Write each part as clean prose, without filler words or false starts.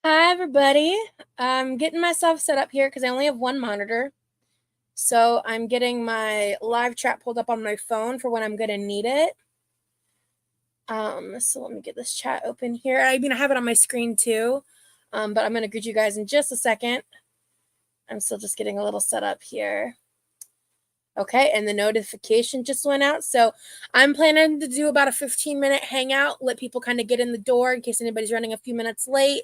Hi, everybody. I'm getting myself set up here because I only have one monitor. So I'm getting my live chat pulled up on my phone for when I'm going to need it. So let me get this chat open here. I have it on my screen too, but I'm going to greet you guys in just a second. I'm still just getting a little set up here. Okay, and the notification just went out. So I'm planning to do about a 15-minute hangout, let people kind of get in the door in case anybody's running a few minutes late.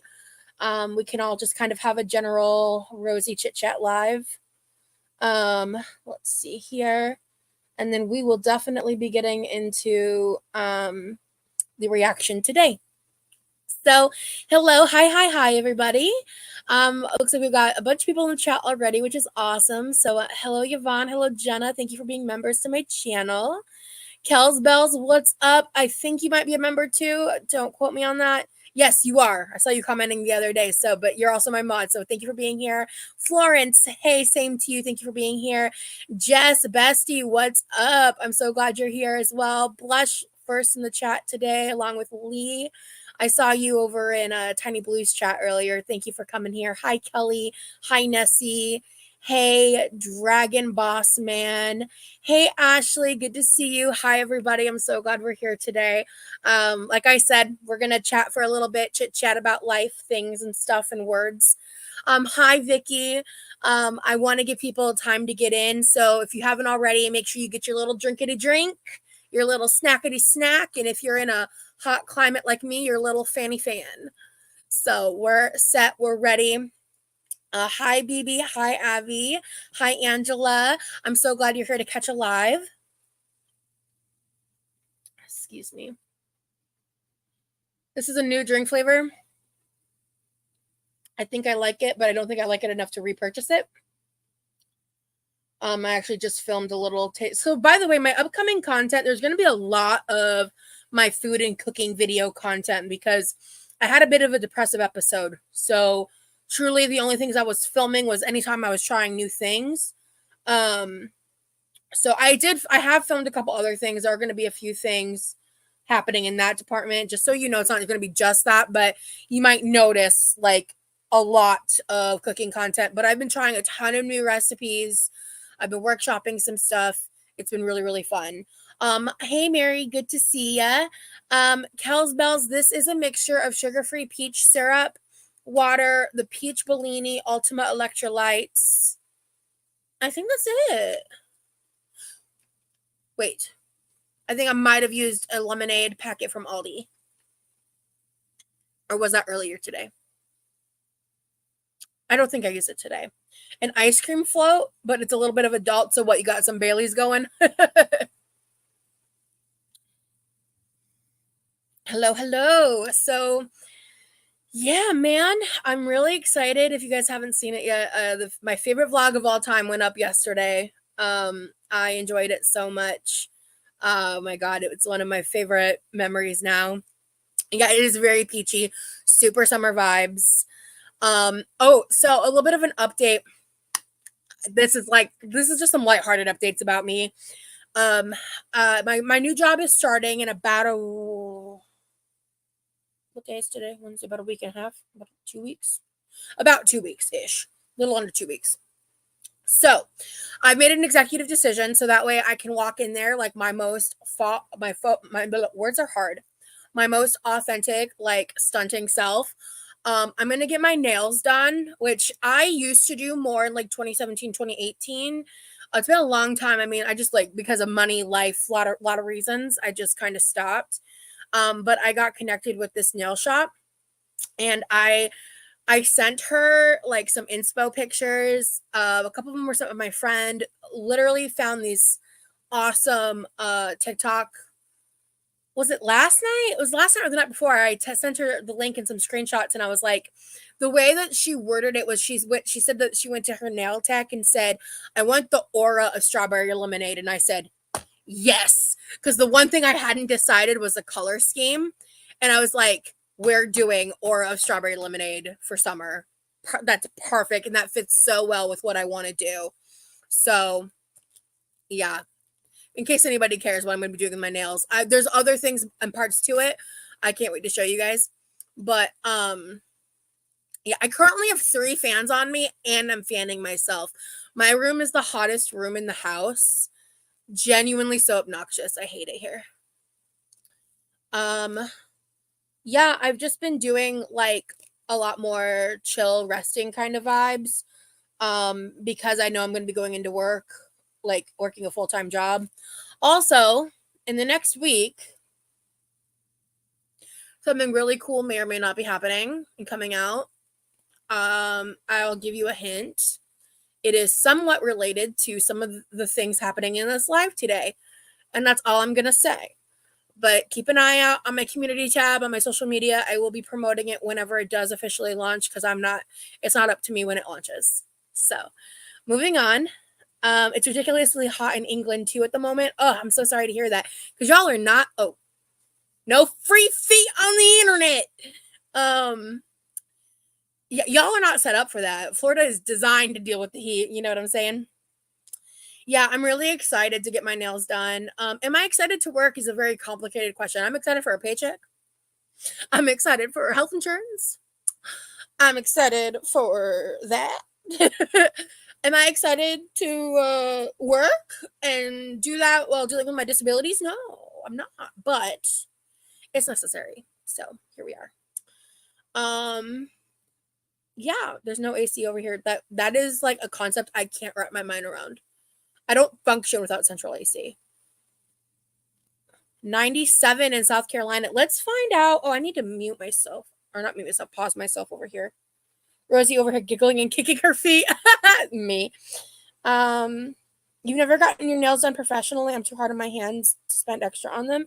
We can all just kind of have a general Rosie chit chat live. Let's see here. And then we will definitely be getting into the reaction today. So, hello, hi, everybody. Looks like we've got a bunch of people in the chat already, which is awesome. So, hello, Yvonne. Hello, Jenna. Thank you for being members to my channel. Kels Bells, what's up? I think you might be a member too. Don't quote me on that. Yes, you are. I saw you commenting the other day. So, but you're also my mod. So thank you for being here. Florence, hey, same to you. Thank you for being here. Jess, bestie, what's up? I'm so glad you're here as well. Blush first in the chat today, along with Lee. I saw you over in Tiny Blues chat earlier. Thank you for coming here. Hi, Kelly. Hi, Nessie. Hey, Dragon Boss Man. Hey, Ashley, good to see you. Hi, everybody. I'm so glad we're here today. Like I said, we're going to chat for a little bit, chit chat about life, things, and stuff and words. Hi, Vicky. I want to give people time to get in. So if you haven't already, make sure you get your little drinkity drink, your little snackety snack. And if you're in a hot climate like me, your little fanny fan. So we're set. We're ready. Hi, BB. Hi, Avi. Hi, Angela. I'm so glad you're here to catch a live. Excuse me. This is a new drink flavor. I think I like it, but I don't think I like it enough to repurchase it. I actually just filmed a little taste. So, by the way, my upcoming content, there's going to be a lot of my food and cooking video content because I had a bit of a depressive episode. So, truly, the only things I was filming was anytime I was trying new things. So I have filmed a couple other things. There are going to be a few things happening in that department. Just so you know, it's not going to be just that, but you might notice like a lot of cooking content. But I've been trying a ton of new recipes. I've been workshopping some stuff. It's been really, really fun. Hey Mary, good to see ya. Kells Bells, this is a mixture of sugar-free peach syrup, water, the peach Bellini Ultima electrolytes. I think that's it. Wait, I think I might have used a lemonade packet from Aldi. Or was that earlier today? I don't think I used it today. An ice cream float, but it's a little bit of adult. So what, you got some Baileys going? Hello. So yeah, man, I'm really excited. If you guys haven't seen it yet, my favorite vlog of all time went up yesterday. I enjoyed it so much. Oh my God, it's one of my favorite memories now. Yeah, it is very peachy, super summer vibes. So a little bit of an update. This is just some lighthearted updates about me. My new job is starting in about what day is today? Wednesday, about a week and a half, about 2 weeks, about 2 weeks ish, a little under 2 weeks. So I've made an executive decision so that way I can walk in there like my words are hard, my most authentic, like stunting self. I'm going to get my nails done, which I used to do more in like 2017, 2018. It's been a long time. I mean, I just like, because of money, life, lot of reasons, I just kind of stopped. But I got connected with this nail shop and I sent her like some inspo pictures. A couple of them were sent with my friend. Literally found these awesome TikTok. Was it last night? It was last night or the night before. I sent her the link and some screenshots, and I was like, the way that she worded it was she said that she went to her nail tech and said, "I want the aura of strawberry lemonade," and I said, "Yes," because the one thing I hadn't decided was the color scheme, and I was like, "We're doing aura of strawberry lemonade for summer. That's perfect, and that fits so well with what I want to do." So, yeah, in case anybody cares what I'm going to be doing with my nails. There's other things and parts to it. I can't wait to show you guys. But Yeah, I currently have 3 fans on me and I'm fanning myself. My room is the hottest room in the house. Genuinely so obnoxious. I hate it here. Yeah, I've just been doing like a lot more chill resting kind of vibes. Because I know I'm going to be going into work, like working a full-time job. Also, in the next week, something really cool may or may not be happening and coming out. I'll give you a hint. It is somewhat related to some of the things happening in this live today. And that's all I'm going to say. But keep an eye out on my community tab on my social media. I will be promoting it whenever it does officially launch because it's not up to me when it launches. So moving on. It's ridiculously hot in England too at the moment. Oh, I'm so sorry to hear that because y'all are not. Oh, no free feet on the internet. Y'all are not set up for that. Florida is designed to deal with the heat. You know what I'm saying? Yeah, I'm really excited to get my nails done. Am I excited to work is a very complicated question. I'm excited for a paycheck. I'm excited for health insurance. I'm excited for that. Am I excited to work and do that while dealing with my disabilities? No, I'm not. But it's necessary. So here we are. Yeah, there's no AC over here. That is like a concept I can't wrap my mind around. I don't function without central AC. 97 in South Carolina. Let's find out. Oh, I need to mute myself. Or not mute myself, pause myself over here. Rosie over here giggling and kicking her feet. Me. You've never gotten your nails done professionally. I'm too hard on my hands to spend extra on them.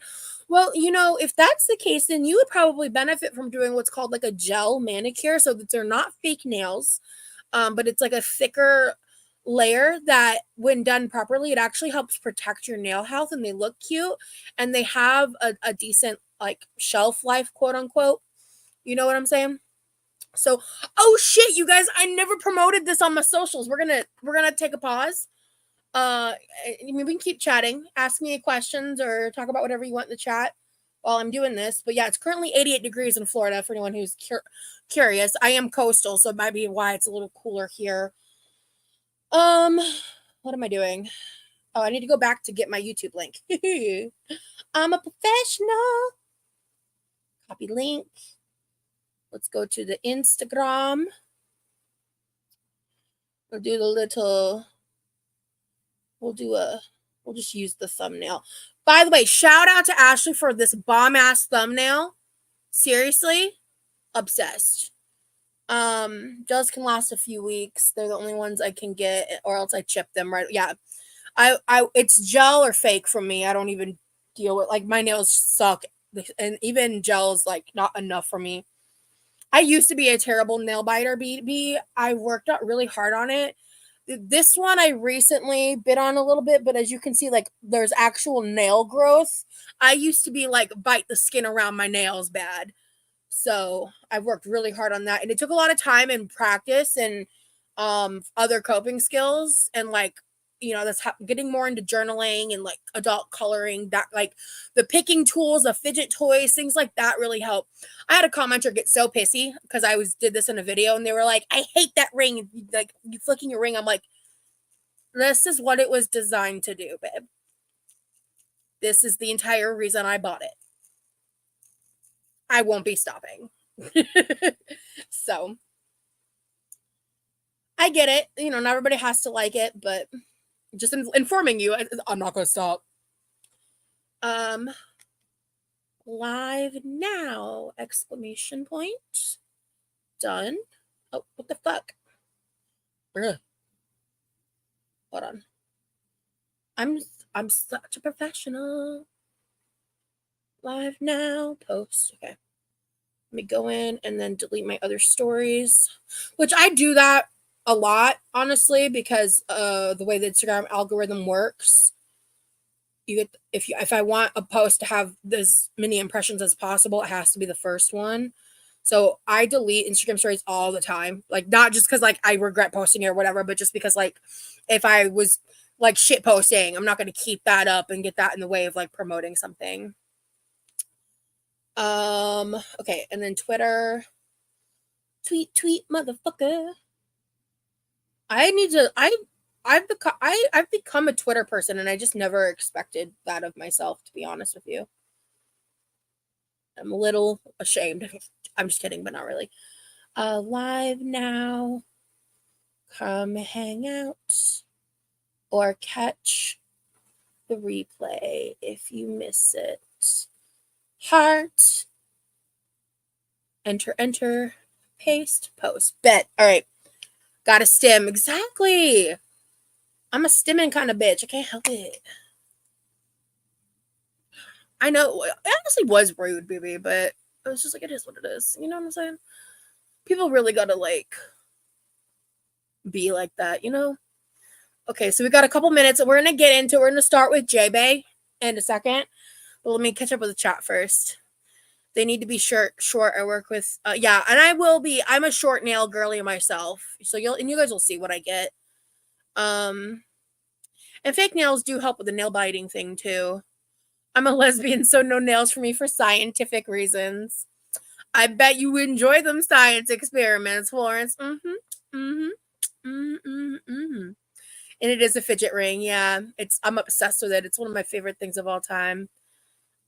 Well, if that's the case, then you would probably benefit from doing what's called like a gel manicure so that they're not fake nails, but it's like a thicker layer that when done properly, it actually helps protect your nail health and they look cute and they have a decent like shelf life, quote unquote. You know what I'm saying? So, oh shit, you guys, I never promoted this on my socials. We're gonna take a pause. We can keep chatting, ask me questions or talk about whatever you want in the chat while I'm doing this. But yeah, it's currently 88 degrees in Florida for anyone who's curious. I am coastal, so it might be why it's a little cooler here. What am I doing? Oh, I need to go back to get my YouTube link. I'm a professional. Copy link. Let's go to the Instagram. We'll do the little, we'll just use the thumbnail. By the way, shout out to Ashley for this bomb ass thumbnail. Seriously, obsessed. Gels can last a few weeks. They're the only ones I can get, or else I chip them right. Yeah, it's gel or fake from me. I don't even deal with, like, my nails suck, and even gel's like not enough for me. I used to be a terrible nail biter, BB. I worked out really hard on it. This one I recently bit on a little bit, but as you can see, like, there's actual nail growth. I used to be like bite the skin around my nails bad. So I've worked really hard on that. And it took a lot of time and practice and other coping skills and like, that's getting more into journaling and like adult coloring, that like the picking tools, the fidget toys, things like that really help. I had a commenter get so pissy because I did this in a video and they were like, I hate that ring. Like, you flicking your ring. I'm like, this is what it was designed to do, babe. This is the entire reason I bought it. I won't be stopping. So I get it. Not everybody has to like it, but just informing you, I'm not going to stop. Live now, exclamation point. Done. Oh, what the fuck? Ugh. Hold on. I'm such a professional. Live now, post. Okay. Let me go in and then delete my other stories, which I do that a lot, honestly, because the way the Instagram algorithm works. You get, if I want a post to have as many impressions as possible, it has to be the first one. So I delete Instagram stories all the time, like not just because like I regret posting it or whatever, but just because like if I was like shit posting, I'm not going to keep that up and get that in the way of like promoting something. Okay, and then Twitter Tweet, tweet, motherfucker. I've become a Twitter person, and I just never expected that of myself, to be honest with you. I'm a little ashamed. I'm just kidding, but not really. Live now. Come hang out or catch the replay if you miss it. Heart. Enter, paste, post. Bet. All right. Got to stim. Exactly. I'm a stimming kind of bitch. I can't help it. I know. It honestly was rude, baby, but it was just like, it is what it is. You know what I'm saying? People really got to, like, be like that, you know? Okay, so we got a couple minutes. We're going to get into it. We're going to start with JaeBae in a second. But let me catch up with the chat first. They need to be short. I work with, yeah, and I will be. I'm a short nail girly myself. So you guys will see what I get. And fake nails do help with the nail biting thing, too. I'm a lesbian, so no nails for me for scientific reasons. I bet you enjoy them science experiments, Florence. And it is a fidget ring. Yeah, I'm obsessed with it. It's one of my favorite things of all time.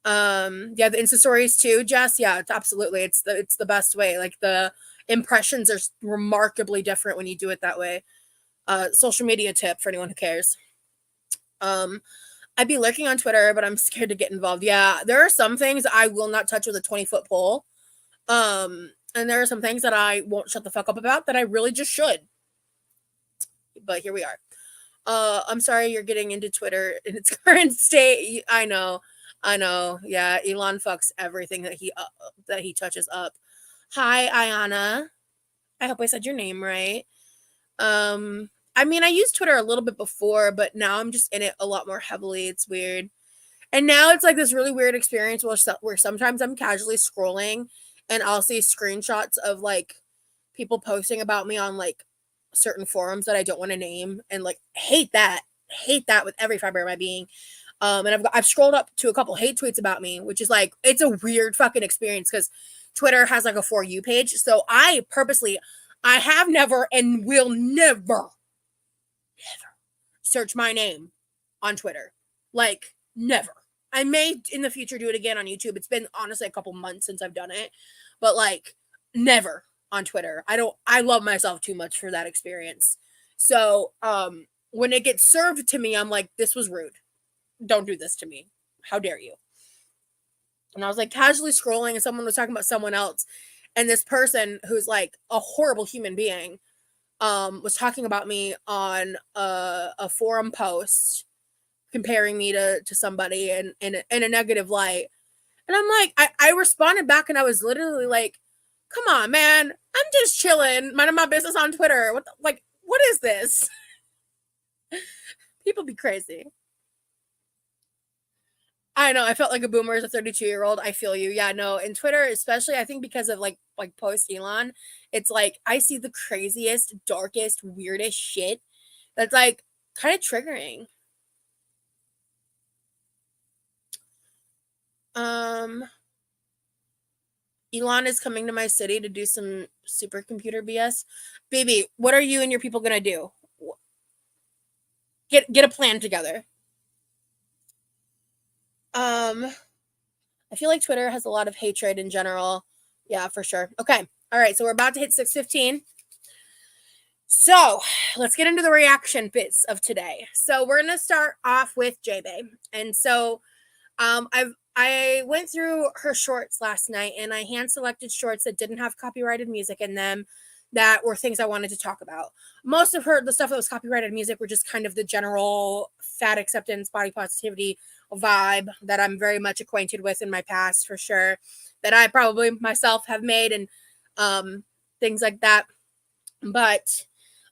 Yeah, the Insta stories too, Jess. Yeah, absolutely. It's the best way. Like, the impressions are remarkably different when you do it that way. Social media tip for anyone who cares. I'd be lurking on Twitter, but I'm scared to get involved. Yeah, there are some things I will not touch with a 20-foot pole. And there are some things that I won't shut the fuck up about that I really just should. But here we are. I'm sorry you're getting into Twitter in its current state. I know. Yeah, Elon fucks everything that he touches up. Hi, Ayana. I hope I said your name right. I mean, I used Twitter a little bit before, but now I'm just in it a lot more heavily. It's weird. And now it's like this really weird experience where sometimes I'm casually scrolling and I'll see screenshots of, like, people posting about me on, like, certain forums that I don't want to name, and, like, hate that with every fiber of my being. And I've scrolled up to a couple hate tweets about me, which is, like, it's a weird fucking experience because Twitter has, like, a For You page. So I have never and will never search my name on Twitter. Like, never. I may in the future do it again on YouTube. It's been honestly a couple months since I've done it, but, like, never on Twitter. I love myself too much for that experience. So, when it gets served to me, I'm like, this was rude. Don't do this to me. How dare you? And I was, like, casually scrolling and someone was talking about someone else. And this person who's, like, a horrible human being, was talking about me on a forum post, comparing me to somebody in a negative light. And I'm like, I responded back and I was literally like, come on, man. I'm just chilling, minding my business on Twitter. What is this? People be crazy. I know. I felt like a boomer as a 32-year-old. I feel you. Yeah, no. And Twitter, especially, I think because of like post Elon, it's like I see the craziest, darkest, weirdest shit that's, like, kind of triggering. Elon is coming to my city to do some supercomputer BS. Baby, what are you and your people gonna do? Get a plan together. I feel like Twitter has a lot of hatred in general. Yeah, for sure. Okay. All right. So we're about to hit 6:15. So let's get into the reaction bits of today. So we're going to start off with JaeBae. And so I went through her shorts last night and I hand selected shorts that didn't have copyrighted music in them that were things I wanted to talk about. Most of the stuff that was copyrighted music were just kind of the general fat acceptance, body positivity vibe that I'm very much acquainted with in my past, for sure, that I probably myself have made and things like that. But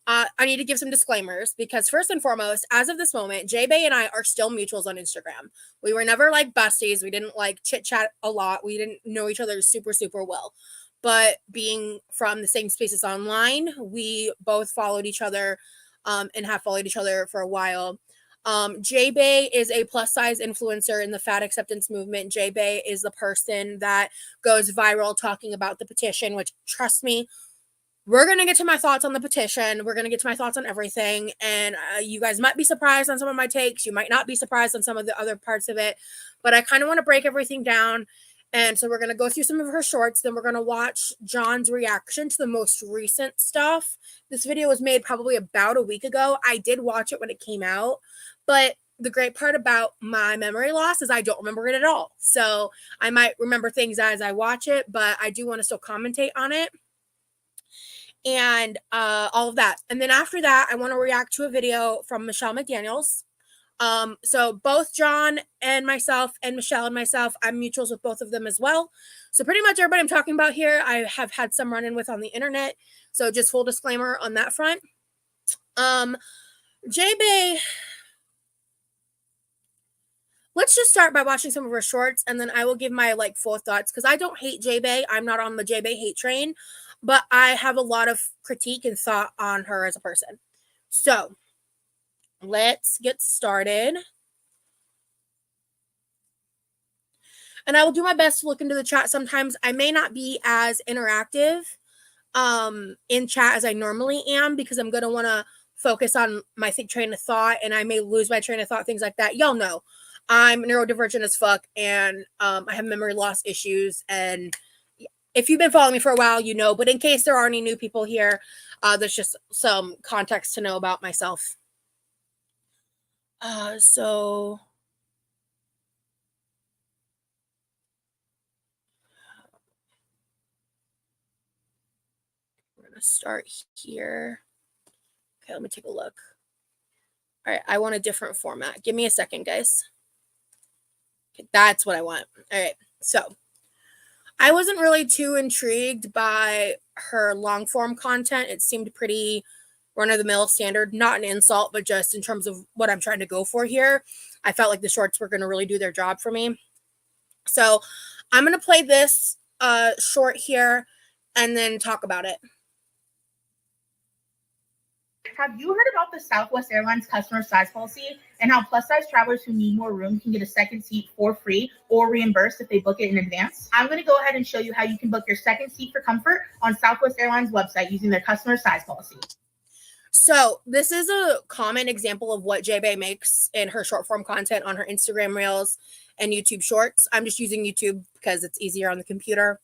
I need to give some disclaimers because first and foremost, as of this moment, JaeBae and I are still mutuals on Instagram. We were never like besties. We didn't like chit chat a lot. We didn't know each other super, super well. But being from the same spaces online, we both followed each other and have followed each other for a while. JaeBae is a plus size influencer in the fat acceptance movement. JaeBae is the person that goes viral talking about the petition, which, trust me, we're going to get to my thoughts on the petition. We're going to get to my thoughts on everything. And you guys might be surprised on some of my takes. You might not be surprised on some of the other parts of it. But I kind of want to break everything down. And so we're going to go through some of her shorts. Then we're going to watch John's reaction to the most recent stuff. This video was made probably about a week ago. I did watch it when it came out. But the great part about my memory loss is I don't remember it at all. So I might remember things as I watch it. But I do want to still commentate on it. And all of that. And then after that, I want to react to a video from Michelle McDaniels. So both John and myself and Michelle and myself, I'm mutuals with both of them as well. So pretty much everybody I'm talking about here, I have had some run-in with on the internet. So just full disclaimer on that front. JaeBae, let's just start by watching some of her shorts, and then I will give my full thoughts, because I don't hate JaeBae. I'm not on the JaeBae hate train. But I have a lot of critique and thought on her as a person. So let's get started. And I will do my best to look into the chat. Sometimes I may not be as interactive in chat as I normally am, because I'm going to want to focus on my train of thought, and I may lose my train of thought, things like that. Y'all know I'm neurodivergent as fuck, and I have memory loss issues, and if you've been following me for a while, you know, but in case there are any new people here, there's just some context to know about myself. So we're going to start here. Okay, let me take a look. All right, I want a different format. Give me a second, guys. Okay, that's what I want. All right, so I wasn't really too intrigued by her long form content. It seemed pretty run-of-the-mill standard, not an insult, but just in terms of what I'm trying to go for here. I felt like the shorts were going to really do their job for me. So I'm going to play this short here and then talk about it. Have you heard about the Southwest Airlines customer size policy and how plus-size travelers who need more room can get a second seat for free or reimbursed if they book it in advance? I'm going to go ahead and show you how you can book your second seat for comfort on Southwest Airlines website using their customer size policy. So this is a common example of what JaeBae makes in her short form content on her Instagram Reels and YouTube Shorts. I'm just using YouTube because it's easier on the computer.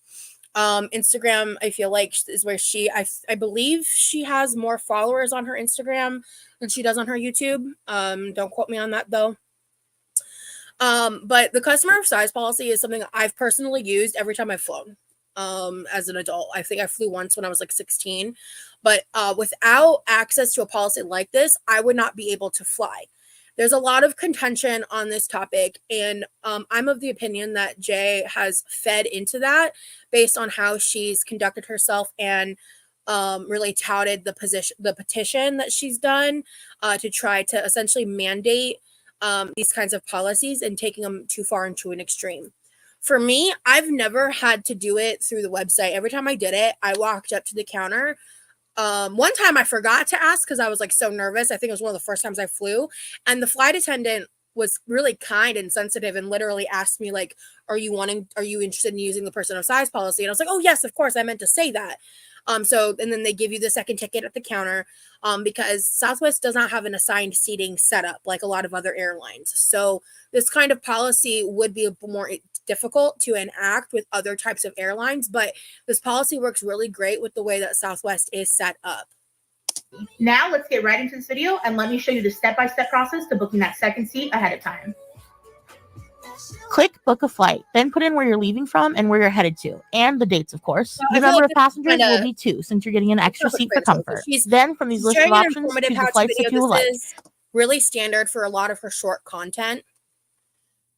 Instagram, I feel like, is where I believe she has more followers on her Instagram than she does on her YouTube. Don't quote me on that though. But the customer size policy is something I've personally used every time I've flown. As an adult, I think I flew once when I was 16, but without access to a policy like this, I would not be able to fly. There's a lot of contention on this topic, and I'm of the opinion that Jae has fed into that based on how she's conducted herself and really touted the petition that she's done to try to essentially mandate these kinds of policies and taking them too far into an extreme. For me, I've never had to do it through the website. Every time I did it, I walked up to the counter. One time I forgot to ask because I was so nervous. I think it was one of the first times I flew. And the flight attendant was really kind and sensitive and literally asked me, are you interested in using the person of size policy? And I was like, oh, yes, of course. I meant to say that. And then they give you the second ticket at the counter because Southwest does not have an assigned seating setup like a lot of other airlines. So this kind of policy would be more difficult to enact with other types of airlines, but this policy works really great with the way that Southwest is set up. Now let's get right into this video and let me show you the step-by-step process to booking that second seat ahead of time. Click book a flight, then put in where you're leaving from and where you're headed to, and the dates, of course. The number of passengers will be 2 since you're getting an extra seat for comfort. Then from these list of options, choose the flights that you will like. This is really standard for a lot of her short content.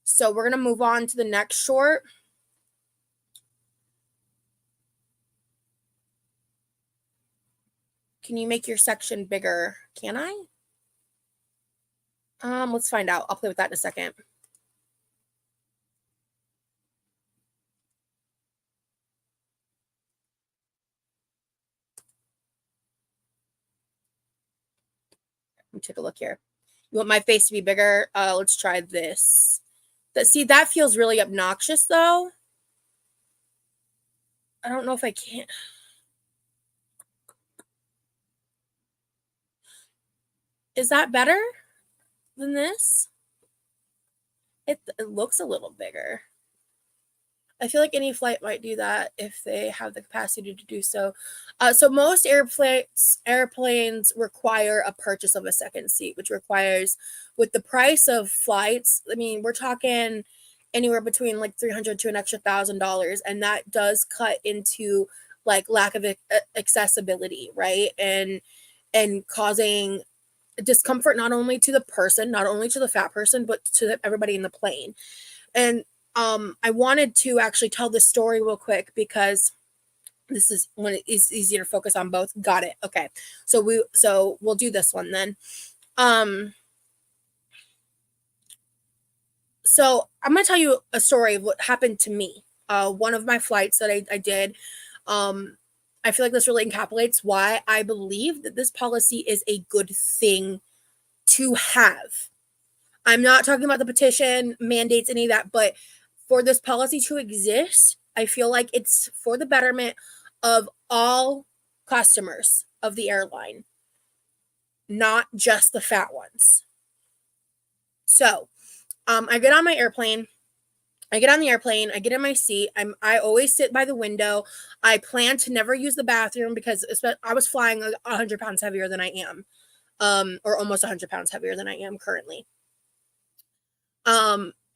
So we're going to move on to the next short. Can you make your section bigger? Can I? Let's find out. I'll play with that in a second. Let me take a look here. You want my face to be bigger? Let's try this. See, that feels really obnoxious, though. I don't know if I can. Is that better than this? It looks a little bigger. I feel like any flight might do that if they have the capacity to do so. So most airplanes require a purchase of a second seat, which requires, with the price of flights, I mean, we're talking anywhere between like $300 to an extra $1,000, and that does cut into like lack of accessibility, right? And causing discomfort not only to the person, not only to the fat person, but to everybody in the plane. And I wanted to actually tell this story real quick because this is when it is easier to focus on both. Got it. Okay. So we'll do this one then. So I'm going to tell you a story of what happened to me. One of my flights that I did, I feel like this really encapsulates why I believe that this policy is a good thing to have. I'm not talking about the petition, mandates, any of that, but for this policy to exist, I feel like it's for the betterment of all customers of the airline, not just the fat ones. So, I get on my airplane. I get on the airplane. I get in my seat. I always sit by the window. I plan to never use the bathroom because I was flying 100 pounds heavier than I am, or almost 100 pounds heavier than I am currently.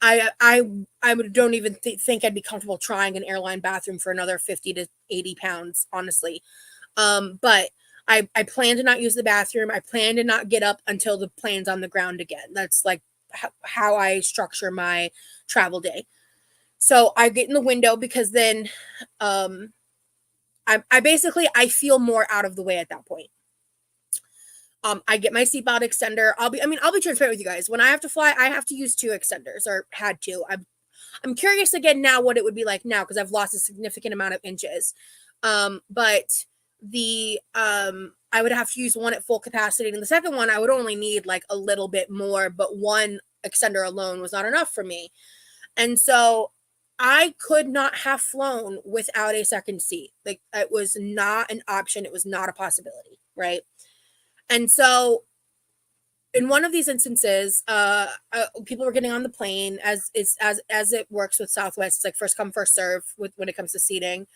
I don't even think I'd be comfortable trying an airline bathroom for another 50 to 80 pounds, honestly. But I plan to not use the bathroom. I plan to not get up until the plane's on the ground again. That's like how I structure my travel day. So I get in the window because then, I basically feel more out of the way at that point. I get my seatbelt extender. I'll be transparent with you guys. When I have to fly, I have to use 2 extenders, or had to. I'm curious again now what it would be like now because I've lost a significant amount of inches. But I would have to use one at full capacity, and the second one I would only need like a little bit more, but one extender alone was not enough for me. And so I could not have flown without a second seat. Like, it was not an option. It was not a possibility, right? And so in one of these instances, people were getting on the plane as it works with Southwest. It's like first come, first serve when it comes to seating.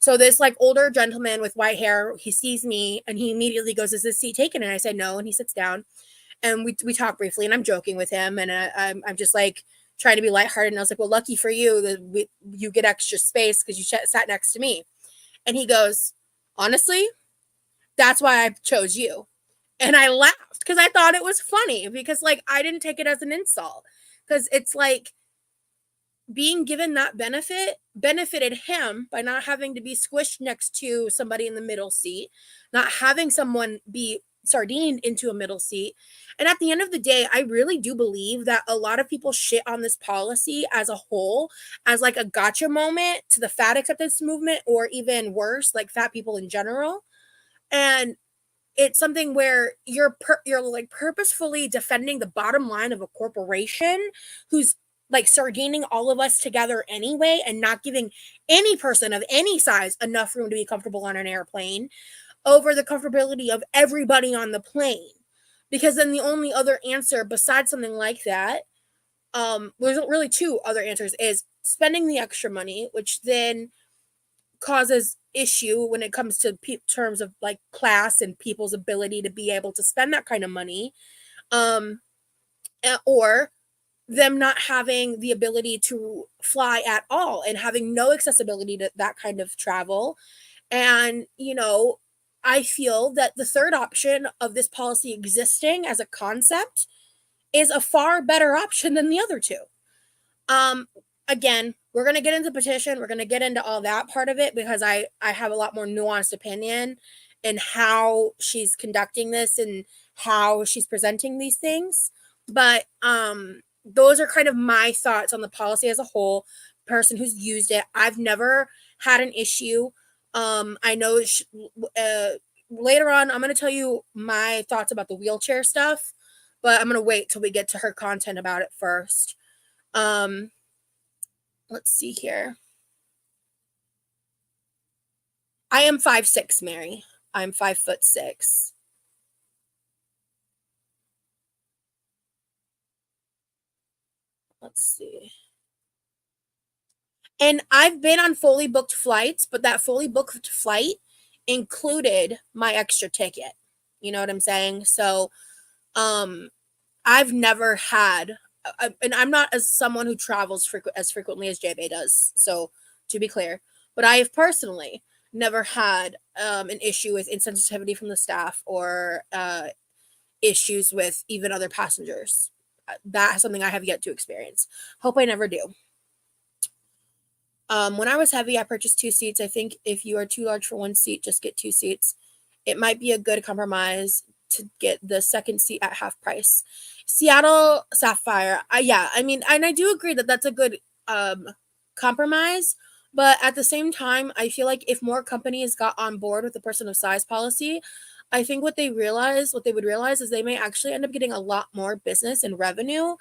So this like older gentleman with white hair, he sees me and he immediately goes, "Is this seat taken?" And I say no, and he sits down, and we talk briefly, and I'm joking with him, and I'm just like trying to be lighthearted, and I was like, "Well, lucky for you that you get extra space because you sat next to me." And he goes, "Honestly, that's why I chose you." And I laughed because I thought it was funny because like I didn't take it as an insult, because it's like being given that benefited him by not having to be squished next to somebody in the middle seat, not having someone be sardined into a middle seat. And at the end of the day, I really do believe that a lot of people shit on this policy as a whole as like a gotcha moment to the fat acceptance movement, or even worse, like fat people in general. And it's something where you're like purposefully defending the bottom line of a corporation who's like sardining all of us together anyway, and not giving any person of any size enough room to be comfortable on an airplane over the comfortability of everybody on the plane. Because then the only other answer besides something like that, there's really 2 other answers, is spending the extra money, which then causes issue when it comes to terms of like class and people's ability to be able to spend that kind of money, or them not having the ability to fly at all and having no accessibility to that kind of travel. And I feel that the third option of this policy existing as a concept is a far better option than the other 2. Again, we're going to get into petition. We're going to get into all that part of it because I have a lot more nuanced opinion in how she's conducting this and how she's presenting these things. But those are kind of my thoughts on the policy as a whole. Person who's used it, I've never had an issue. I know later on I'm going to tell you my thoughts about the wheelchair stuff, but I'm going to wait till we get to her content about it first. Let's see here. I am 5'6", Mary. I'm 5'6". let's see. And I've been on fully booked flights, but that fully booked flight included my extra ticket. You know what I'm saying? So, I've never had, and I'm not as someone who travels as frequently as JaeBae does. So, to be clear, but I have personally never had an issue with insensitivity from the staff or issues with even other passengers. That's something I have yet to experience. Hope I never do. When I was heavy, I purchased 2 seats. I think if you are too large for 1 seat, just get 2 seats. It might be a good compromise to get the second seat at half price. Seattle Sapphire. Yeah, I mean, and I do agree that that's a good compromise. But at the same time, I feel like if more companies got on board with the person of size policy, I think what they would realize is they may actually end up getting a lot more business and revenue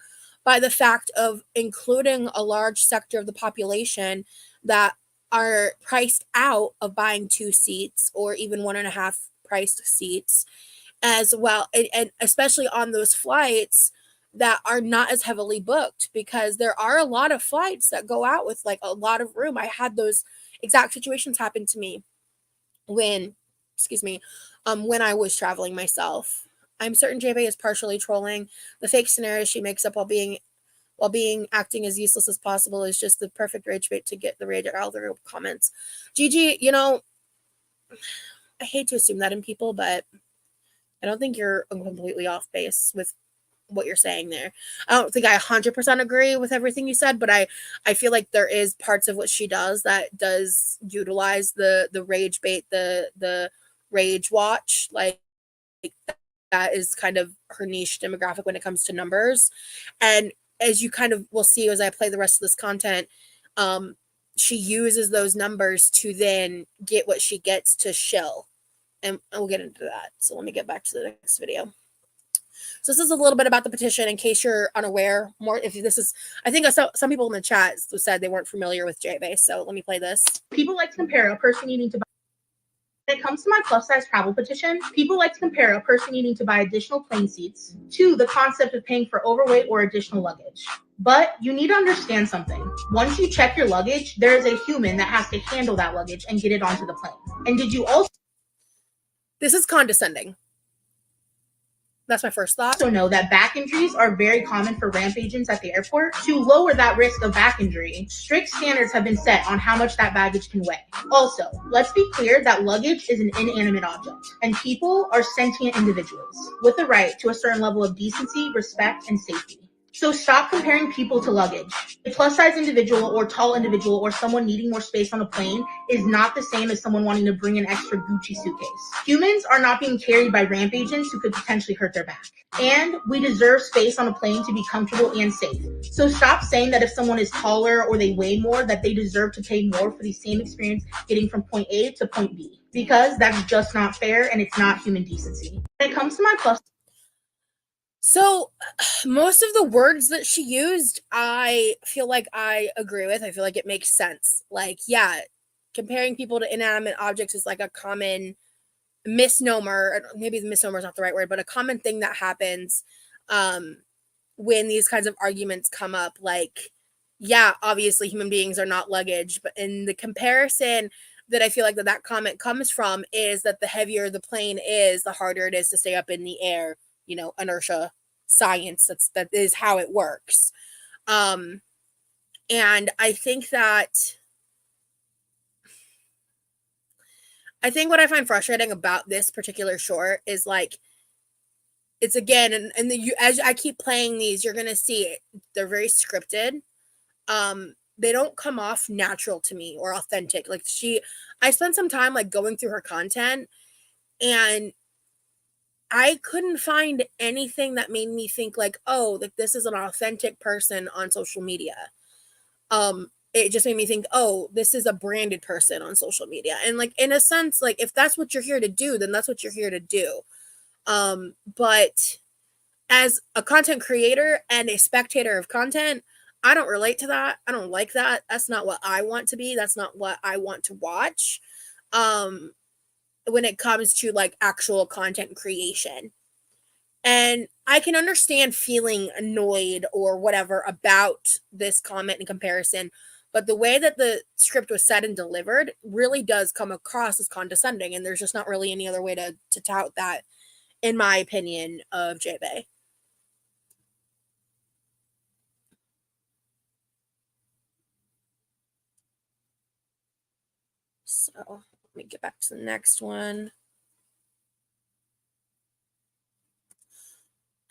by the fact of including a large sector of the population that are priced out of buying 2 seats or even 1.5 priced seats as well. And especially on those flights that are not as heavily booked, because there are a lot of flights that go out with like a lot of room. I had those exact situations happen to me when I was traveling myself. I'm certain JaeBae is partially trolling. The fake scenario she makes up while acting as useless as possible is just the perfect rage bait to get the rage out of the comments. Gigi, you know, I hate to assume that in people, but I don't think you're completely off base with what you're saying there. I don't think I 100% agree with everything you said, but I feel like there is parts of what she does that does utilize the rage bait, the rage watch. Like that is kind of her niche demographic when it comes to numbers. And as you kind of will see as I play the rest of this content, she uses those numbers to then get what she gets to shill. And we'll get into that. So let me get back to the next video. So this is a little bit about the petition in case you're unaware. I think some people in the chat said they weren't familiar with JaeBae. So let me play this. People like to compare a person needing to buy. When it comes to my plus size travel petition, people like to compare a person needing to buy additional plane seats to the concept of paying for overweight or additional luggage. But you need to understand something. Once you check your luggage, there is a human that has to handle that luggage and get it onto the plane. And did you also This is condescending. That's my first thought. Also know that back injuries are very common for ramp agents at the airport. To lower that risk of back injury, strict standards have been set on how much that baggage can weigh. Also, let's be clear that luggage is an inanimate object, and people are sentient individuals with a right to a certain level of decency, respect, and safety. So stop comparing people to luggage. A plus-size individual or tall individual or someone needing more space on a plane is not the same as someone wanting to bring an extra Gucci suitcase. Humans are not being carried by ramp agents who could potentially hurt their back. And we deserve space on a plane to be comfortable and safe. So stop saying that if someone is taller or they weigh more, that they deserve to pay more for the same experience getting from point A to point B. Because that's just not fair and it's not human decency. When it comes to my plus So most of the words that she used, I feel like I agree with. I feel like it makes sense. Like, yeah, comparing people to inanimate objects is like a common misnomer. Maybe the misnomer is not the right word, but a common thing that happens when these kinds of arguments come up. Like, yeah, obviously human beings are not luggage, but in the comparison that I feel like that comment comes from is that the heavier the plane is, the harder it is to stay up in the air. You know, inertia science, that is how it works. And I think what I find frustrating about this particular short is like, it's again, and as I keep playing these, you're gonna see it. They're very scripted. They don't come off natural to me or authentic. Like I spent some time like going through her content, and I couldn't find anything that made me think like, oh, like this is an authentic person on social media. It just made me think, oh, this is a branded person on social media. And like, in a sense, like if that's what you're here to do, then that's what you're here to do. But as a content creator and a spectator of content, I don't relate to that. I don't like that. That's not what I want to be. That's not what I want to watch. When it comes to like actual content creation. And I can understand feeling annoyed or whatever about this comment in comparison, but the way that the script was said and delivered really does come across as condescending, and there's just not really any other way to tout that, in my opinion, of JaeBae. So let me get back to the next one.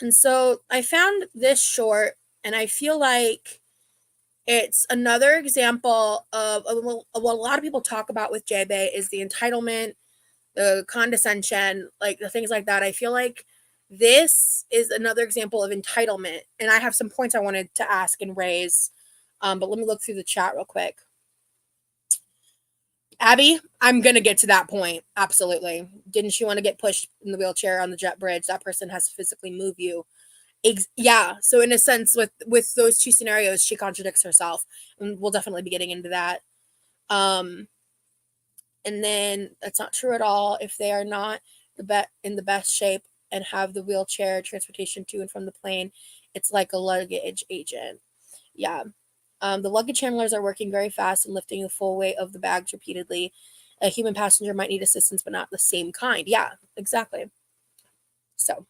And so I found this short, and I feel like it's another example of what a lot of people talk about with JaeBae is the entitlement, the condescension, like the things like that. I feel like this is another example of entitlement, and I have some points I wanted to ask and raise, but let me look through the chat real quick. Abby, I'm going to get to that point. Absolutely. Didn't you want to get pushed in the wheelchair on the jet bridge? That person has to physically move you. Yeah. So in a sense, with those two scenarios, she contradicts herself, and we'll definitely be getting into that. And then that's not true at all. If they are not in the best shape and have the wheelchair transportation to and from the plane, it's like a luggage agent. Yeah. The luggage handlers are working very fast and lifting the full weight of the bags repeatedly. A human passenger might need assistance, but not the same kind. Yeah, exactly. So,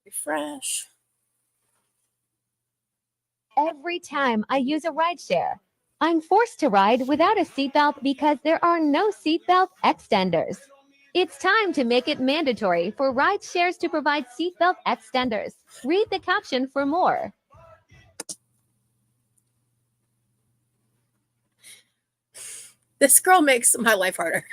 refresh. Every time I use a rideshare, I'm forced to ride without a seatbelt because there are no seatbelt extenders. It's time to make it mandatory for rideshares to provide seatbelt extenders. Read the caption for more. This girl makes my life harder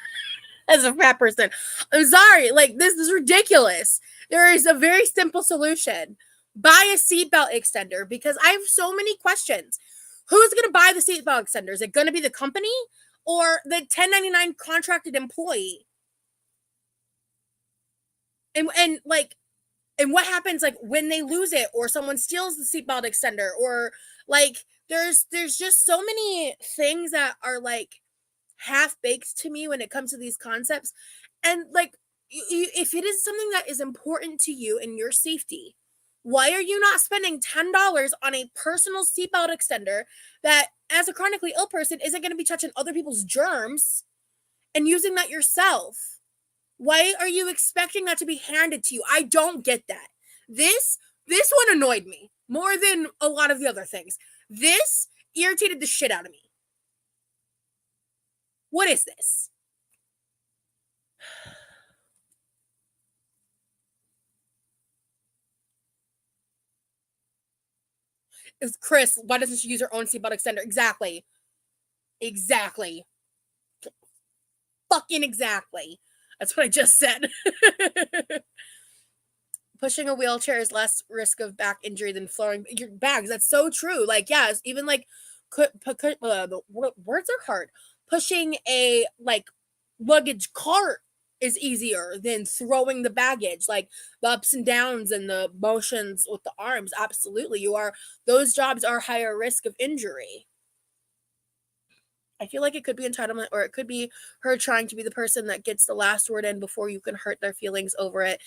as a fat person. I'm sorry. Like, this is ridiculous. There is a very simple solution. Buy a seatbelt extender, because I have so many questions. Who's going to buy the seatbelt extender? Is it going to be the company or the 1099 contracted employee? And what happens like when they lose it, or someone steals the seatbelt extender, or like there's just so many things that are like half-baked to me when it comes to these concepts. And like, if it is something that is important to you and your safety, why are you not spending $10 on a personal seatbelt extender that, as a chronically ill person, isn't going to be touching other people's germs and using that yourself? Why are you expecting that to be handed to you? I don't get that. This one annoyed me more than a lot of the other things. This irritated the shit out of me. What is this? It's Chris. Why doesn't she use her own seatbelt extender? Exactly. Fucking exactly. That's what I just said. Pushing a wheelchair is less risk of back injury than throwing your bags. That's so true. Like, yes, even like, the words are hard. Pushing a like luggage cart is easier than throwing the baggage. Like the ups and downs and the motions with the arms. Absolutely. Those jobs are higher risk of injury. I feel like it could be entitlement, or it could be her trying to be the person that gets the last word in before you can hurt their feelings over it.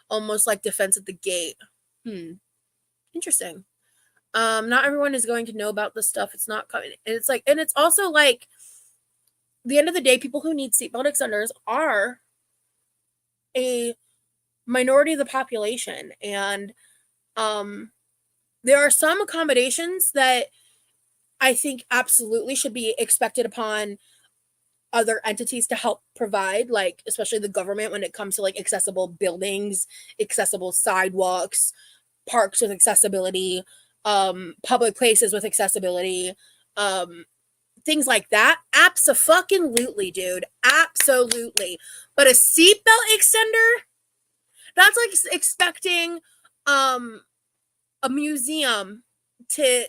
Almost like defense at the gate. Interesting. Not everyone is going to know about this stuff. It's not coming. And it's also like, the end of the day, people who need seatbelt extenders are a minority of the population. And there are some accommodations that I think absolutely should be expected upon other entities to help provide, like especially the government, when it comes to like accessible buildings, accessible sidewalks, parks with accessibility, public places with accessibility, things like that. Abso-fucking-lutely, dude. Absolutely. But a seatbelt extender? That's like expecting a museum to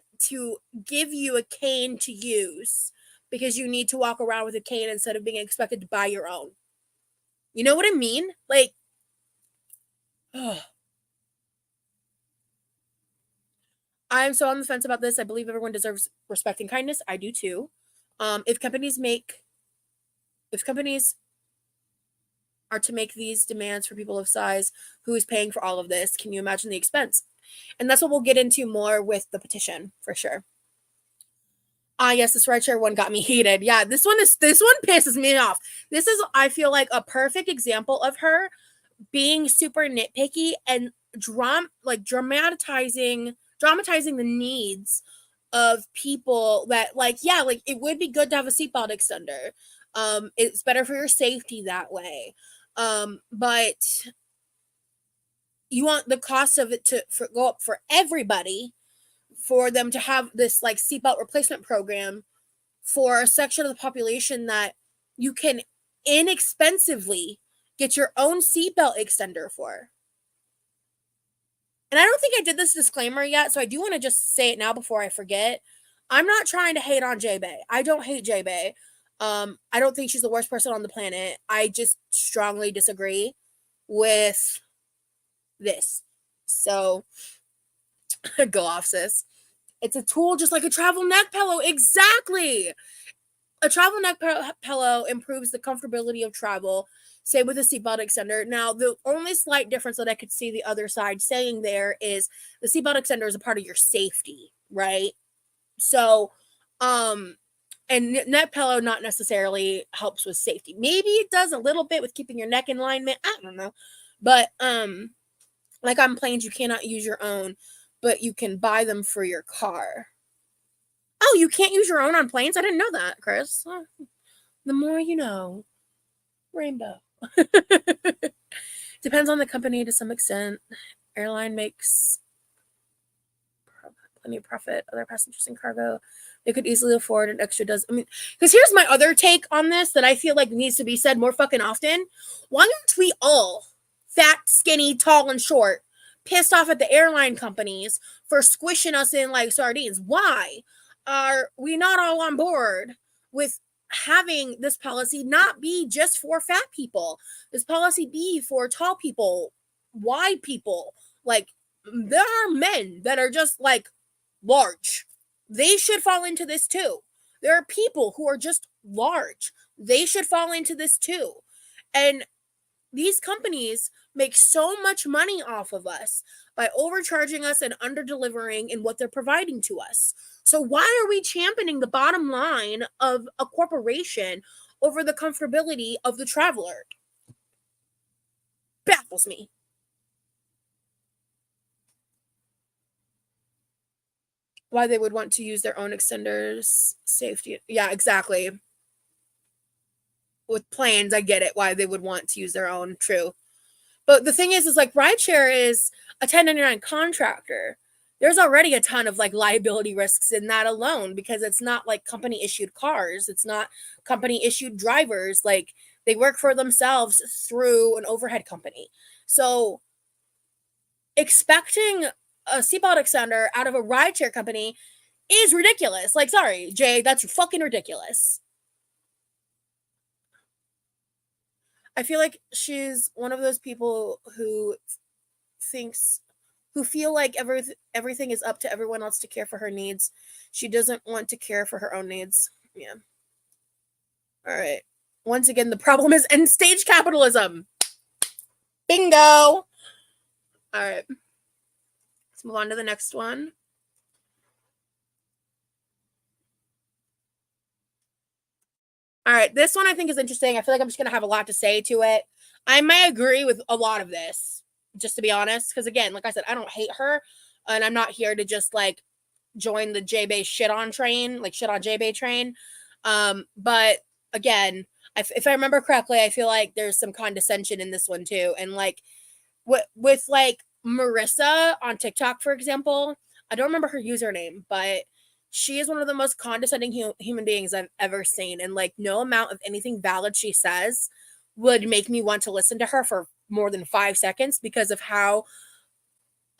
give you a cane to use because you need to walk around with a cane instead of being expected to buy your own. You know what I mean? Like, I'm so on the fence about this. I believe everyone deserves respect and kindness. I do too. If companies are to make these demands for people of size. Who is paying for all of this? Can you imagine the expense? And that's what we'll get into more with the petition for sure. Yes, this rideshare one got me heated. Yeah, this one pisses me off. This is, I feel like, a perfect example of her being super nitpicky and dramatizing the needs of people that, like, yeah, like, it would be good to have a seatbelt extender. It's better for your safety that way. But you want the cost of it to go up for everybody, for them to have this like seatbelt replacement program for a section of the population that you can inexpensively get your own seatbelt extender for. And I don't think I did this disclaimer yet, so I do want to just say it now before I forget. I'm not trying to hate on JaeBae. I don't hate JaeBae. I don't think she's the worst person on the planet. I just strongly disagree with this. So, go off, sis. It's a tool just like a travel neck pillow. Exactly. A travel neck pillow improves the comfortability of travel. Same with a seatbelt extender. Now, the only slight difference that I could see the other side saying there is the seatbelt extender is a part of your safety, right? So, and neck pillow not necessarily helps with safety. Maybe it does a little bit with keeping your neck in alignment. I don't know. But, like on planes, you cannot use your own, but you can buy them for your car. Oh, you can't use your own on planes? I didn't know that, Chris. The more you know. Rainbow. Depends on the company to some extent. Airline makes plenty of profit. Other passengers and cargo, they could easily afford an extra dozen. I mean, because here's my other take on this that I feel like needs to be said more fucking often. Why aren't we all fat, skinny, tall, and short pissed off at the airline companies for squishing us in like sardines? Why are we not all on board with having this policy not be just for fat people? This policy be for tall people, wide people. Like, there are men that are just like large. They should fall into this too. There are people who are just large. They should fall into this too. And these companies make so much money off of us by overcharging us and under-delivering in what they're providing to us. So why are we championing the bottom line of a corporation over the comfortability of the traveler? Baffles me. Why they would want to use their own extenders, safety. Yeah, exactly. With planes, I get it, why they would want to use their own, true. But the thing is like rideshare is a 1099 contractor. There's already a ton of like liability risks in that alone because it's not like company issued cars. It's not company issued drivers. Like, they work for themselves through an overhead company. So expecting a seatbelt extender out of a rideshare company is ridiculous. Like, sorry, Jay, that's fucking ridiculous. I feel like she's one of those people who feel like everything is up to everyone else to care for her needs. She doesn't want to care for her own needs. Yeah. All right. Once again, the problem is end stage capitalism. Bingo. All right. Let's move on to the next one. All right, this one I think is interesting. I feel like I'm just going to have a lot to say to it. I may agree with a lot of this, just to be honest, because again, like I said, I don't hate her, and I'm not here to just like join the JaeBae shit on train, like shit on JaeBae train. But again, if I remember correctly, I feel like there's some condescension in this one too. And like with like Marissa on TikTok, for example, I don't remember her username, but she is one of the most condescending human beings I've ever seen. And like no amount of anything valid she says would make me want to listen to her for more than 5 seconds because of how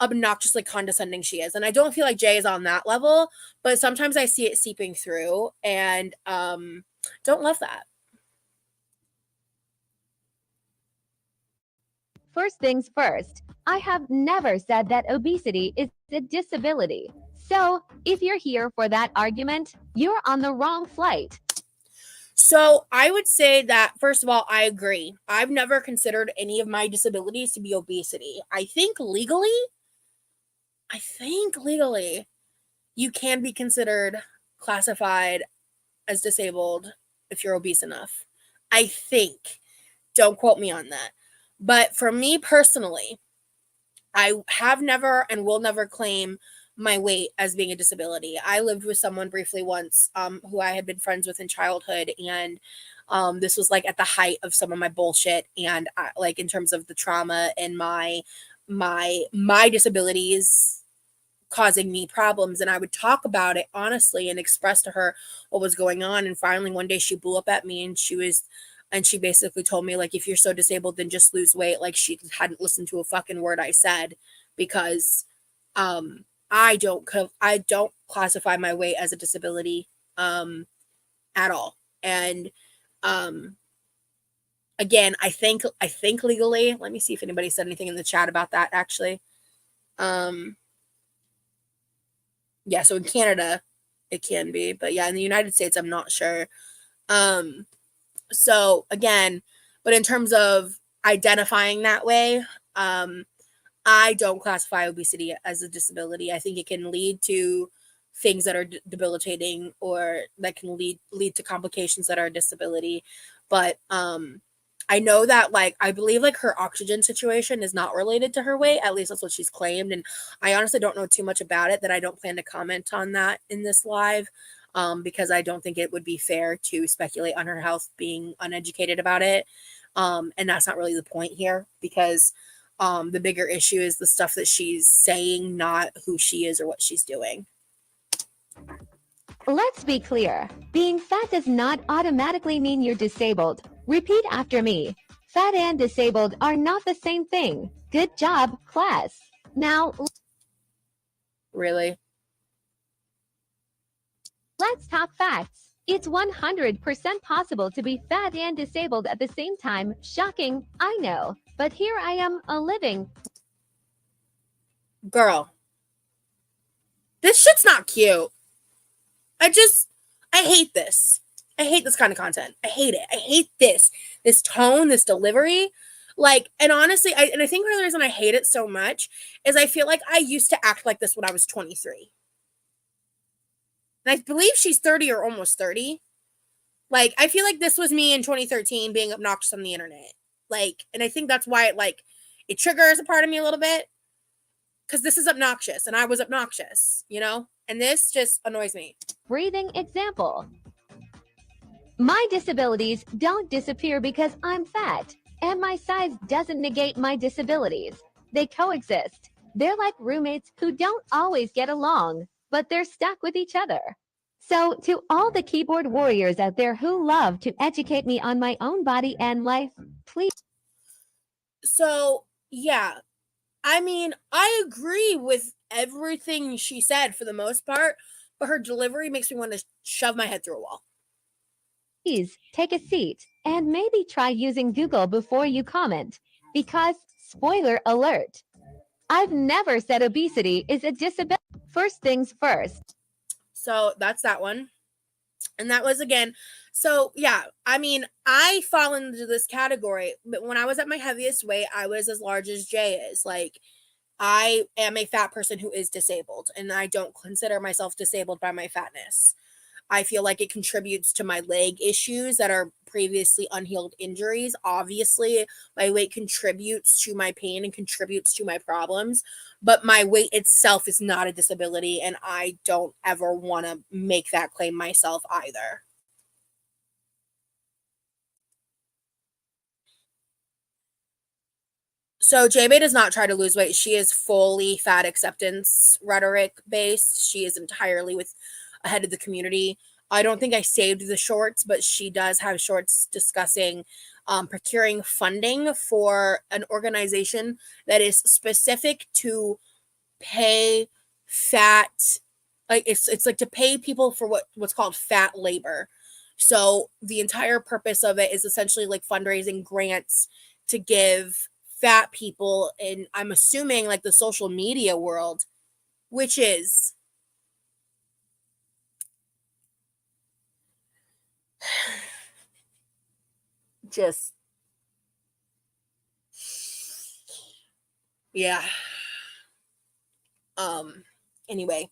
obnoxiously condescending she is. And I don't feel like Jay is on that level, but sometimes I see it seeping through and don't love that. First things first, I have never said that obesity is a disability. So if you're here for that argument, you're on the wrong flight. So I would say that, first of all, I agree. I've never considered any of my disabilities to be obesity. I think legally, you can be considered classified as disabled if you're obese enough. I think. Don't quote me on that. But for me personally, I have never and will never claim my weight as being a disability. I lived with someone briefly once who I had been friends with in childhood, and this was like at the height of some of my bullshit, and like in terms of the trauma and my disabilities causing me problems, and I would talk about it honestly and express to her what was going on. And finally one day she blew up at me, and she basically told me, like, if you're so disabled, then just lose weight. Like, she hadn't listened to a fucking word I said, because I don't classify my weight as a disability at all. And again, I think legally, let me see if anybody said anything in the chat about that actually. Yeah, so in Canada it can be, but yeah, in the United States I'm not sure. So again, but in terms of identifying that way, I don't classify obesity as a disability. I think it can lead to things that are debilitating, or that can lead to complications that are a disability. But I know that, like, I believe like her oxygen situation is not related to her weight. At least that's what she's claimed. And I honestly don't know too much about it, that I don't plan to comment on that in this live, because I don't think it would be fair to speculate on her health being uneducated about it. And that's not really the point here, because the bigger issue is the stuff that she's saying, not who she is or what she's doing. Let's be clear. Being fat does not automatically mean you're disabled. Repeat after me. Fat and disabled are not the same thing. Good job, class. Now, Really? let's talk facts. It's 100% possible to be fat and disabled at the same time. Shocking, I know. But here I am, a living. Girl. This shit's not cute. I hate this. I hate this kind of content. I hate it. I hate this tone, this delivery. Like, and honestly, I think part of the reason I hate it so much is I feel like I used to act like this when I was 23. And I believe she's 30 or almost 30. Like, I feel like this was me in 2013 being obnoxious on the internet. Like, and I think that's why it triggers a part of me a little bit. Because this is obnoxious, and I was obnoxious, you know? And this just annoys me. Breathing example. My disabilities don't disappear because I'm fat, and my size doesn't negate my disabilities. They coexist. They're like roommates who don't always get along, but they're stuck with each other. So, to all the keyboard warriors out there who love to educate me on my own body and life, please. So, yeah. I mean, I agree with everything she said for the most part, but her delivery makes me want to shove my head through a wall. Please take a seat and maybe try using Google before you comment, because, spoiler alert, I've never said obesity is a disability. First things first. So that's that one. And that was again. So yeah, I mean, I fall into this category, but when I was at my heaviest weight, I was as large as Jay is. Like, I am a fat person who is disabled, and I don't consider myself disabled by my fatness. I feel like it contributes to my leg issues that are previously unhealed injuries. Obviously, my weight contributes to my pain and contributes to my problems, but my weight itself is not a disability, and I don't ever want to make that claim myself either. So JaeBae does not try to lose weight. She is fully fat acceptance rhetoric based. She is entirely ahead of the community. I don't think I saved the shorts, but she does have shorts discussing procuring funding for an organization that is specific to pay fat, like it's like to pay people for what's called fat labor. So the entire purpose of it is essentially like fundraising grants to give fat people in, I'm assuming, like the social media world, which is just, yeah. Anyway,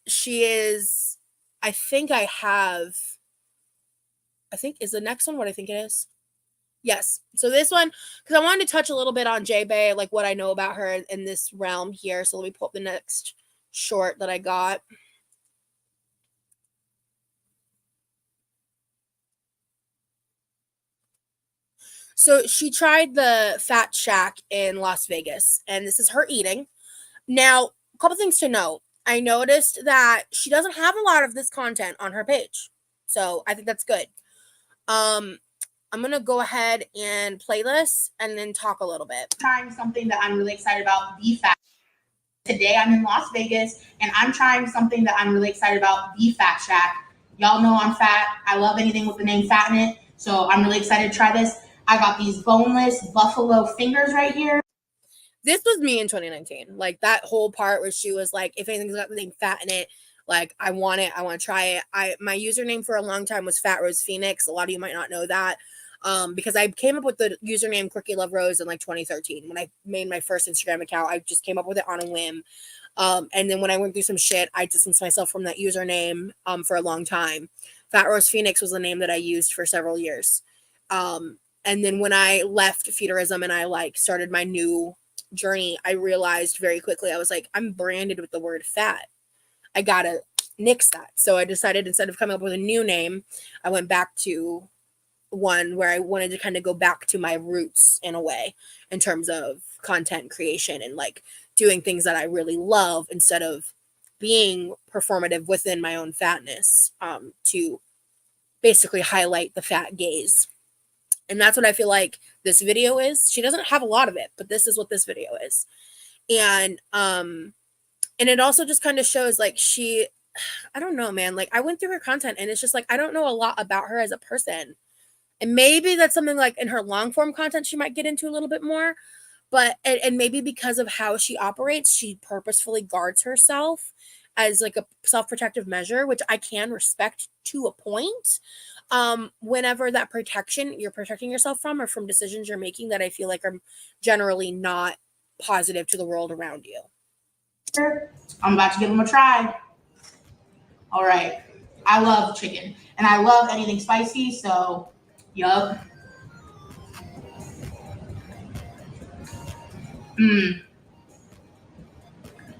she is, I think is the next one what I think it is? Yes. So this one, because I wanted to touch a little bit on JaeBae, like what I know about her in this realm here. So let me pull up the next short that I got. So she tried the Fat Shack in Las Vegas, and this is her eating. Now, a couple things to note. I noticed that she doesn't have a lot of this content on her page. So I think that's good. I'm going to go ahead and play this and then talk a little bit. Trying something that I'm really excited about, the Fat. Today I'm in Las Vegas, and I'm trying something that I'm really excited about, the Fat Shack. Y'all know I'm fat. I love anything with the name fat in it. So I'm really excited to try this. I got these boneless buffalo fingers right here. This was me in 2019. Like that whole part where she was like, if anything's got the name fat in it, like I want it, I want to try it. My username for a long time was Fat Rose Phoenix. A lot of you might not know that. Because I came up with the username Quirkyloverosee in like 2013. When I made my first Instagram account, I just came up with it on a whim. And then when I went through some shit, I distanced myself from that username for a long time. Fat Rose Phoenix was the name that I used for several years. And then when I left feederism and I like started my new journey, I realized very quickly, I was like, I'm branded with the word fat. I gotta nix that. So I decided instead of coming up with a new name, I went back to one where I wanted to kind of go back to my roots in a way in terms of content creation and like doing things that I really love instead of being performative within my own fatness, to basically highlight the fat gaze. And that's what I feel like this video is. She doesn't have a lot of it, but this is what this video is. And it also just kind of shows like I don't know, man. Like I went through her content and it's just like, I don't know a lot about her as a person. And maybe that's something like in her long form content, she might get into a little bit more, but, and maybe because of how she operates, she purposefully guards herself as like a self-protective measure, which I can respect to a point. Whenever that protection you're protecting yourself from or from decisions you're making that I feel like are generally not positive to the world around you. I'm about to give them a try. All right. I love chicken and I love anything spicy. So, yup.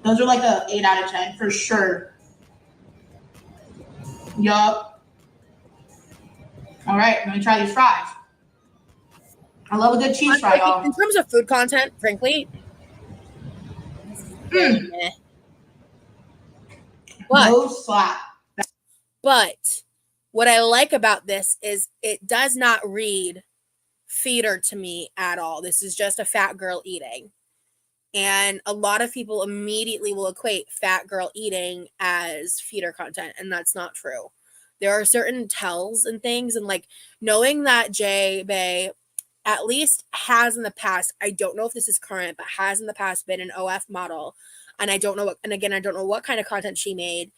Those are like a 8 out of 10 for sure. Yup. All right, let me try these fries. I love a good cheese fry, y'all. In terms of food content, frankly, no slap. But what I like about this is it does not read feeder to me at all. This is just a fat girl eating. And a lot of people immediately will equate fat girl eating as feeder content, and that's not true. There are certain tells and things, and like knowing that JaeBae at least has in the past, I don't know if this is current, but has in the past been an OF model. And I don't know what, and again, I don't know what kind of content she made.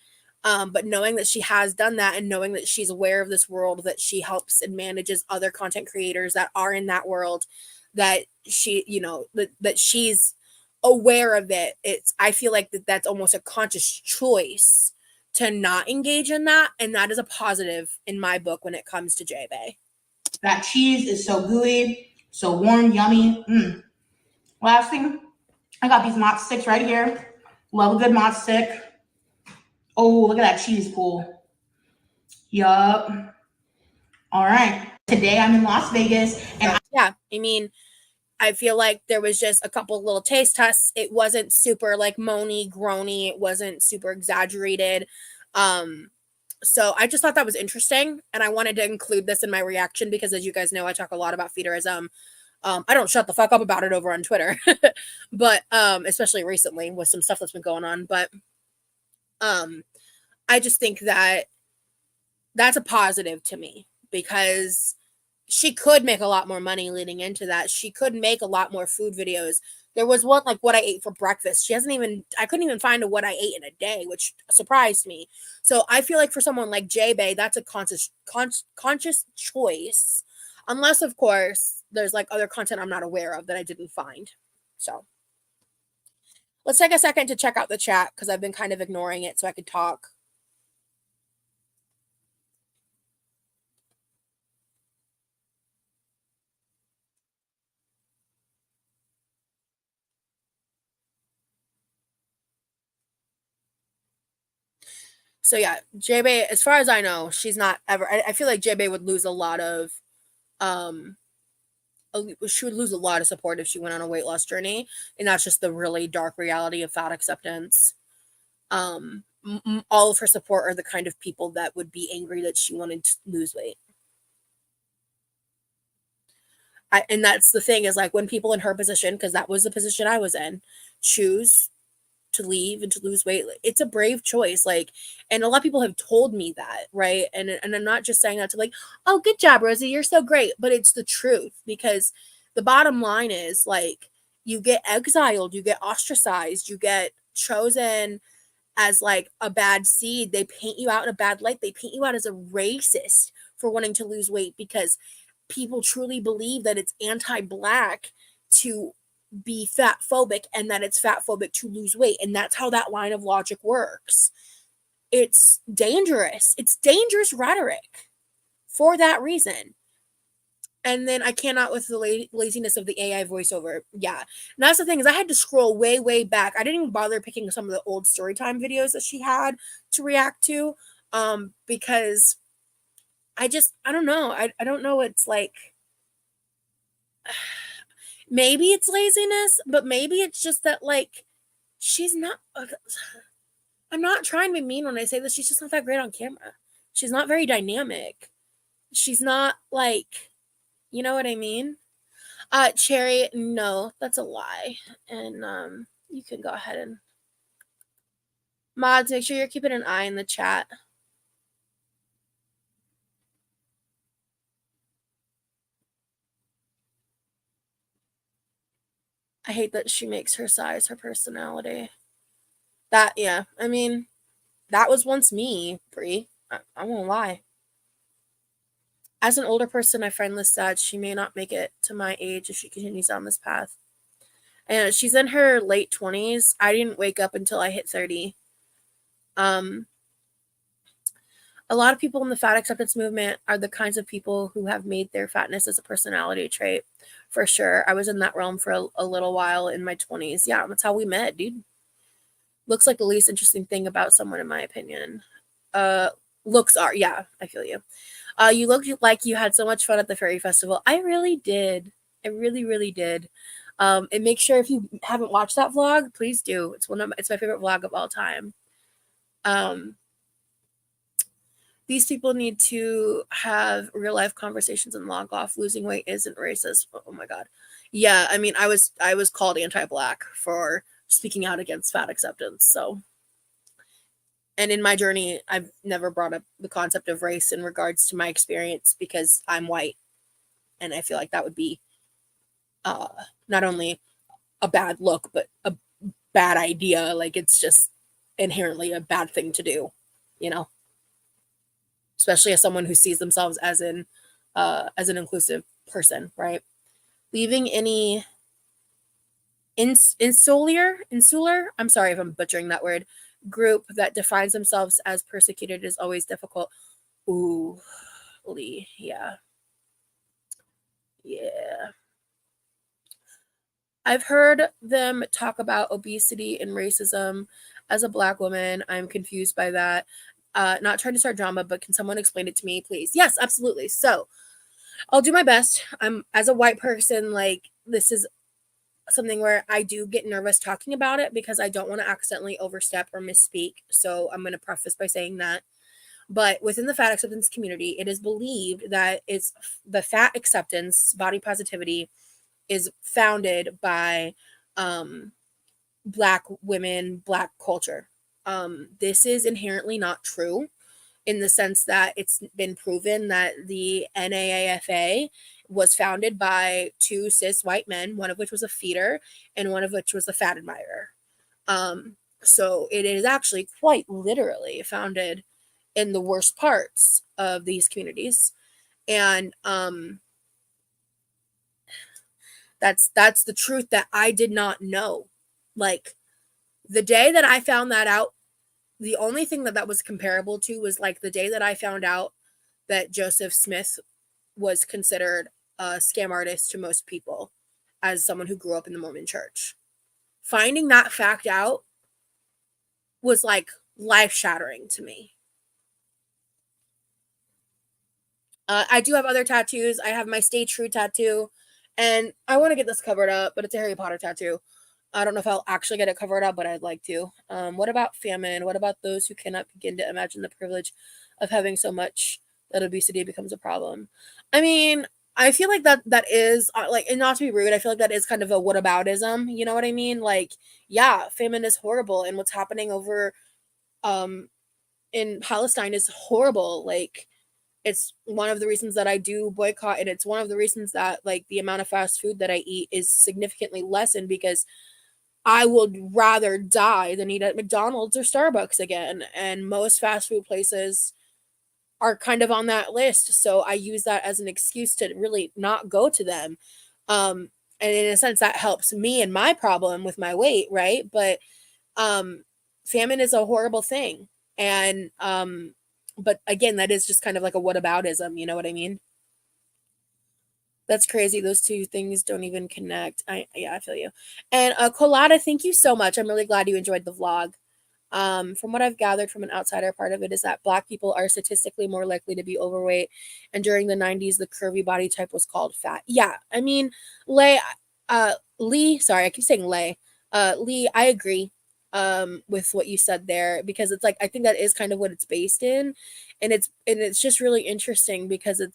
But knowing that she has done that and knowing that she's aware of this world, that she helps and manages other content creators that are in that world, that she, you know, that she's aware of it. I feel like that's almost a conscious choice to not engage in that. And that is a positive in my book when it comes to JaeBae. That cheese is so gooey, so warm, yummy. Last thing, I got these mozz sticks right here. Love a good mozz stick. Oh, look at that cheese pool. Yup. All right. Today I'm in Las Vegas. And yeah, I mean, I feel like there was just a couple little taste tests. It wasn't super like moany, groany. It wasn't super exaggerated. So I just thought that was interesting. And I wanted to include this in my reaction because as you guys know, I talk a lot about feederism. I don't shut the fuck up about it over on Twitter, but especially recently with some stuff that's been going on. But I just think that that's a positive to me because she could make a lot more money leading into that. She could make a lot more food videos. There was one like what I ate for breakfast. I couldn't even find a what I ate in a day, which surprised me. So I feel like for someone like JaeBae, that's a conscious choice. Unless, of course, there's like other content I'm not aware of that I didn't find. So let's take a second to check out the chat because I've been kind of ignoring it so I could talk. So yeah, JaeBae, as far as I know, she's not ever. I feel like JaeBae would lose a lot of, she would lose a lot of support if she went on a weight loss journey, and that's just the really dark reality of fat acceptance. All of her support are the kind of people that would be angry that she wanted to lose weight. And that's the thing is like when people in her position, because that was the position I was in, choose to leave and to lose weight, it's a brave choice. Like, and a lot of people have told me that, right? And I'm not just saying that to like, oh, good job, Rosie, you're so great, but it's the truth, because the bottom line is like you get exiled, you get ostracized, you get chosen as like a bad seed. They paint you out in a bad light. They paint you out as a racist for wanting to lose weight because people truly believe that it's anti-Black to be fat phobic and that it's fat phobic to lose weight. And that's how that line of logic works. It's dangerous. It's dangerous rhetoric for that reason. And then I cannot with the laziness of the AI voiceover. Yeah. And that's the thing is I had to scroll way, way back. I didn't even bother picking some of the old storytime videos that she had to react to because I don't know. I don't know. It's like, maybe it's laziness, but maybe it's just that, like, she's not, I'm not trying to be mean when I say this. She's just not that great on camera. She's not very dynamic. She's not, like, you know what I mean? Cherry, no, that's a lie. And, you can go ahead and, mods, make sure you're keeping an eye in the chat. I hate that she makes her size her personality. That, yeah, I mean, that was once me, Brie. I won't lie. As an older person, I find this sad. She may not make it to my age if she continues on this path. And she's in her late 20s. I didn't wake up until I hit 30. A lot of people in the fat acceptance movement are the kinds of people who have made their fatness as a personality trait. For sure. I was in that realm for a little while in my 20s. Yeah, that's how we met, dude. Looks like the least interesting thing about someone, in my opinion. Looks are, yeah, I feel you. You look like you had so much fun at the fairy festival. I really did. I really, really did. And make sure if you haven't watched that vlog, please do. It's my favorite vlog of all time. These people need to have real life conversations and log off. Losing weight isn't racist. Oh my God. Yeah, I mean, I was called anti-Black for speaking out against fat acceptance. So, and in my journey, I've never brought up the concept of race in regards to my experience because I'm white. And I feel like that would be not only a bad look, but a bad idea. Like it's just inherently a bad thing to do, you know? Especially as someone who sees themselves as an inclusive person, right? Leaving any insular, I'm sorry if I'm butchering that word, group that defines themselves as persecuted is always difficult. Ooh, Lee, yeah. Yeah. I've heard them talk about obesity and racism. As a Black woman, I'm confused by that. Not trying to start drama, but can someone explain it to me, please? Yes, absolutely. So I'll do my best. I'm as a white person, like this is something where I do get nervous talking about it because I don't want to accidentally overstep or misspeak. So I'm going to preface by saying that. But within the fat acceptance community, it is believed that it's the fat acceptance, body positivity is founded by Black women, Black culture. This is inherently not true. in the sense that it's been proven that the NAAFA was founded by 2 cis white men, one of which was a feeder and one of which was a fat admirer. So it is actually quite literally founded in the worst parts of these communities. And that's the truth that I did not know. Like, the day that I found that out, the only thing that was comparable to was like the day that I found out that Joseph Smith was considered a scam artist to most people as someone who grew up in the Mormon church. Finding that fact out was like life-shattering to me. I do have other tattoos. I have my Stay True tattoo, and I want to get this covered up, but it's a Harry Potter tattoo. I don't know if I'll actually get it covered up, but I'd like to. What about famine? What about those who cannot begin to imagine the privilege of having so much that obesity becomes a problem? I mean, I feel like that is like, and not to be rude, I feel like that is kind of a whataboutism. You know what I mean? Like, yeah, famine is horrible, and what's happening over in Palestine is horrible. Like, it's one of the reasons that I do boycott, and it's one of the reasons that like the amount of fast food that I eat is significantly lessened, because I would rather die than eat at McDonald's or Starbucks again. And most fast food places are kind of on that list. So I use that as an excuse to really not go to them. And in a sense, that helps me and my problem with my weight, right? But famine is a horrible thing. And but again, that is just kind of like a whataboutism, you know what I mean? That's crazy. Those two things don't even connect. I feel you. And Colada, thank you so much. I'm really glad you enjoyed the vlog. From what I've gathered from an outsider, part of it is that Black people are statistically more likely to be overweight. And during the 90s, the curvy body type was called fat. Yeah, I mean, Lee, sorry, I keep saying Lee, I agree with what you said there, because it's like, I think that is kind of what it's based in. And it's just really interesting because it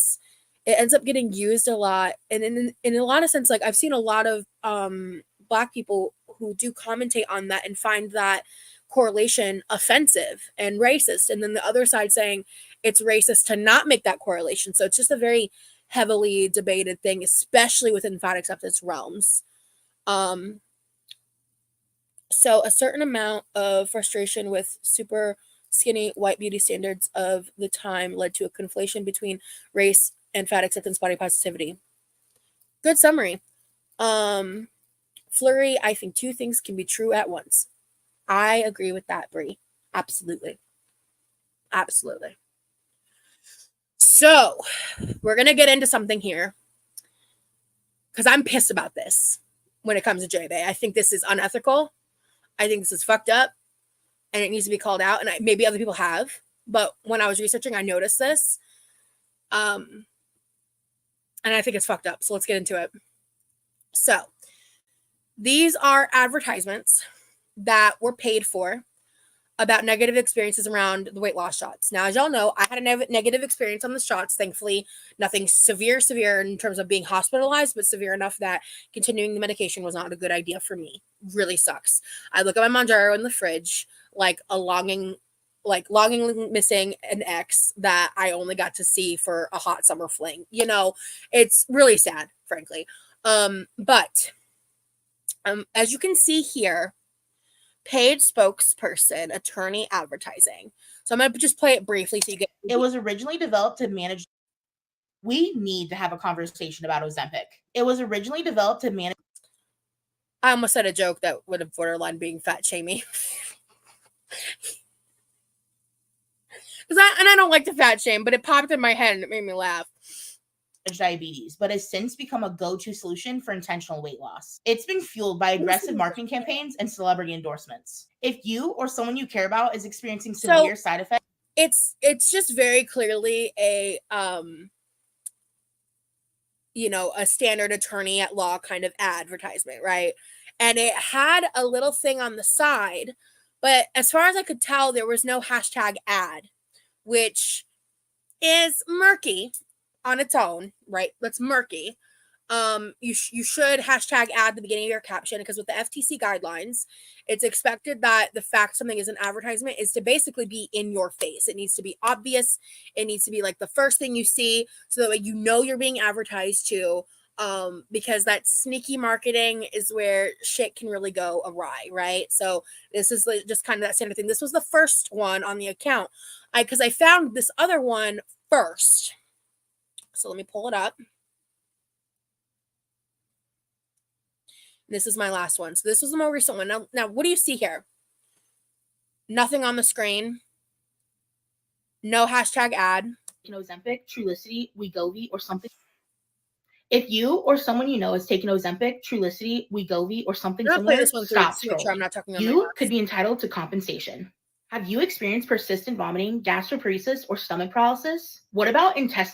ends up getting used a lot. And in a lot of sense, like I've seen a lot of Black people who do commentate on that and find that correlation offensive and racist. And then the other side saying it's racist to not make that correlation. So it's just a very heavily debated thing, especially within fat acceptance realms. So a certain amount of frustration with super skinny white beauty standards of the time led to a conflation between race and fat acceptance, body positivity. Good summary. Flurry, I think 2 things can be true at once. I agree with that, Brie. Absolutely. Absolutely. So, we're going to get into something here, because I'm pissed about this when it comes to JaeBae. I think this is unethical. I think this is fucked up, and it needs to be called out. And maybe other people have, but when I was researching, I noticed this. And I think it's fucked up. So let's get into it. So these are advertisements that were paid for about negative experiences around the weight loss shots. Now, as y'all know, I had a negative experience on the shots. Thankfully, nothing severe in terms of being hospitalized, but severe enough that continuing the medication was not a good idea for me. Really sucks. I look at my Monjaro in the fridge, like longingly missing an ex that I only got to see for a hot summer fling. You know, it's really sad, frankly. But as you can see here, paid spokesperson, attorney, advertising. So I'm going to just play it briefly so you get. It was originally developed to manage. We need to have a conversation about Ozempic. It was originally developed to manage. I almost said a joke that would have borderline being fat shaming. I don't like to fat shame, but it popped in my head and it made me laugh. Diabetes, but has since become a go-to solution for intentional weight loss. It's been fueled by aggressive marketing campaigns and celebrity endorsements. If you or someone you care about is experiencing severe side effects, it's just very clearly a a standard attorney at law kind of advertisement, right? And it had a little thing on the side, but as far as I could tell, there was no hashtag ad, which is murky on its own, right? That's murky. you should hashtag add the beginning of your caption, because with the FTC guidelines, it's expected that the fact something is an advertisement is to basically be in your face. It needs to be obvious. It needs to be like the first thing you see, so that way you know you're being advertised to. Because that sneaky marketing is where shit can really go awry, right? So this is just kind of that standard thing. This was the first one on the account, because I found this other one first. So let me pull it up. This is my last one. So this was the more recent one. Now, what do you see here? Nothing on the screen. No hashtag ad. Ozempic, Trulicity, Wegovy, or something. If you or someone you know has taken Ozempic, Trulicity, Wegovy, or something similar, stop scrolling. Sure I'm not talking you could be entitled to compensation. Have you experienced persistent vomiting, gastroparesis, or stomach paralysis? What about intestinal?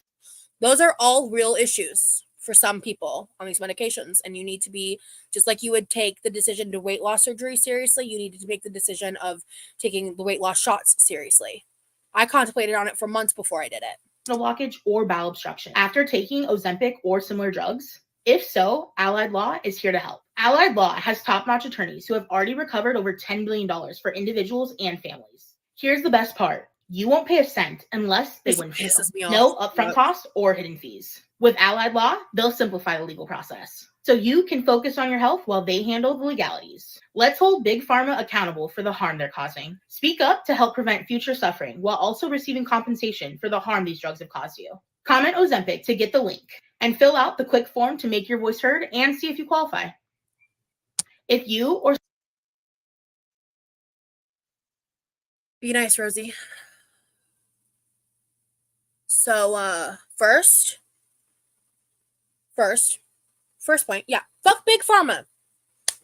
Those are all real issues for some people on these medications, and you need to be, just like you would take the decision to weight loss surgery seriously, you needed to make the decision of taking the weight loss shots seriously. I contemplated on it for months before I did it. Blockage or bowel obstruction after taking Ozempic or similar drugs? If so, Allied Law is here to help. Allied Law has top-notch attorneys who have already recovered over $10 billion for individuals and families. Here's the best part. You won't pay a cent unless they win for you. No upfront costs or hidden fees. With Allied Law, they'll simplify the legal process, so you can focus on your health while they handle the legalities. Let's hold Big Pharma accountable for the harm they're causing. Speak up to help prevent future suffering while also receiving compensation for the harm these drugs have caused you. Comment Ozempic to get the link and fill out the quick form to make your voice heard and see if you qualify. If you or be nice, Rosie. So, first point, yeah, fuck Big Pharma.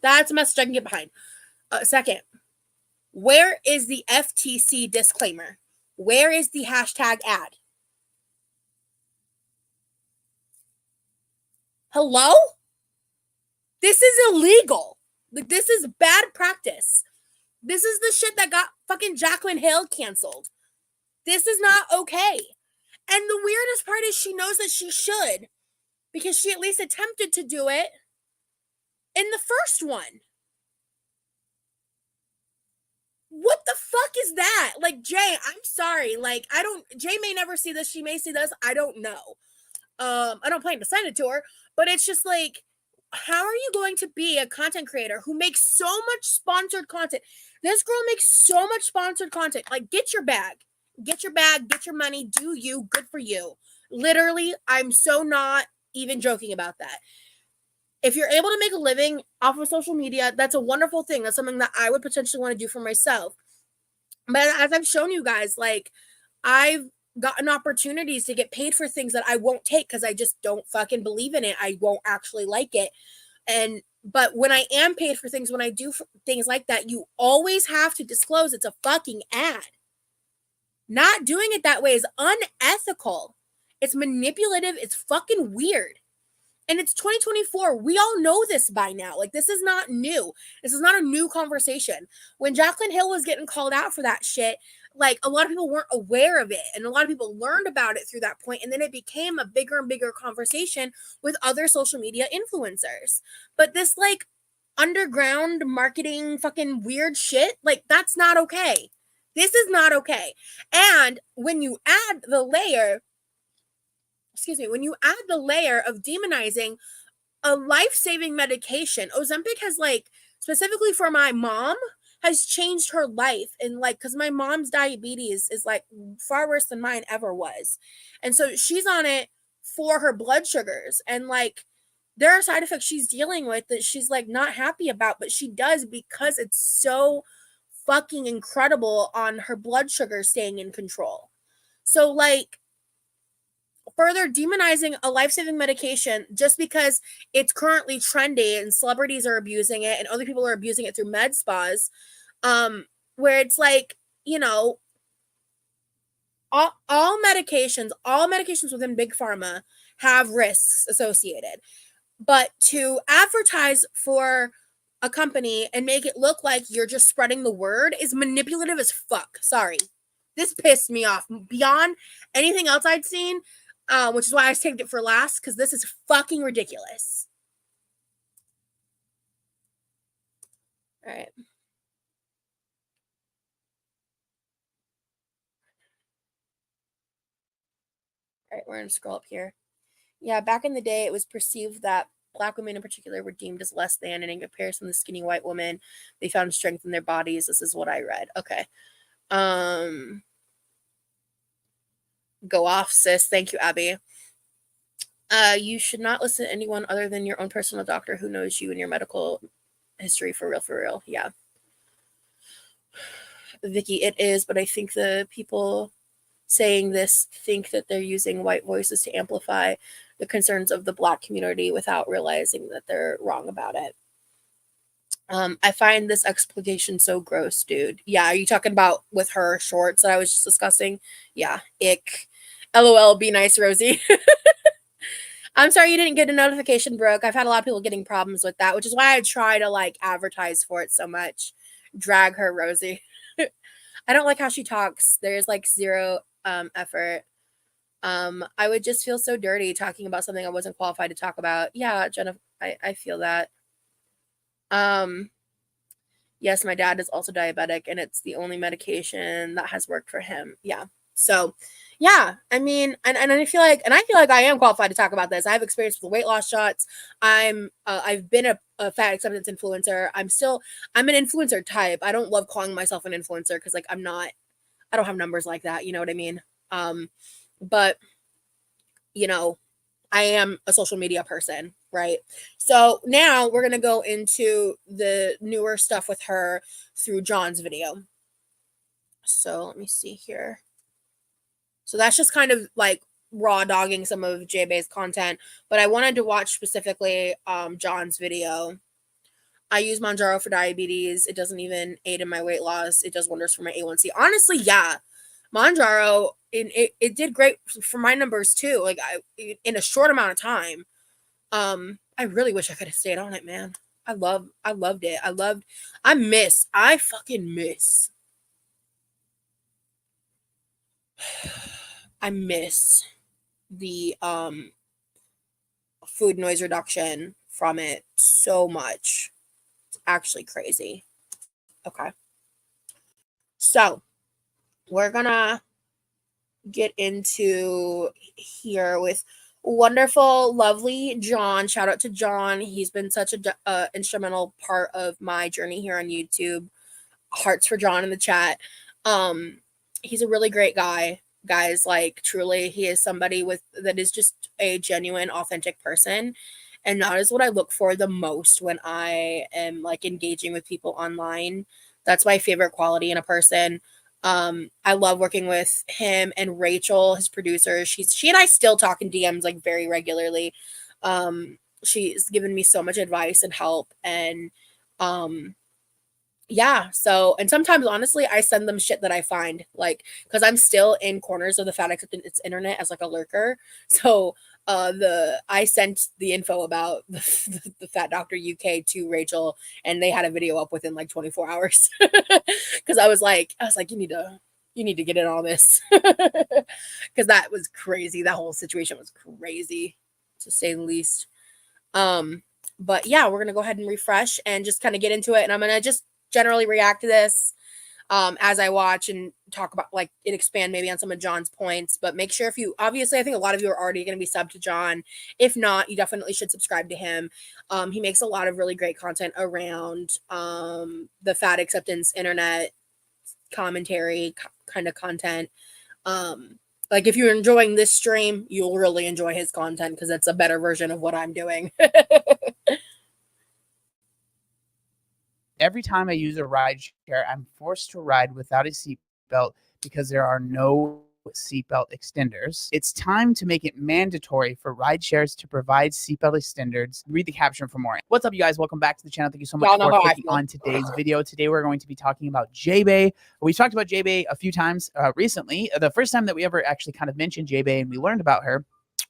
That's a message I can get behind. Second, where is the FTC disclaimer? Where is the hashtag ad? Hello? This is illegal. This is bad practice. This is the shit that got fucking Jaclyn Hill canceled. This is not okay. And the weirdest part is she knows that she should, because she at least attempted to do it in the first one. What the fuck is that? Like, Jay, I'm sorry. Like, Jay may never see this. She may see this. I don't know. I don't plan to send it to her, but it's just like, how are you going to be a content creator who makes so much sponsored content? This girl makes so much sponsored content. Like, get your bag. Get your bag, get your money, do you, good for you. Literally, I'm so not even joking about that. If you're able to make a living off of social media, that's a wonderful thing. That's something that I would potentially want to do for myself. But as I've shown you guys, like, I've gotten opportunities to get paid for things that I won't take because I just don't fucking believe in it. I won't actually like it. But when I am paid for things, when I do things like that, you always have to disclose it's a fucking ad. Not doing it that way is unethical. It's manipulative. It's fucking weird. And it's 2024. We all know this by now. Like, this is not new. This is not a new conversation. When Jaclyn Hill was getting called out for that shit, like, a lot of people weren't aware of it. And a lot of people learned about it through that point. And then it became a bigger and bigger conversation with other social media influencers. But this, like, underground marketing fucking weird shit, like, that's not okay. This is not okay. And when you add the layer, of demonizing a life-saving medication, Ozempic has, like, specifically for my mom, has changed her life. And, like, because my mom's diabetes is, like, far worse than mine ever was. And so she's on it for her blood sugars. And, like, there are side effects she's dealing with that she's, like, not happy about, but she does because it's so fucking incredible on her blood sugar staying in control. So, like, further demonizing a life-saving medication just because it's currently trendy and celebrities are abusing it and other people are abusing it through med spas, where it's like, you know, all medications within Big Pharma have risks associated. But to advertise for a company and make it look like you're just spreading the word is manipulative as fuck. Sorry. This pissed me off. Beyond anything else I'd seen, which is why I saved it for last, because this is fucking ridiculous. All right. All right, we're going to scroll up here. Yeah, back in the day, it was perceived that Black women in particular were deemed as less than, and in comparison to the skinny white woman, they found strength in their bodies. This is what I read. Okay. Go off, sis. Thank you, Abby. You should not listen to anyone other than your own personal doctor who knows you and your medical history for real, for real. Yeah. Vicky, it is, but I think the people saying this think that they're using white voices to amplify the concerns of the Black community without realizing that they're wrong about it. I find this explanation so gross, dude. Yeah, are you talking about with her shorts that I was just discussing? Yeah, ick. LOL, be nice, Rosie. I'm sorry you didn't get a notification, Brooke. I've had a lot of people getting problems with that, which is why I try to like advertise for it so much. Drag her, Rosie. I don't like how she talks. There's like zero effort. I would just feel so dirty talking about something I wasn't qualified to talk about. Yeah, Jennifer, I feel that. Yes, my dad is also diabetic, and it's the only medication that has worked for him. Yeah. So, yeah, I mean, and I feel like I am qualified to talk about this. I have experience with weight loss shots. I've been a fat acceptance influencer. I'm an influencer type. I don't love calling myself an influencer because like I don't have numbers like that. You know what I mean? But you know, I am a social media person, right? So now we're going to go into the newer stuff with her through John's video. So let me see here. So that's just kind of like raw dogging some of JaeBae's content, but I wanted to watch specifically John's video. I use Mounjaro for diabetes. It doesn't even aid in my weight loss. It does wonders for my A1C. Honestly, yeah. Mounjaro, it did great for my numbers too. Like in a short amount of time. I really wish I could have stayed on it, man. I loved it. I fucking miss. I miss the food noise reduction from it so much. It's actually crazy. Okay. So we're gonna get into here with wonderful, lovely John. Shout out to John. He's been such a instrumental part of my journey here on YouTube. Hearts for John in the chat. He's a really great guy, guys. Like truly, he is somebody that is just a genuine, authentic person, and that is what I look for the most when I am like engaging with people online. That's my favorite quality in a person. I love working with him and Rachel, his producer. She and I still talk in DMs like very regularly. She's given me so much advice and help, and yeah. So, and sometimes honestly, I send them shit that I find, like, because I'm still in corners of the fat acceptance internet as like a lurker. So I sent the info about the Fat Doctor UK to Rachel, and they had a video up within like 24 hours. Because I was like, you need to get in on this. Because that was crazy. That whole situation was crazy, to say the least. But yeah, we're gonna go ahead and refresh and just kind of get into it, and I'm gonna just generally react to this as I watch and talk about like and expand maybe on some of John's points. But make sure obviously I think a lot of you are already going to be subbed to John. If not, you definitely should subscribe to him. He makes a lot of really great content around the fat acceptance internet commentary kind of content. Like if you're enjoying this stream, you'll really enjoy his content because it's a better version of what I'm doing. Every time I use a ride share, I'm forced to ride without a seatbelt because there are no seatbelt extenders. It's time to make it mandatory for ride shares to provide seatbelt extenders. Read the caption for more. What's up, you guys? Welcome back to the channel. Thank you so much for clicking on today's video. Today, we're going to be talking about JaeBae. We've talked about JaeBae a few times recently. The first time that we ever actually kind of mentioned JaeBae and we learned about her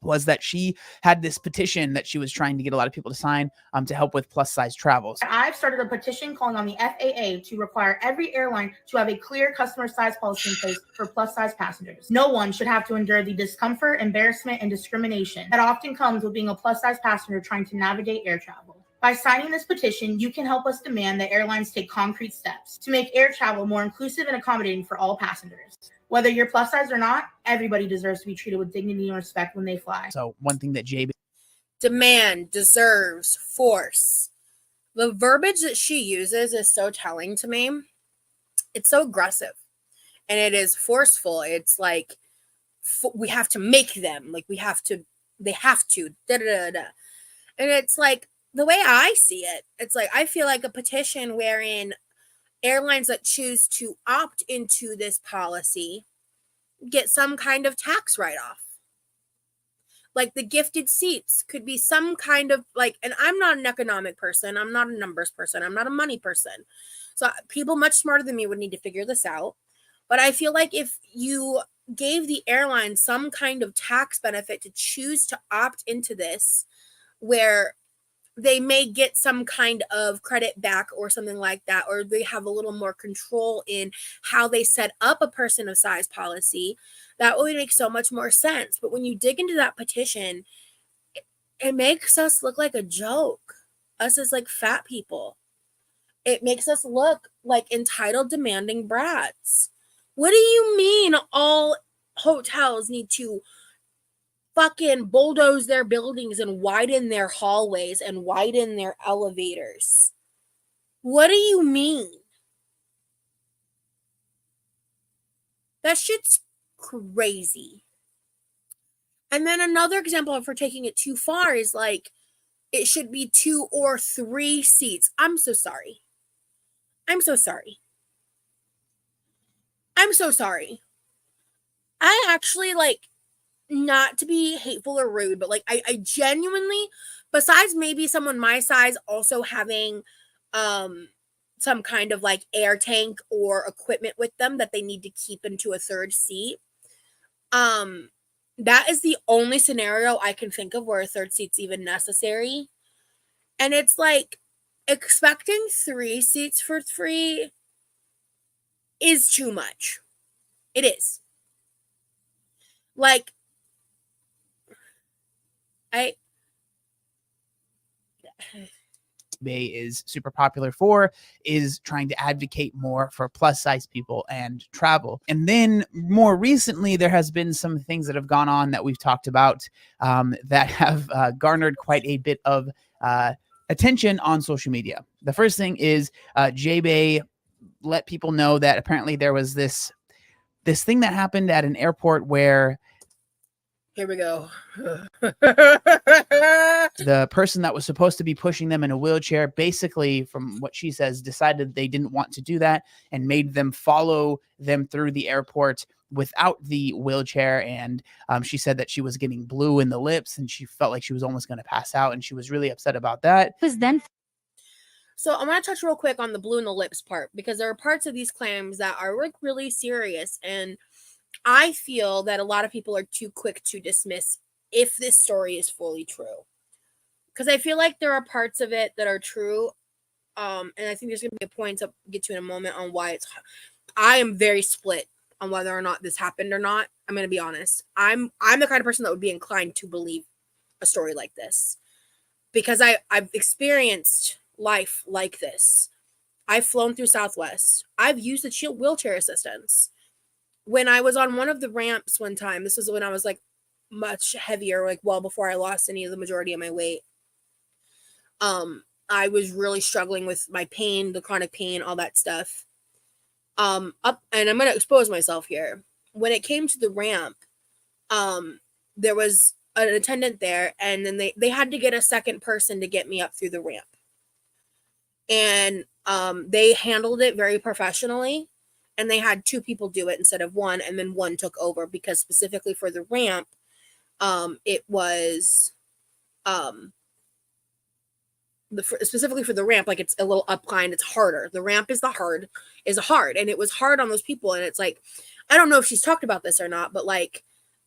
was that she had this petition that she was trying to get a lot of people to sign to help with plus size travels. I've started a petition calling on the FAA to require every airline to have a clear customer size policy in place for plus size passengers. No one should have to endure the discomfort, embarrassment, and discrimination that often comes with being a plus size passenger trying to navigate air travel. By signing this petition, you can help us demand that airlines take concrete steps to make air travel more inclusive and accommodating for all passengers. Whether you're plus size or not, everybody deserves to be treated with dignity and respect when they fly. So one thing that JaeBae demand, deserves, force. The verbiage that she uses is so telling to me. It's so aggressive and it is forceful. It's like we have to make them, like they have to, da, da, da, da. And it's like the way I see it, it's like I feel like a petition wherein airlines that choose to opt into this policy get some kind of tax write-off. Like the gifted seats could be some kind of like, and I'm not an economic person. I'm not a numbers person. I'm not a money person. So people much smarter than me would need to figure this out. But I feel like if you gave the airline some kind of tax benefit to choose to opt into this, where they may get some kind of credit back or something like that, or they have a little more control in how they set up a person of size policy, that would make so much more sense. But when you dig into that petition, it makes us look like a joke. Us as like fat people. It makes us look like entitled, demanding brats. What do you mean all hotels need to fucking bulldoze their buildings and widen their hallways and widen their elevators? What do you mean? That shit's crazy. And then another example for taking it too far is like, it should be 2 or 3 seats. I'm so sorry. I'm so sorry. I'm so sorry. I actually like, not to be hateful or rude, but like I genuinely, besides maybe someone my size also having some kind of like air tank or equipment with them that they need to keep into a 3rd seat, that is the only scenario I can think of where a 3rd seat's even necessary. And it's like expecting 3 seats for free is too much. It is. Like, JaeBae is super popular for is trying to advocate more for plus size people and travel. And then more recently, there has been some things that have gone on that we've talked about that have garnered quite a bit of attention on social media. The first thing is JaeBae let people know that apparently there was this thing that happened at an airport where here we go. The person that was supposed to be pushing them in a wheelchair, basically, from what she says, decided they didn't want to do that and made them follow them through the airport without the wheelchair. And she said that she was getting blue in the lips and she felt like she was almost going to pass out. And she was really upset about that. So I'm going to touch real quick on the blue in the lips part, because there are parts of these claims that are like really serious. And I feel that a lot of people are too quick to dismiss if this story is fully true. Because I feel like there are parts of it that are true. And I think there's going to be a point to get to in a moment on why it's... I am very split on whether or not this happened or not. I'm going to be honest. I'm the kind of person that would be inclined to believe a story like this. Because I've experienced life like this. I've flown through Southwest. I've used the wheelchair assistance. When I was on one of the ramps one time, this was when I was like much heavier, like well before I lost any of the majority of my weight. I was really struggling with my pain, the chronic pain, all that stuff. And I'm going to expose myself here. When it came to the ramp, there was an attendant there, and then they had to get a second person to get me up through the ramp. And they handled it very professionally. And they had 2 people do it instead of 1, and then 1 took over because specifically for the ramp, it was specifically for the ramp, like it's a little upcline, it's harder. The ramp is hard, and it was hard on those people. And it's like, I don't know if she's talked about this or not, but like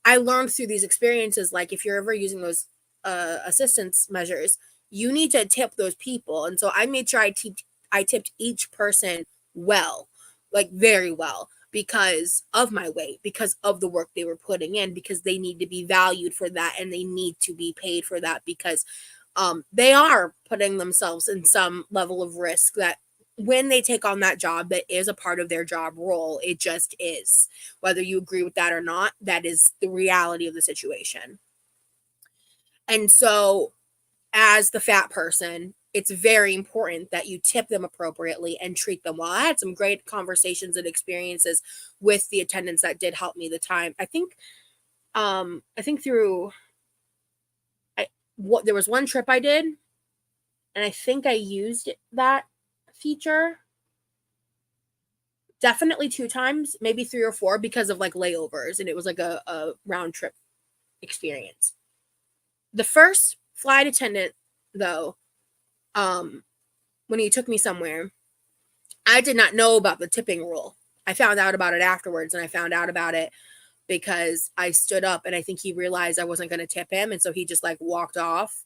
I learned through these experiences, like if you're ever using those assistance measures, you need to tip those people. And so I made sure I tipped each person well, like very well, because of my weight, because of the work they were putting in, because they need to be valued for that and they need to be paid for that, because they are putting themselves in some level of risk that when they take on that job that is a part of their job role, it just is. Whether you agree with that or not, that is the reality of the situation. And so as the fat person, it's very important that you tip them appropriately and treat them well. I had some great conversations and experiences with the attendants that did help me the time. I think there was one trip I did, and I think I used that feature definitely 2 times, maybe 3 or 4, because of like layovers, and it was like a round trip experience. The first flight attendant, though, when he took me somewhere, I did not know about the tipping rule. I found out about it afterwards, and I found out about it because I stood up, and I think he realized I wasn't going to tip him, and so he just like walked off.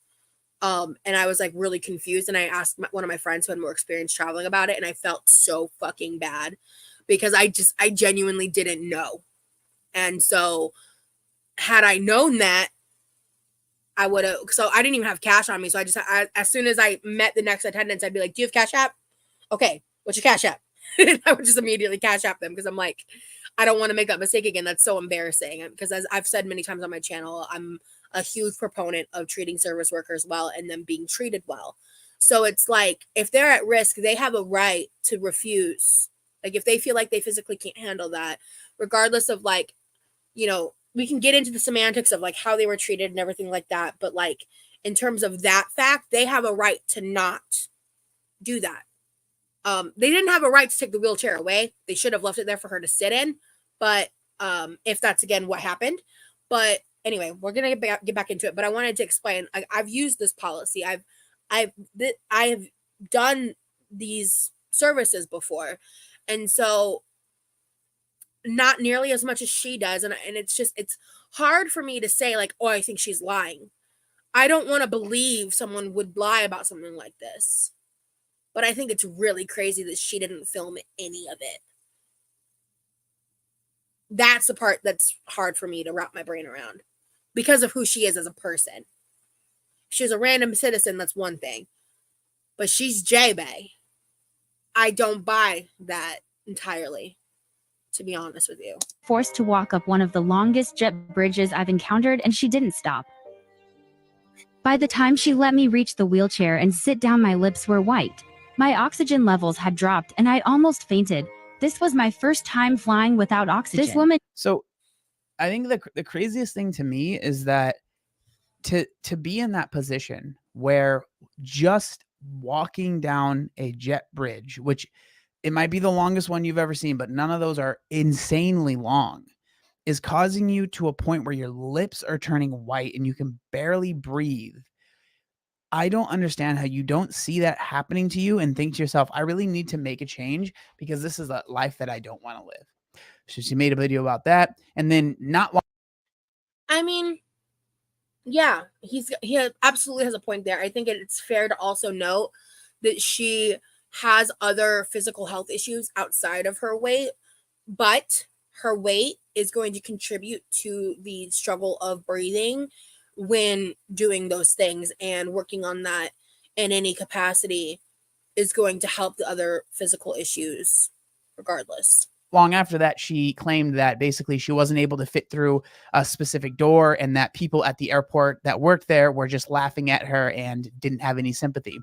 And I was like really confused, and I asked one of my friends who had more experience traveling about it, and I felt so fucking bad because I genuinely didn't know. And so had I known that, I would have, so I didn't even have cash on me. So as soon as I met the next attendants, I'd be like, do you have Cash App? Okay, what's your Cash App? I would just immediately Cash App them because I'm like, I don't want to make that mistake again. That's so embarrassing. Because as I've said many times on my channel, I'm a huge proponent of treating service workers well and them being treated well. So it's like, if they're at risk, they have a right to refuse. Like if they feel like they physically can't handle that, regardless of like, you know, we can get into the semantics of like how they were treated and everything like that. But like in terms of that fact, they have a right to not do that. They didn't have a right to take the wheelchair away. They should have left it there for her to sit in. But if that's again what happened. But anyway, we're gonna get back into it. But I wanted to explain. I've used this policy. I've done these services before, and so not nearly as much as she does. And it's hard for me to say like, oh, I think she's lying. I don't want to believe someone would lie about something like this. But I think it's really crazy that she didn't film any of it. That's the part that's hard for me to wrap my brain around because of who she is as a person. If she's a random citizen, that's one thing. But she's JaeBae. I don't buy that entirely, to be honest with you. Forced to walk up one of the longest jet bridges I've encountered, and she didn't stop. By the time she let me reach the wheelchair and sit down, my lips were white. My oxygen levels had dropped, and I almost fainted. This was my first time flying without oxygen. This woman. So I think the craziest thing to me is that to be in that position where just walking down a jet bridge, which it might be the longest one you've ever seen, but none of those are insanely long, is causing you to a point where your lips are turning white and you can barely breathe. I don't understand how you don't see that happening to you and think to yourself, I really need to make a change because this is a life that I don't want to live. So she made a video about that. And then I mean, yeah, he absolutely has a point there. I think it's fair to also note that she has other physical health issues outside of her weight, but her weight is going to contribute to the struggle of breathing when doing those things, and working on that in any capacity is going to help the other physical issues regardless. Long after that, she claimed that basically she wasn't able to fit through a specific door and that people at the airport that worked there were just laughing at her and didn't have any sympathy.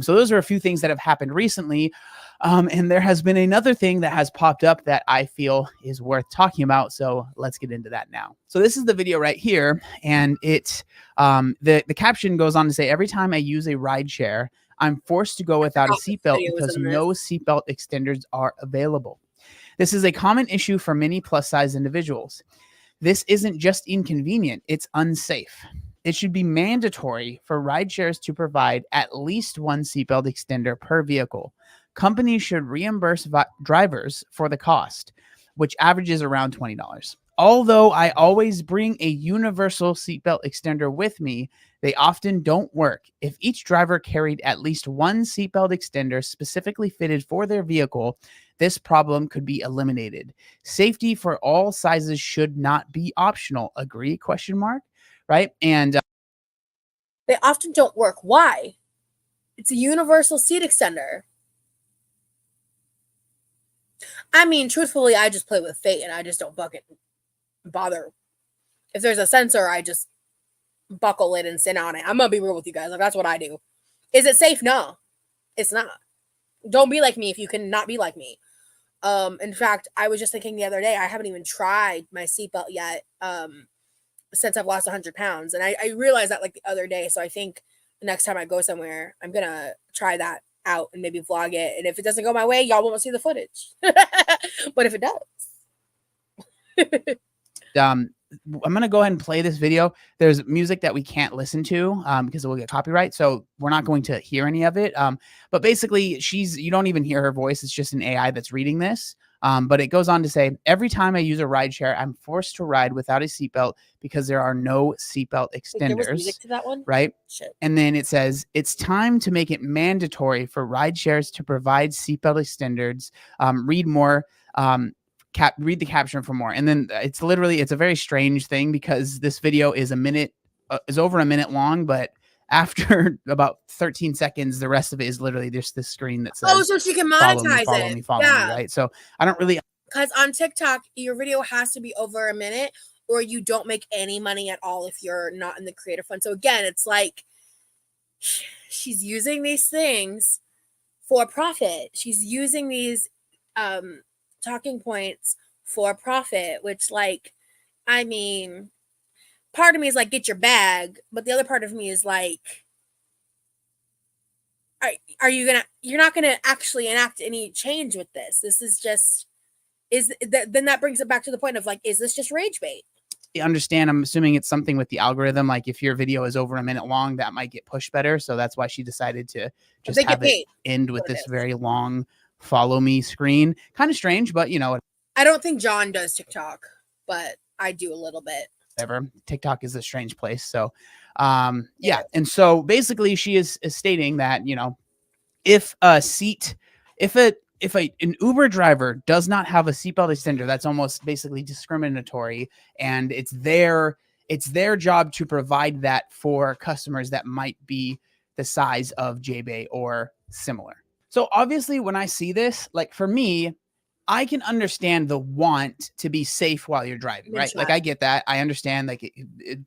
So those are a few things that have happened recently. And there has been another thing that has popped up that I feel is worth talking about. So let's get into that now. So this is the video right here. And the caption goes on to say, every time I use a ride share, I'm forced to go without a seatbelt because no seatbelt extenders are available. This is a common issue for many plus-size individuals. This isn't just inconvenient, it's unsafe. It should be mandatory for ride shares to provide at least one seatbelt extender per vehicle. Companies should reimburse drivers for the cost, which averages around $20. Although I always bring a universal seatbelt extender with me, they often don't work. If each driver carried at least one seatbelt extender specifically fitted for their vehicle, this problem could be eliminated. Safety for all sizes should not be optional. Agree? Question mark. Right? And they often don't work. Why? It's a universal seat extender. I mean, truthfully, I just play with fate and I just don't fucking bother. If there's a sensor, I just buckle it and sit on it. I'm gonna be real with you guys. Like, that's what I do. Is it safe? No, it's not. Don't be like me if you can not be like me. In fact, I was just thinking the other day, I haven't even tried my seatbelt yet. Since I've lost 100 pounds, and I realized that like the other day. So I think the next time I go somewhere, I'm gonna try that out and maybe vlog it. And if it doesn't go my way, y'all won't see the footage. But if it does, I'm going to go ahead and play this video. There's music that we can't listen to because it will get copyright. So we're not going to hear any of it. But basically, you don't even hear her voice. It's just an AI that's reading this. But it goes on to say, every time I use a rideshare, I'm forced to ride without a seatbelt because there are no seatbelt extenders. There was music to that one? Right? Shit. And then it says, it's time to make it mandatory for rideshares to provide seatbelt extenders. Read more. Read the caption for more. And then it's a very strange thing because this video is over a minute long, but after about 13 seconds, the rest of it is literally just this screen that says, oh, so she can monetize follow it. me, right? So I don't really, because on TikTok, your video has to be over a minute or you don't make any money at all if you're not in the creator fund. So again, it's like she's using these things for profit. She's using these talking points for profit, which, like, I mean, part of me is like, get your bag, but the other part of me is like, you're not gonna actually enact any change with this. This is just, then that brings it back to the point of like, is this just rage bait? Understand, I'm assuming it's something with the algorithm, like if your video is over a minute long, that might get pushed better. So that's why she decided to just have it end with this very long follow me screen. Kind of strange, but I don't think John does TikTok, but I do a little bit. Whatever. TikTok is a strange place. So yeah. And so basically she is stating that, if an Uber driver does not have a seatbelt extender, that's almost basically discriminatory, and it's their job to provide that for customers that might be the size of JaeBae or similar. So obviously when I see this, like for me, I can understand the want to be safe while you're driving, right? Like I get that. I understand like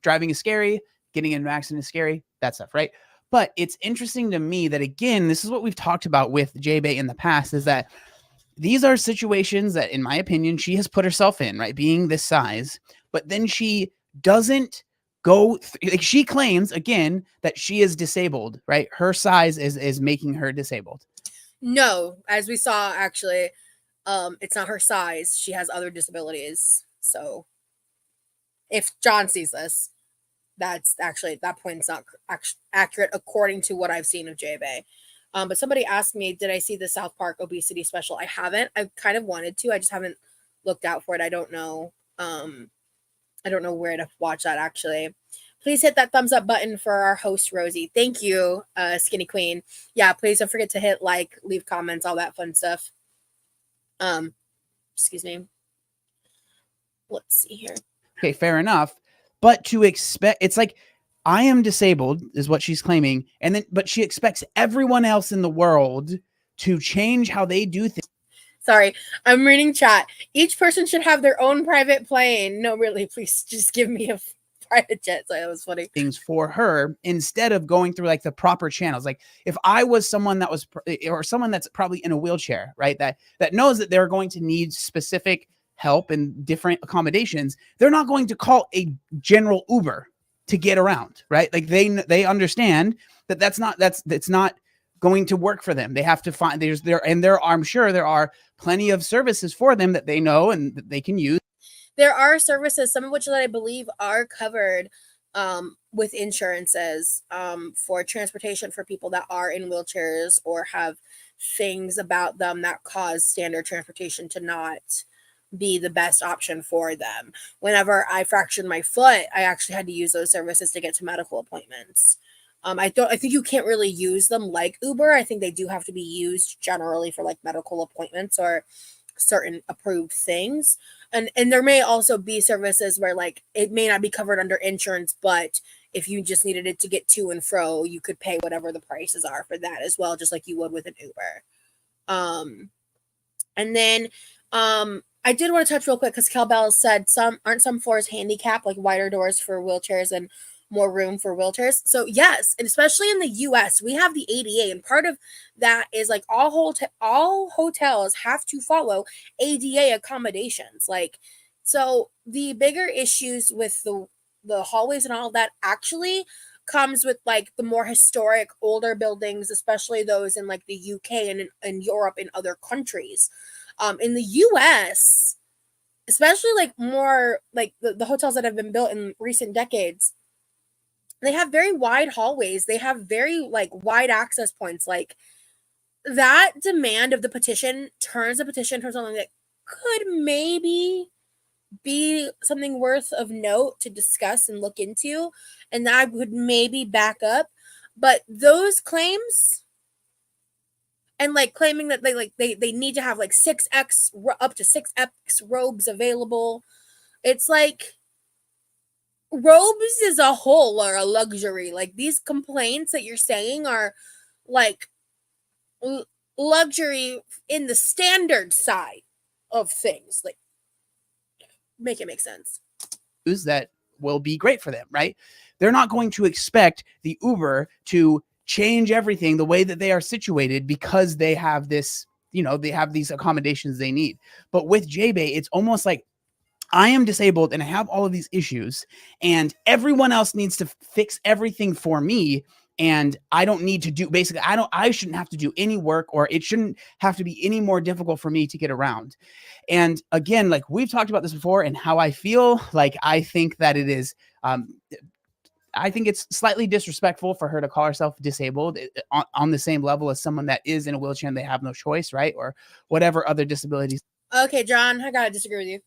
driving is scary, getting in an accident is scary, that stuff, right? But it's interesting to me that, again, this is what we've talked about with JaeBae in the past, is that these are situations that, in my opinion, she has put herself in, right? Being this size, but then she doesn't go, like she claims, again, that she is disabled, right? Her size is making her disabled. No, as we saw, actually, it's not her size. She has other disabilities. So if John sees this, that's actually, that point's not accurate according to what I've seen of JaeBae. But somebody asked me, did I see the South Park obesity special? I haven't. I kind of wanted to. I just haven't looked out for it. I don't know. I don't know where to watch that, actually. Please hit that thumbs up button for our host, Rosie. Thank you, Skinny Queen. Yeah, please don't forget to hit like, leave comments, all that fun stuff. Excuse me. Let's see here. Okay, fair enough. But to expect, it's like, I am disabled is what she's claiming. And then, but she expects everyone else in the world to change how they do things. Sorry, I'm reading chat. Each person should have their own private plane. No, really, please just give me a private jet. So that was funny. Things for her instead of going through like the proper channels. Like if I was someone that was, or someone that's probably in a wheelchair, right? That knows that they're going to need specific help and different accommodations. They're not going to call a general Uber to get around, right? Like they understand that that's not going to work for them. They have to find I'm sure there are plenty of services for them that they know and that they can use. There are services, some of which that I believe are covered with insurances for transportation for people that are in wheelchairs or have things about them that cause standard transportation to not be the best option for them. Whenever I fractured my foot, I actually had to use those services to get to medical appointments. I think you can't really use them like Uber. I think they do have to be used generally for like medical appointments or certain approved things. And there may also be services where like it may not be covered under insurance, but if you just needed it to get to and fro, you could pay whatever the prices are for that as well, just like you would with an Uber. And then I did want to touch real quick because Cal Bell said aren't some floors handicapped, like wider doors for wheelchairs and more room for wheelchairs. So yes, and especially in the US, we have the ADA, and part of that is like all hotels have to follow ADA accommodations. Like, so the bigger issues with the hallways and all of that actually comes with like the more historic older buildings, especially those in like the UK and in Europe and other countries. In the US, especially like more like the hotels that have been built in recent decades, they have very wide hallways. They have very like wide access points. Like that demand of the petition turns the petition into something that could maybe be something worth of note to discuss and look into, and that would maybe back up. But those claims and like claiming that they need to have like 6x up to 6x robes available, it's like robes as a whole are a luxury. Like these complaints that you're saying are like luxury in the standard side of things. Like, make it make sense. That will be great for them, right? They're not going to expect the Uber to change everything the way that they are situated because they have this, they have these accommodations they need. But with JaeBae, it's almost like I am disabled and I have all of these issues and everyone else needs to fix everything for me. And I don't need to do, basically, I shouldn't have to do any work, or it shouldn't have to be any more difficult for me to get around. And again, like we've talked about this before and how I feel, like I think that it is, I think it's slightly disrespectful for her to call herself disabled on the same level as someone that is in a wheelchair and they have no choice, right? Or whatever other disabilities. Okay, John, I gotta disagree with you.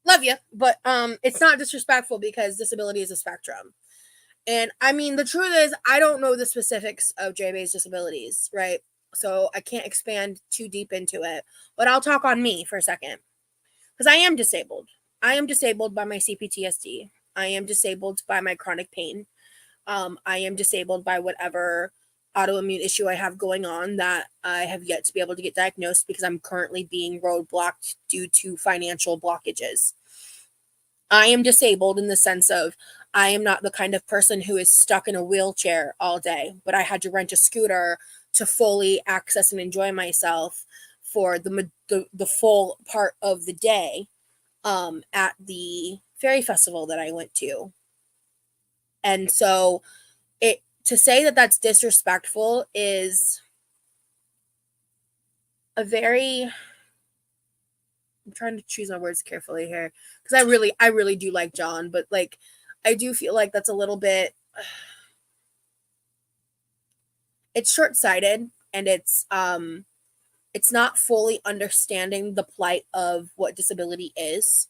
Love you, but it's not disrespectful because disability is a spectrum. And I mean, the truth is, I don't know the specifics of JaeBae's disabilities, right? So I can't expand too deep into it, but I'll talk on me for a second because I am disabled. I am disabled by my CPTSD. I am disabled by my chronic pain. I am disabled by whatever autoimmune issue I have going on that I have yet to be able to get diagnosed because I'm currently being roadblocked due to financial blockages. I am disabled in the sense of I am not the kind of person who is stuck in a wheelchair all day, but I had to rent a scooter to fully access and enjoy myself for the full part of the day at the fairy festival that I went to. And so to say that that's disrespectful is a very, I'm trying to choose my words carefully here because I really do like John, but like I do feel like that's a little bit, it's short-sighted, and it's not fully understanding the plight of what disability is.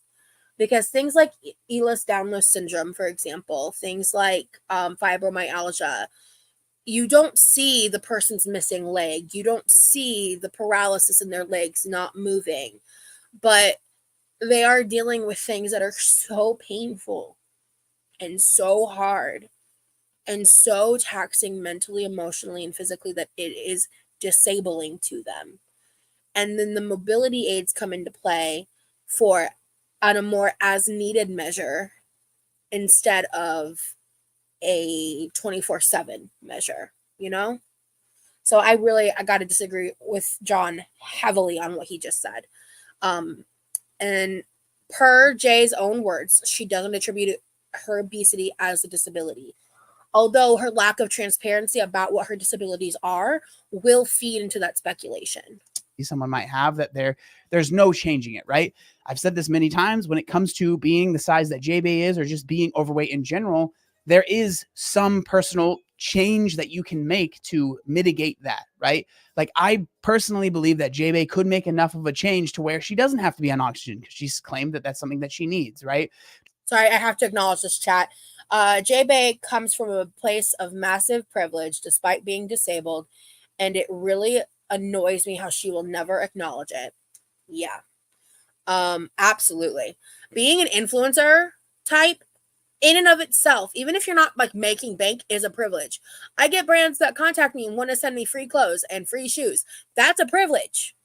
Because things like Ehlers-Danlos syndrome, for example, things like fibromyalgia, you don't see the person's missing leg. You don't see the paralysis in their legs not moving. But they are dealing with things that are so painful and so hard and so taxing mentally, emotionally, and physically that it is disabling to them. And then the mobility aids come into play on a more as needed measure instead of a 24/7 measure, So I got to disagree with John heavily on what he just said. And per Jay's own words, she doesn't attribute her obesity as a disability. Although her lack of transparency about what her disabilities are will feed into that speculation. Someone might have that there's no changing it, right? I've said this many times when it comes to being the size that JaeBae is or just being overweight in general, there is some personal change that you can make to mitigate that, right? Like, I personally believe that JaeBae could make enough of a change to where she doesn't have to be on oxygen, because she's claimed that that's something that she needs, right? Sorry, I have to acknowledge this chat. JaeBae comes from a place of massive privilege despite being disabled, and it really annoys me how she will never acknowledge it. Yeah. Absolutely. Being an influencer type in and of itself, even if you're not like making bank, is a privilege. I get brands that contact me and want to send me free clothes and free shoes. That's a privilege.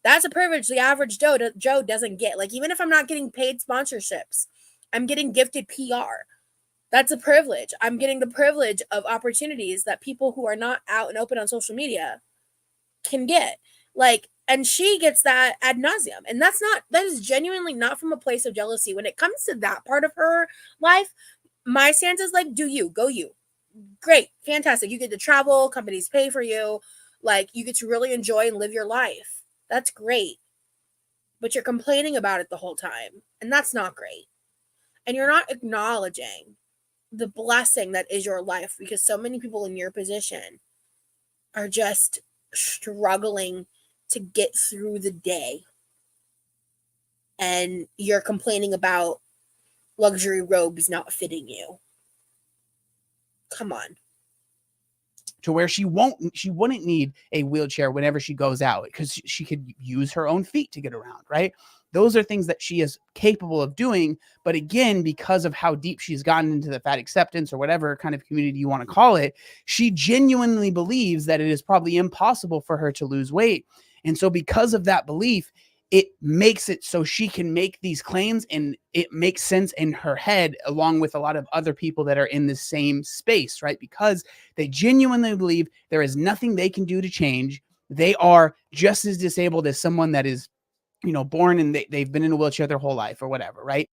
That's a privilege the average Joe doesn't get. Like, even if I'm not getting paid sponsorships, I'm getting gifted PR. That's a privilege. I'm getting the privilege of opportunities that people who are not out and open on social media can get. Like, and she gets that ad nauseum. And that is genuinely not from a place of jealousy. When it comes to that part of her life, my stance is like, do you, go you. Great, fantastic. You get to travel, companies pay for you. Like, you get to really enjoy and live your life. That's great. But you're complaining about it the whole time. And that's not great. And you're not acknowledging the blessing that is your life, because so many people in your position are just struggling to get through the day, and you're complaining about luxury robes not fitting you. Come on. To where she wouldn't need a wheelchair whenever she goes out, because she could use her own feet to get around, right? Those are things that she is capable of doing. But again, because of how deep she's gotten into the fat acceptance, or whatever kind of community you want to call it, she genuinely believes that it is probably impossible for her to lose weight. And so because of that belief, it makes it so she can make these claims, and it makes sense in her head, along with a lot of other people that are in the same space, right? Because they genuinely believe there is nothing they can do to change. They are just as disabled as someone that is, born and they've been in a wheelchair their whole life or whatever, right?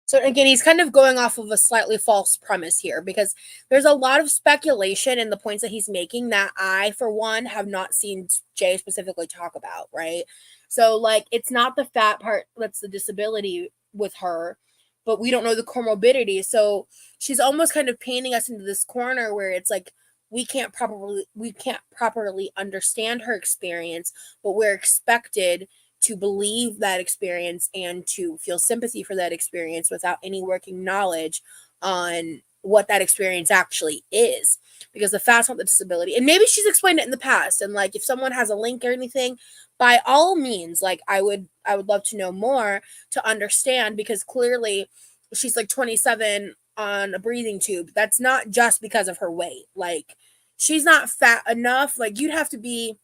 So again, he's kind of going off of a slightly false premise here, because there's a lot of speculation in the points that he's making that I, for one, have not seen Jay specifically talk about, right? So, like, it's not the fat part that's the disability with her, but we don't know the comorbidity. So she's almost kind of painting us into this corner where it's like we can't properly understand her experience, but we're expected to believe that experience and to feel sympathy for that experience without any working knowledge on what that experience actually is, because the fat's not the disability. And maybe she's explained it in the past, and like, if someone has a link or anything, by all means, like, I would love to know more to understand, because clearly she's like 27 on a breathing tube. That's not just because of her weight. Like, she's not fat enough. Like, she'd have to be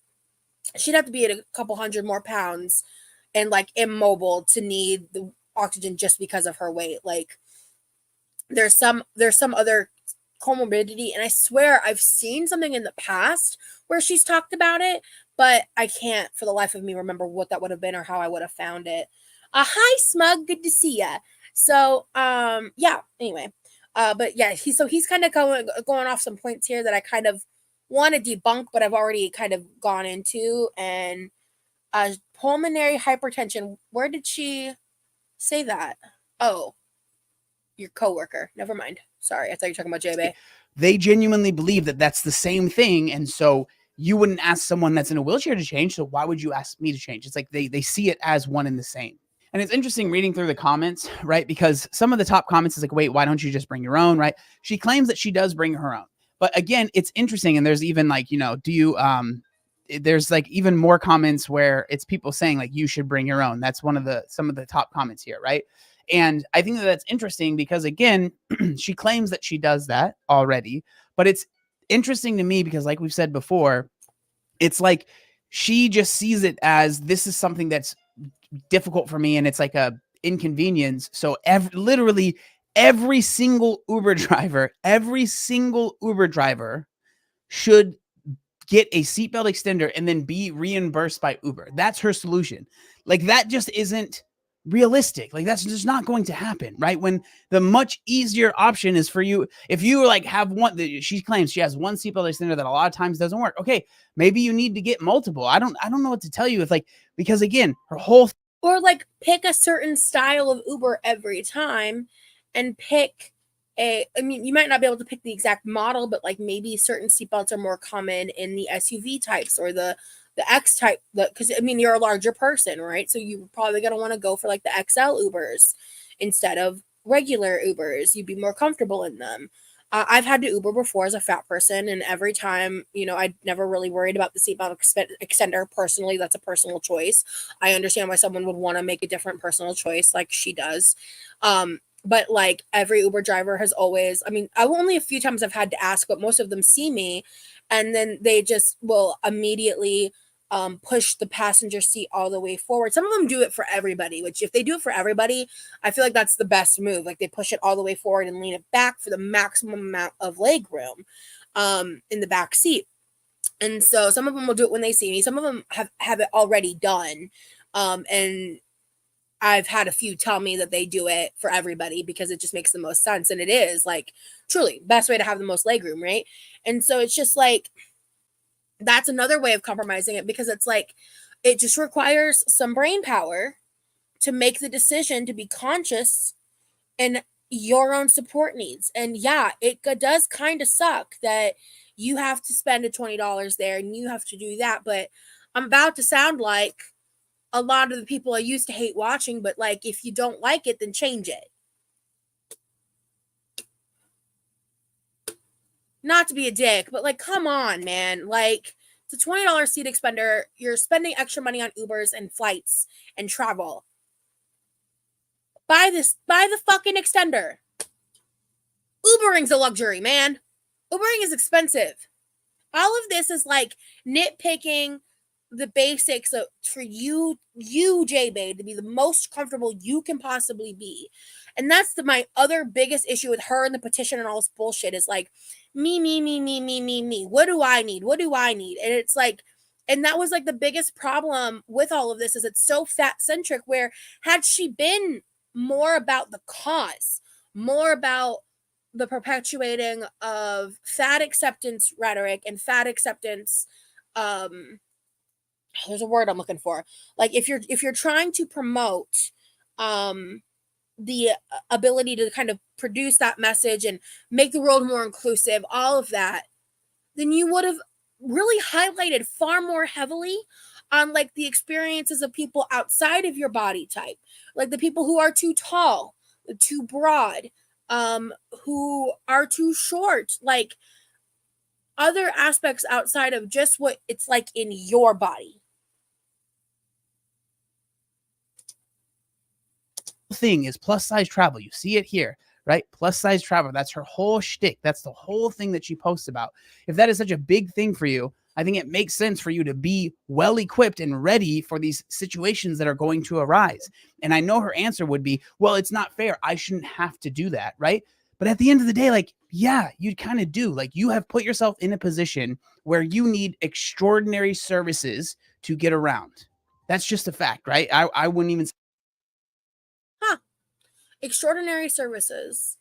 at a couple hundred more pounds and like immobile to need the oxygen just because of her weight. Like, there's some other comorbidity, and I swear I've seen something in the past where she's talked about it, but I can't for the life of me remember what that would have been or how I would have found it. Hi Smug, good to see ya. So yeah, anyway, but yeah, he's kind of going off some points here that I kind of want to debunk, but I've already kind of gone into. And pulmonary hypertension, where did she say that? Oh, your coworker. Never mind. Sorry, I thought you were talking about JaeBae. They genuinely believe that that's the same thing, and so you wouldn't ask someone that's in a wheelchair to change, so why would you ask me to change? It's like they see it as one and the same. And it's interesting reading through the comments, right? Because some of the top comments is like, wait, why don't you just bring your own, right? She claims that she does bring her own. But again, it's interesting. And there's even like, do you, there's like even more comments where it's people saying like, you should bring your own. That's some of the top comments here, right? And I think that that's interesting because again, she claims that she does that already, but it's interesting to me because like we've said before, it's like she just sees it as this is something that's difficult for me and it's like a inconvenience. So literally every single Uber driver should get a seatbelt extender and then be reimbursed by Uber. That's her solution. Like that just isn't realistic. Like that's just not going to happen, right? When the much easier option is for you, if you like have one, she claims she has one seatbelt extender that a lot of times doesn't work. Okay, maybe you need to get multiple. I don't know what to tell you. It's like, because again, her whole or like pick a certain style of Uber every time and pick you might not be able to pick the exact model, but like maybe certain seatbelts are more common in the SUV types or the X type, because I mean, you're a larger person, right? So you're probably going to want to go for like the XL Ubers instead of regular Ubers. You'd be more comfortable in them. I've had to Uber before as a fat person, and every time, I never really worried about the seatbelt extender. Personally, that's a personal choice. I understand why someone would want to make a different personal choice like she does. But like every Uber driver has always, only a few times I've had to ask, but most of them see me and then they just will immediately push the passenger seat all the way forward. Some of them do it for everybody, which if they do it for everybody, I feel like that's the best move. Like they push it all the way forward and lean it back for the maximum amount of leg room in the back seat. And so some of them will do it when they see me. Some of them have it already done. And I've had a few tell me that they do it for everybody because it just makes the most sense. And it is like truly best way to have the most leg room, right? And so it's just like, that's another way of compromising it, because it's like, it just requires some brain power to make the decision to be conscious in your own support needs. And yeah, it does kind of suck that you have to spend a $20 there and you have to do that. But I'm about to sound like a lot of the people I used to hate watching, but like, if you don't like it, then change it. Not to be a dick, but like, come on, man. Like, it's a $20 seat expender. You're spending extra money on Ubers and flights and travel. Buy the fucking extender. Ubering's a luxury, man. Ubering is expensive. All of this is like nitpicking the basics for you, JaeBae, to be the most comfortable you can possibly be. And that's my other biggest issue with her and the petition and all this bullshit is like, me. What do I need? And it's like, and that was like the biggest problem with all of this is it's so fat centric, where had she been more about the cause, more about the perpetuating of fat acceptance rhetoric and fat acceptance, there's a word I'm looking for. Like if you're trying to promote the ability to kind of produce that message and make the world more inclusive, all of that, then you would have really highlighted far more heavily on like the experiences of people outside of your body type, like the people who are too tall, too broad, who are too short, like other aspects outside of just what it's like in your body. Thing is plus size travel. You see it here, right? Plus size travel. That's her whole shtick. That's the whole thing that she posts about. If that is such a big thing for you, I think it makes sense for you to be well equipped and ready for these situations that are going to arise. And I know her answer would be, well, it's not fair. I shouldn't have to do that, right? But at the end of the day, like, yeah, you kind of do. Like, you have put yourself in a position where you need extraordinary services to get around. That's just a fact, right? I wouldn't even. Extraordinary services.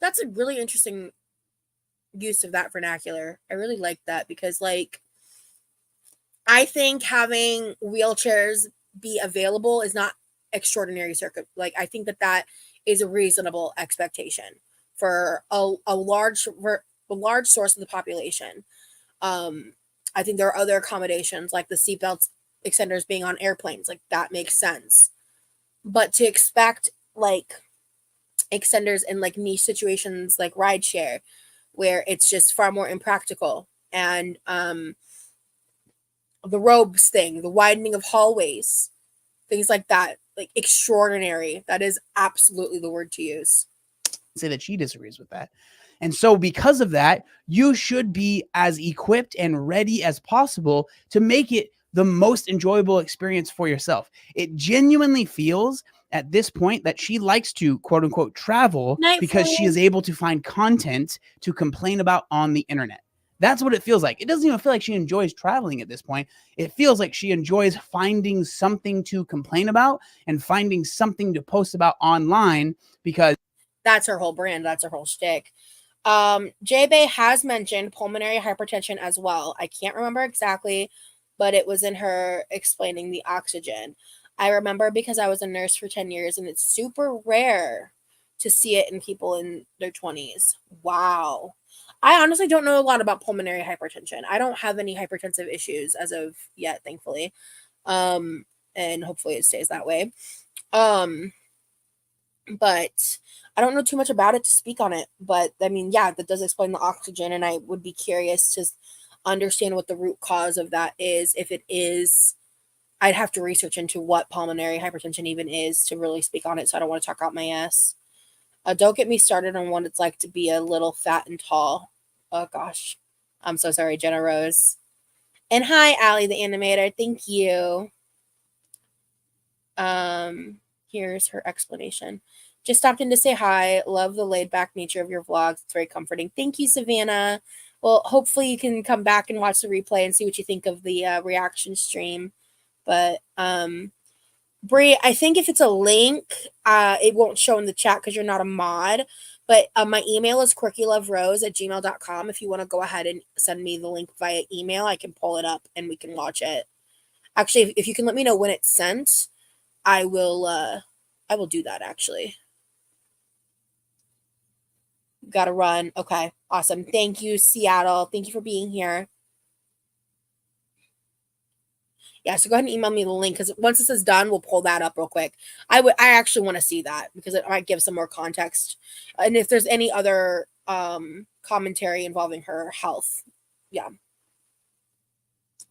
That's a really interesting use of that vernacular. I really like that because, like, I think having wheelchairs be available is not extraordinary like, I think that is a reasonable expectation for a large source of the population. I think there are other accommodations like the seatbelts extenders being on airplanes, like that makes sense. But to expect like extenders in like niche situations like rideshare, where it's just far more impractical, and the robes thing, the widening of hallways, things like that, like extraordinary. That is absolutely the word to use. Say that she disagrees with that. And so because of that, you should be as equipped and ready as possible to make it the most enjoyable experience for yourself. It genuinely feels at this point that she likes to quote unquote travel because she is able to find content to complain about on the internet. That's what it feels like. It doesn't even feel like she enjoys traveling at this point. It feels like she enjoys finding something to complain about and finding something to post about online, because that's her whole brand. That's her whole shtick. JaeBae has mentioned pulmonary hypertension as well. I can't remember exactly, but it was in her explaining the oxygen. I remember because I was a nurse for 10 years and it's super rare to see it in people in their 20s. Wow. I honestly don't know a lot about pulmonary hypertension. I don't have any hypertensive issues as of yet, thankfully. And hopefully it stays that way. But I don't know too much about it to speak on it. But I mean, yeah, that does explain the oxygen, and I would be curious to understand what the root cause of that is. If it is, I'd have to research into what pulmonary hypertension even is to really speak on it. So I don't want to talk out my ass. Don't get me started on what it's like to be a little fat and tall. Oh gosh, I'm so sorry, Jenna Rose. And hi, Allie the animator. Thank you. Here's her explanation. Just stopped in to say hi. Love the laid back nature of your vlogs. It's very comforting. Thank you, Savannah. Well, hopefully you can come back and watch the replay and see what you think of the reaction stream. But Brie, I think if it's a link, it won't show in the chat because you're not a mod. But my email is quirkyloverosee@gmail.com. If you want to go ahead and send me the link via email, I can pull it up and we can watch it. Actually, if you can let me know when it's sent, I will do that actually. Gotta run. Okay, awesome. Thank you, Seattle. Thank you for being here. Yeah, so go ahead and email me the link because once this is done, we'll pull that up real quick. I actually want to see that because it might give some more context. And if there's any other commentary involving her health. Yeah.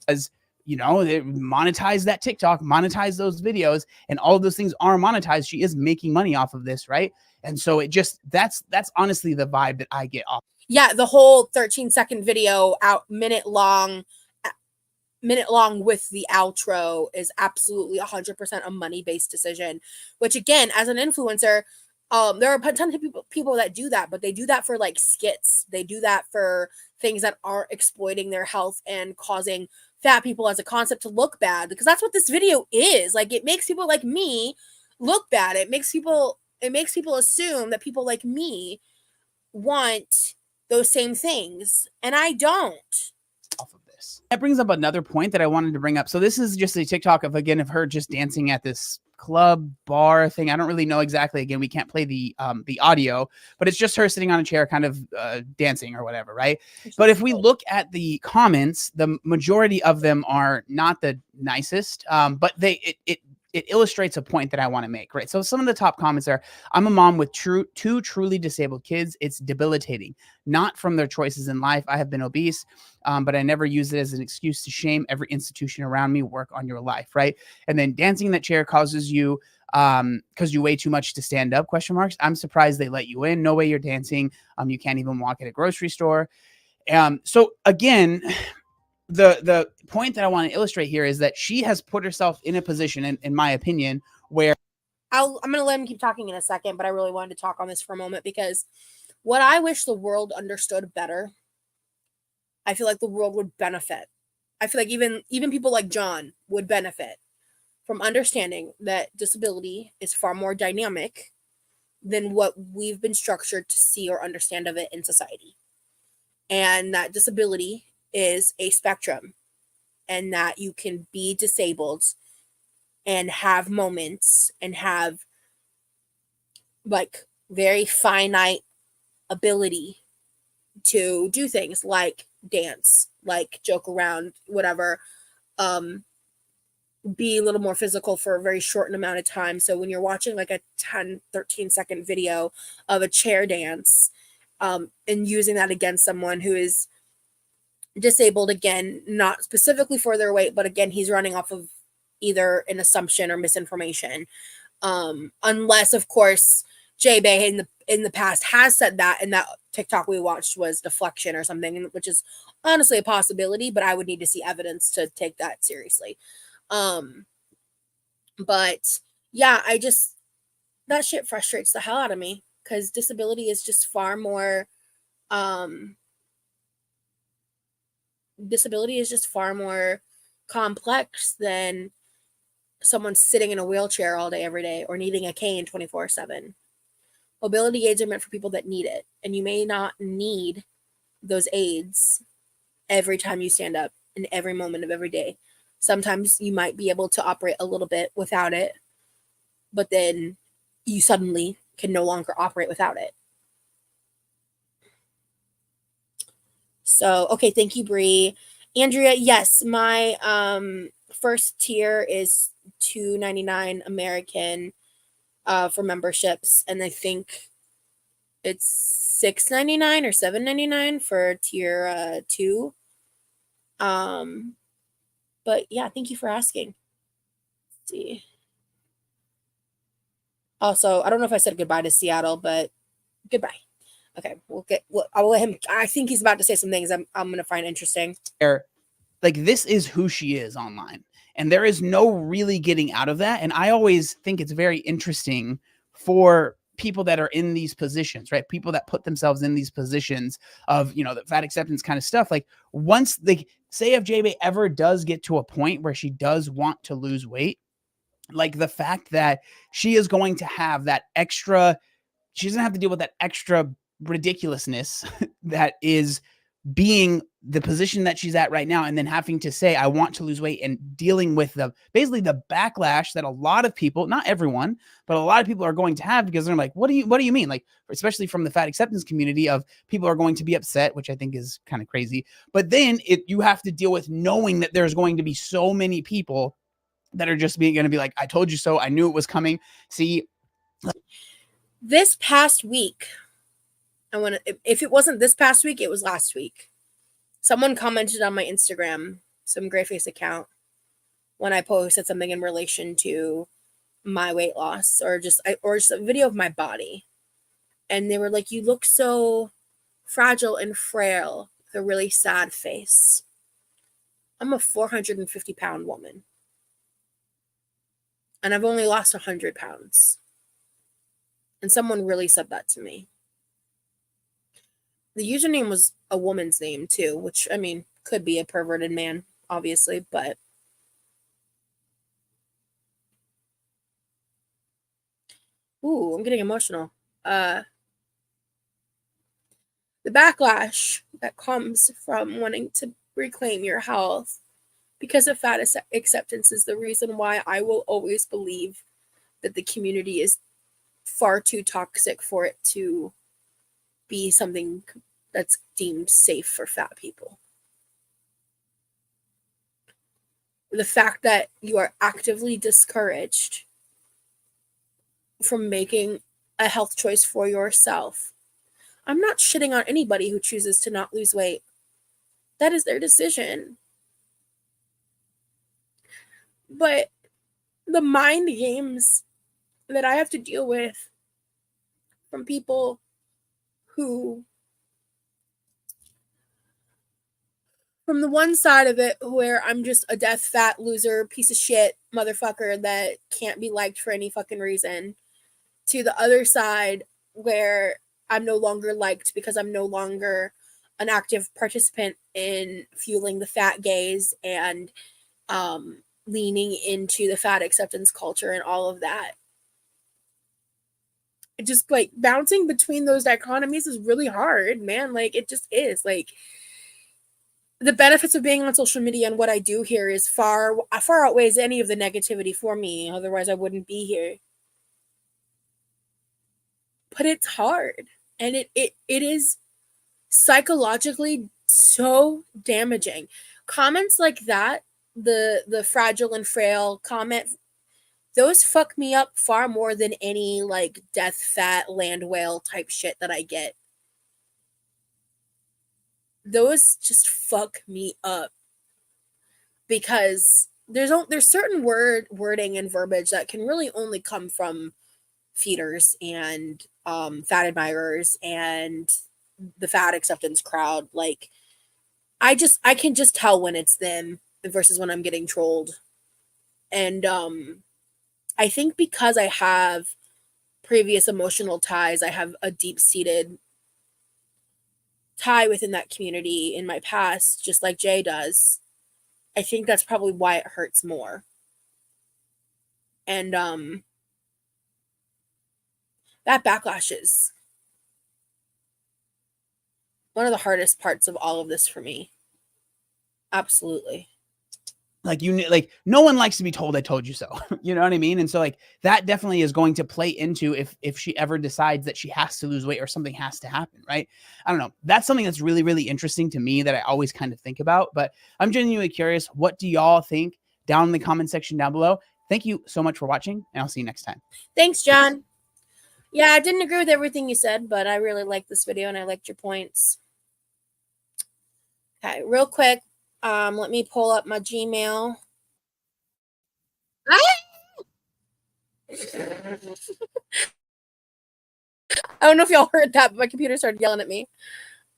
As you know, they monetize that TikTok, monetize those videos, and all of those things are monetized. She is making money off of this, right? And so it just that's honestly the vibe that I get off. Yeah, the whole 13-second video minute long with the outro is absolutely 100% a money-based decision, which again, as an influencer, there are a ton of people that do that, but they do that for like skits. They do that for things that are exploiting their health and causing fat people as a concept to look bad, because that's what this video is. Like, it makes people like me look bad. It makes people assume that people like me want those same things, and I don't. Off of this. That brings up another point that I wanted to bring up. So this is just a TikTok of her just dancing at this club bar thing. I don't really know exactly. Again, we can't play the audio, but it's just her sitting on a chair kind of dancing or whatever, right? But if we look at the comments, the majority of them are not the nicest, but it illustrates a point that I want to make, right? So some of the top comments are, I'm a mom with two truly disabled kids. It's debilitating, not from their choices in life. I have been obese, but I never use it as an excuse to shame every institution around me. Work on your life, right? And then dancing in that chair causes you, because you weigh too much to stand up, ? I'm surprised they let you in. No way you're dancing. You can't even walk at a grocery store. So again, the point that I want to illustrate here is that she has put herself in a position, in my opinion, where I'm going to let him keep talking in a second, but I really wanted to talk on this for a moment because what I wish the world understood better, I feel like the world would benefit. I feel like even people like John would benefit from understanding that disability is far more dynamic than what we've been structured to see or understand of it in society. And that disability is a spectrum, and that you can be disabled and have moments and have like very finite ability to do things like dance, like joke around, whatever, be a little more physical for a very short amount of time. So when you're watching like a 13-second video of a chair dance, and using that against someone who is disabled, again, not specifically for their weight, but again, he's running off of either an assumption or misinformation. Unless, of course, JaeBae in the past has said that, and that TikTok we watched was deflection or something, which is honestly a possibility, but I would need to see evidence to take that seriously. But yeah, that shit frustrates the hell out of me because disability is just far more, complex than someone sitting in a wheelchair all day, every day, or needing a cane 24/7. Mobility aids are meant for people that need it, and you may not need those aids every time you stand up in every moment of every day. Sometimes you might be able to operate a little bit without it, but then you suddenly can no longer operate without it. So, okay, thank you, Bree. Andrea, yes, my first tier is $2.99 American for memberships, and I think it's $6.99 or $7.99 for tier 2. But yeah, thank you for asking. Let's see. Also, I don't know if I said goodbye to Seattle, but goodbye. Okay, I'll let him. I think he's about to say some things I'm gonna find interesting. Like, this is who she is online, and there is no really getting out of that. And I always think it's very interesting for people that are in these positions, right? People that put themselves in these positions of, you know, the fat acceptance kind of stuff. Like, once they say if JaeBae ever does get to a point where she does want to lose weight, like the fact that she is going to have that extra, she doesn't have to deal with that extra ridiculousness that is being the position that she's at right now, and then having to say, I want to lose weight, and dealing with basically the backlash that a lot of people, not everyone, but a lot of people are going to have, because they're like, what do you mean? Like, especially from the fat acceptance community, of people are going to be upset, which I think is kind of crazy. But then you have to deal with knowing that there's going to be so many people that are just going to be like, I told you so. I knew it was coming. See, this past week, if it wasn't this past week, it was last week. Someone commented on my Instagram, some gray face account, when I posted something in relation to my weight loss, or just a video of my body. And they were like, you look so fragile and frail with a really sad face. I'm a 450-pound woman. And I've only lost 100 pounds. And someone really said that to me. The username was a woman's name too, which, I mean, could be a perverted man, obviously, but ooh, I'm getting emotional. The backlash that comes from wanting to reclaim your health because of fat acceptance is the reason why I will always believe that the community is far too toxic for it to be something that's deemed safe for fat people. The fact that you are actively discouraged from making a health choice for yourself. I'm not shitting on anybody who chooses to not lose weight. That is their decision. But the mind games that I have to deal with from people who, from the one side of it, where I'm just a death fat loser, piece of shit motherfucker that can't be liked for any fucking reason, to the other side where I'm no longer liked because I'm no longer an active participant in fueling the fat gaze and leaning into the fat acceptance culture and all of that. It just, like, bouncing between those dichotomies is really hard, man. Like, it just is. Like, the benefits of being on social media and what I do here is far outweighs any of the negativity for me. Otherwise, I wouldn't be here. But it's hard. And it is psychologically so damaging. Comments like that, the fragile and frail comment, those fuck me up far more than any, like, death fat land whale type shit that I get. Those just fuck me up, because there's certain wording and verbiage that can really only come from feeders and fat admirers and the fat acceptance crowd. Like, I can just tell when it's them versus when I'm getting trolled. And I think because I have previous emotional ties, I have a deep-seated tie within that community in my past, just like Jay does. I think that's probably why it hurts more. And that backlash is one of the hardest parts of all of this for me. Absolutely. like like no one likes to be told I told you so. You know what I mean? And so like that definitely is going to play into if she ever decides that she has to lose weight or something has to happen, right? I don't know. That's something that's really, really interesting to me that I always kind of think about. But I'm genuinely curious. What do y'all think down in the comment section down below? Thank you so much for watching, and I'll see you next time. Thanks, John. Yeah, I didn't agree with everything you said, but I really liked this video and I liked your points. Okay, real quick, let me pull up my Gmail. I don't know if y'all heard that, but my computer started yelling at me.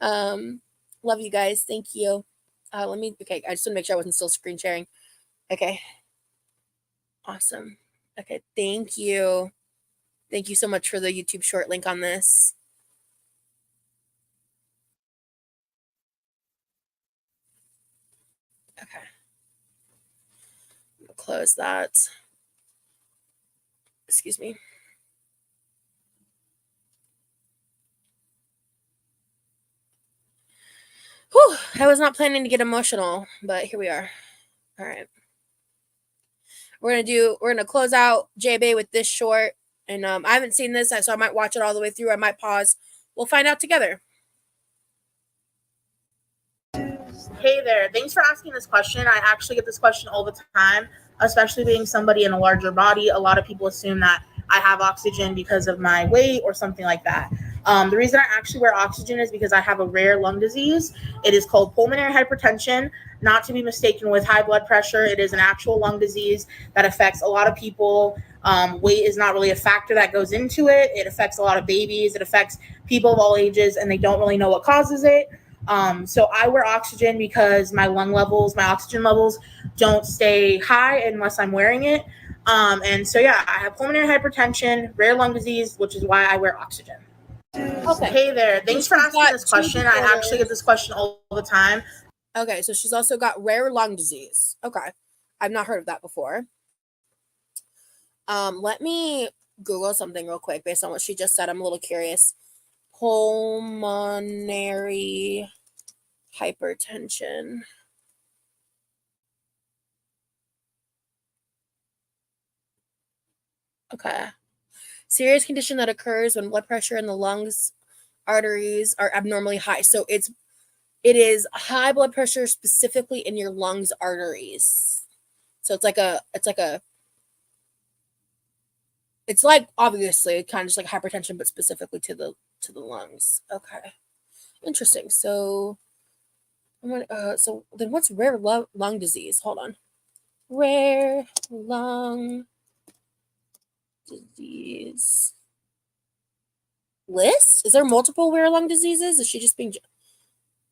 Love you guys. Thank you. Okay, I just want to make sure I wasn't still screen sharing. Okay. Awesome. Okay, thank you. Thank you so much for the YouTube short link on this. Okay. I'm gonna close that. Excuse me. Whew, I was not planning to get emotional, but here we are. All right. We're gonna close out JaeBae with this short. And I haven't seen this, so I might watch it all the way through. I might pause. We'll find out together. Hey there. Thanks for asking this question. I actually get this question all the time, especially being somebody in a larger body. A lot of people assume that I have oxygen because of my weight or something like that. The reason I actually wear oxygen is because I have a rare lung disease. It is called pulmonary hypertension, not to be mistaken with high blood pressure. It is an actual lung disease that affects a lot of people. Weight is not really a factor that goes into it. It affects a lot of babies. It affects people of all ages, and they don't really know what causes it. So I wear oxygen because my oxygen levels don't stay high unless I'm wearing it. And so, yeah, I have pulmonary hypertension, rare lung disease, which is why I wear oxygen. Okay. Hey there. Thanks for asking this question. I actually get this question all the time. Okay, so she's also got rare lung disease. Okay. I've not heard of that before. Let me Google something real quick based on what she just said. I'm a little curious. Pulmonary hypertension. Okay. Serious condition that occurs when blood pressure in the lungs arteries are abnormally high. So it is high blood pressure specifically in your lungs arteries. So it's like obviously kind of just like hypertension, but specifically to the lungs. Okay, interesting. So so then what's rare lung disease? Hold on. Rare lung disease list? Is there multiple rare lung diseases? Is she just being...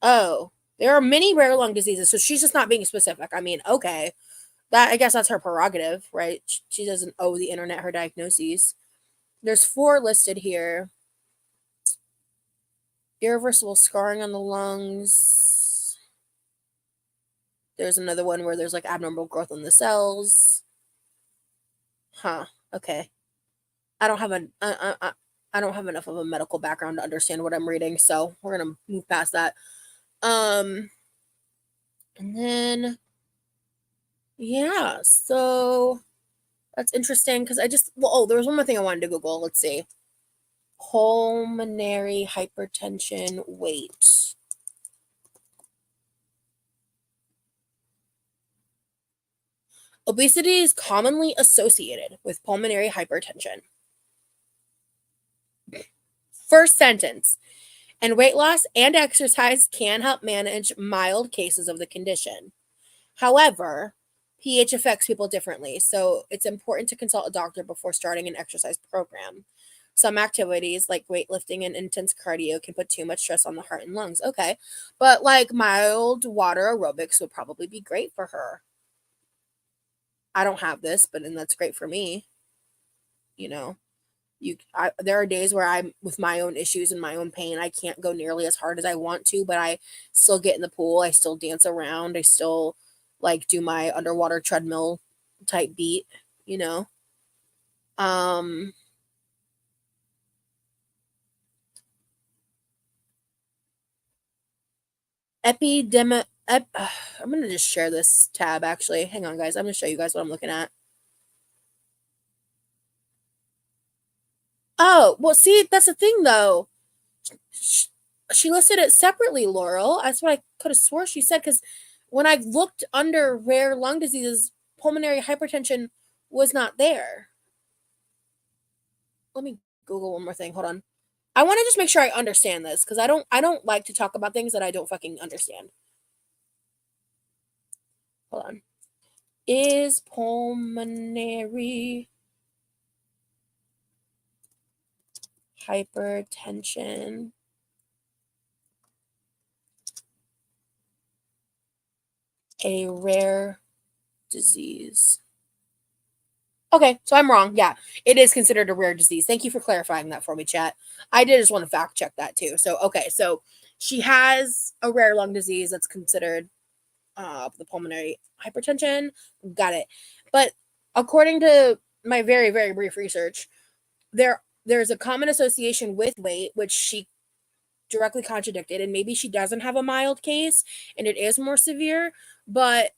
Oh, there are many rare lung diseases, so she's just not being specific. I mean, okay. I guess that's her prerogative, right? She doesn't owe the internet her diagnoses. There's 4 listed here. Irreversible scarring on the lungs. There's another one where there's like abnormal growth in the cells. Huh. Okay. I don't have enough of a medical background to understand what I'm reading, so we're gonna move past that. And then yeah, so that's interesting because there was one more thing I wanted to Google. Let's see. Pulmonary hypertension weight. Obesity is commonly associated with pulmonary hypertension. First sentence. And weight loss and exercise can help manage mild cases of the condition. However, pH affects people differently, so it's important to consult a doctor before starting an exercise program. Some activities like weightlifting and intense cardio can put too much stress on the heart and lungs. Okay, but like mild water aerobics would probably be great for her. I don't have this, but then that's great for me. You know, there are days where I'm with my own issues and my own pain. I can't go nearly as hard as I want to, but I still get in the pool. I still dance around. I still like do my underwater treadmill type beat, you know. I'm going to just share this tab, actually. Hang on, guys. I'm going to show you guys what I'm looking at. Oh, well, see, that's the thing, though. She listed it separately, Laurel. That's what I could have swore she said, because when I looked under rare lung diseases, pulmonary hypertension was not there. Let me Google one more thing. Hold on. I want to just make sure I understand this, because I don't like to talk about things that I don't fucking understand. Hold on. Is pulmonary hypertension a rare disease? Okay, so I'm wrong. Yeah, it is considered a rare disease. Thank you for clarifying that for me, chat. I did just want to fact check that too. So, okay, so she has a rare lung disease that's considered the pulmonary hypertension. Got it. But according to my very, very brief research, there's a common association with weight, which she directly contradicted, and maybe she doesn't have a mild case and it is more severe, but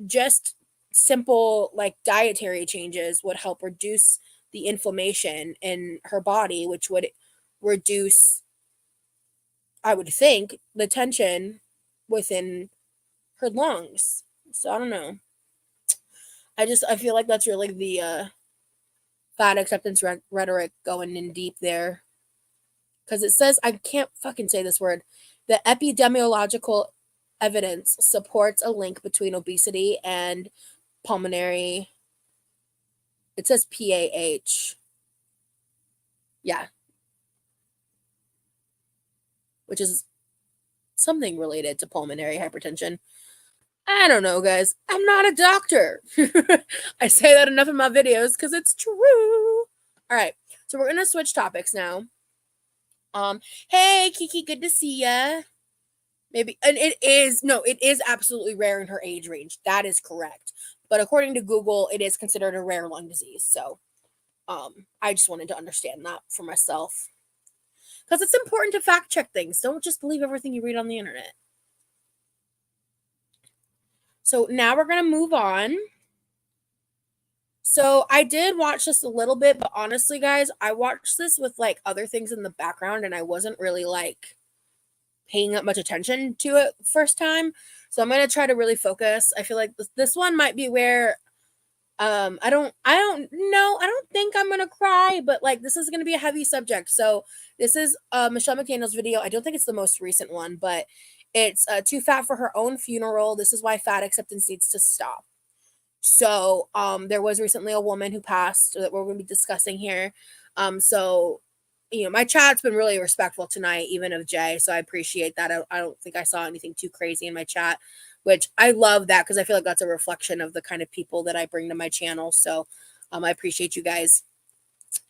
just simple like dietary changes would help reduce the inflammation in her body, which would reduce, I would think, the tension within her lungs. So I don't know. I feel like that's really the fat acceptance rhetoric going in deep there. Because it says, I can't fucking say this word, the epidemiological evidence supports a link between obesity and pulmonary, it says PAH. Yeah. Which is something related to pulmonary hypertension. I don't know, guys. I'm not a doctor. I say that enough in my videos because it's true. All right. So we're going to switch topics now. Hey, Kiki, good to see ya. Maybe, and it is absolutely rare in her age range. That is correct. But according to Google, it is considered a rare lung disease. So, I just wanted to understand that for myself. Because it's important to fact check things. Don't just believe everything you read on the internet. So now we're going to move on. So I did watch this a little bit, but honestly, guys, I watched this with like other things in the background and I wasn't really like paying that much attention to it first time. So I'm going to try to really focus. I feel like this one might be where I don't know. I don't think I'm going to cry, but like this is going to be a heavy subject. So this is Michelle McDaniel's video. I don't think it's the most recent one, but it's too fat for her own funeral. This is why fat acceptance needs to stop. So there was recently a woman who passed that we're going to be discussing here. So you know, my chat's been really respectful tonight, even of Jay. So I appreciate that. I don't think I saw anything too crazy in my chat, which I love that because I feel like that's a reflection of the kind of people that I bring to my channel. So I appreciate you guys.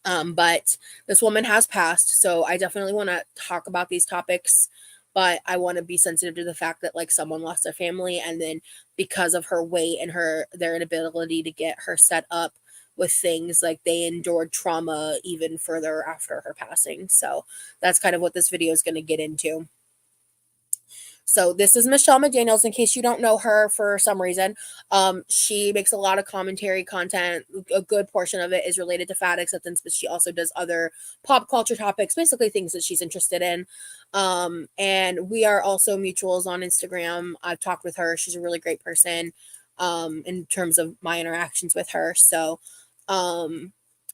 But this woman has passed. So I definitely want to talk about these topics, but I want to be sensitive to the fact that like someone lost their family. And then because of her weight and their inability to get her set up with things, like they endured trauma even further after her passing. So that's kind of what this video is going to get into. So this is Michelle McDaniels. In case you don't know her for some reason, she makes a lot of commentary content. A good portion of it is related to fat acceptance, but she also does other pop culture topics, basically things that she's interested in. And we are also mutuals on Instagram. I've talked with her. She's a really great person in terms of my interactions with her. So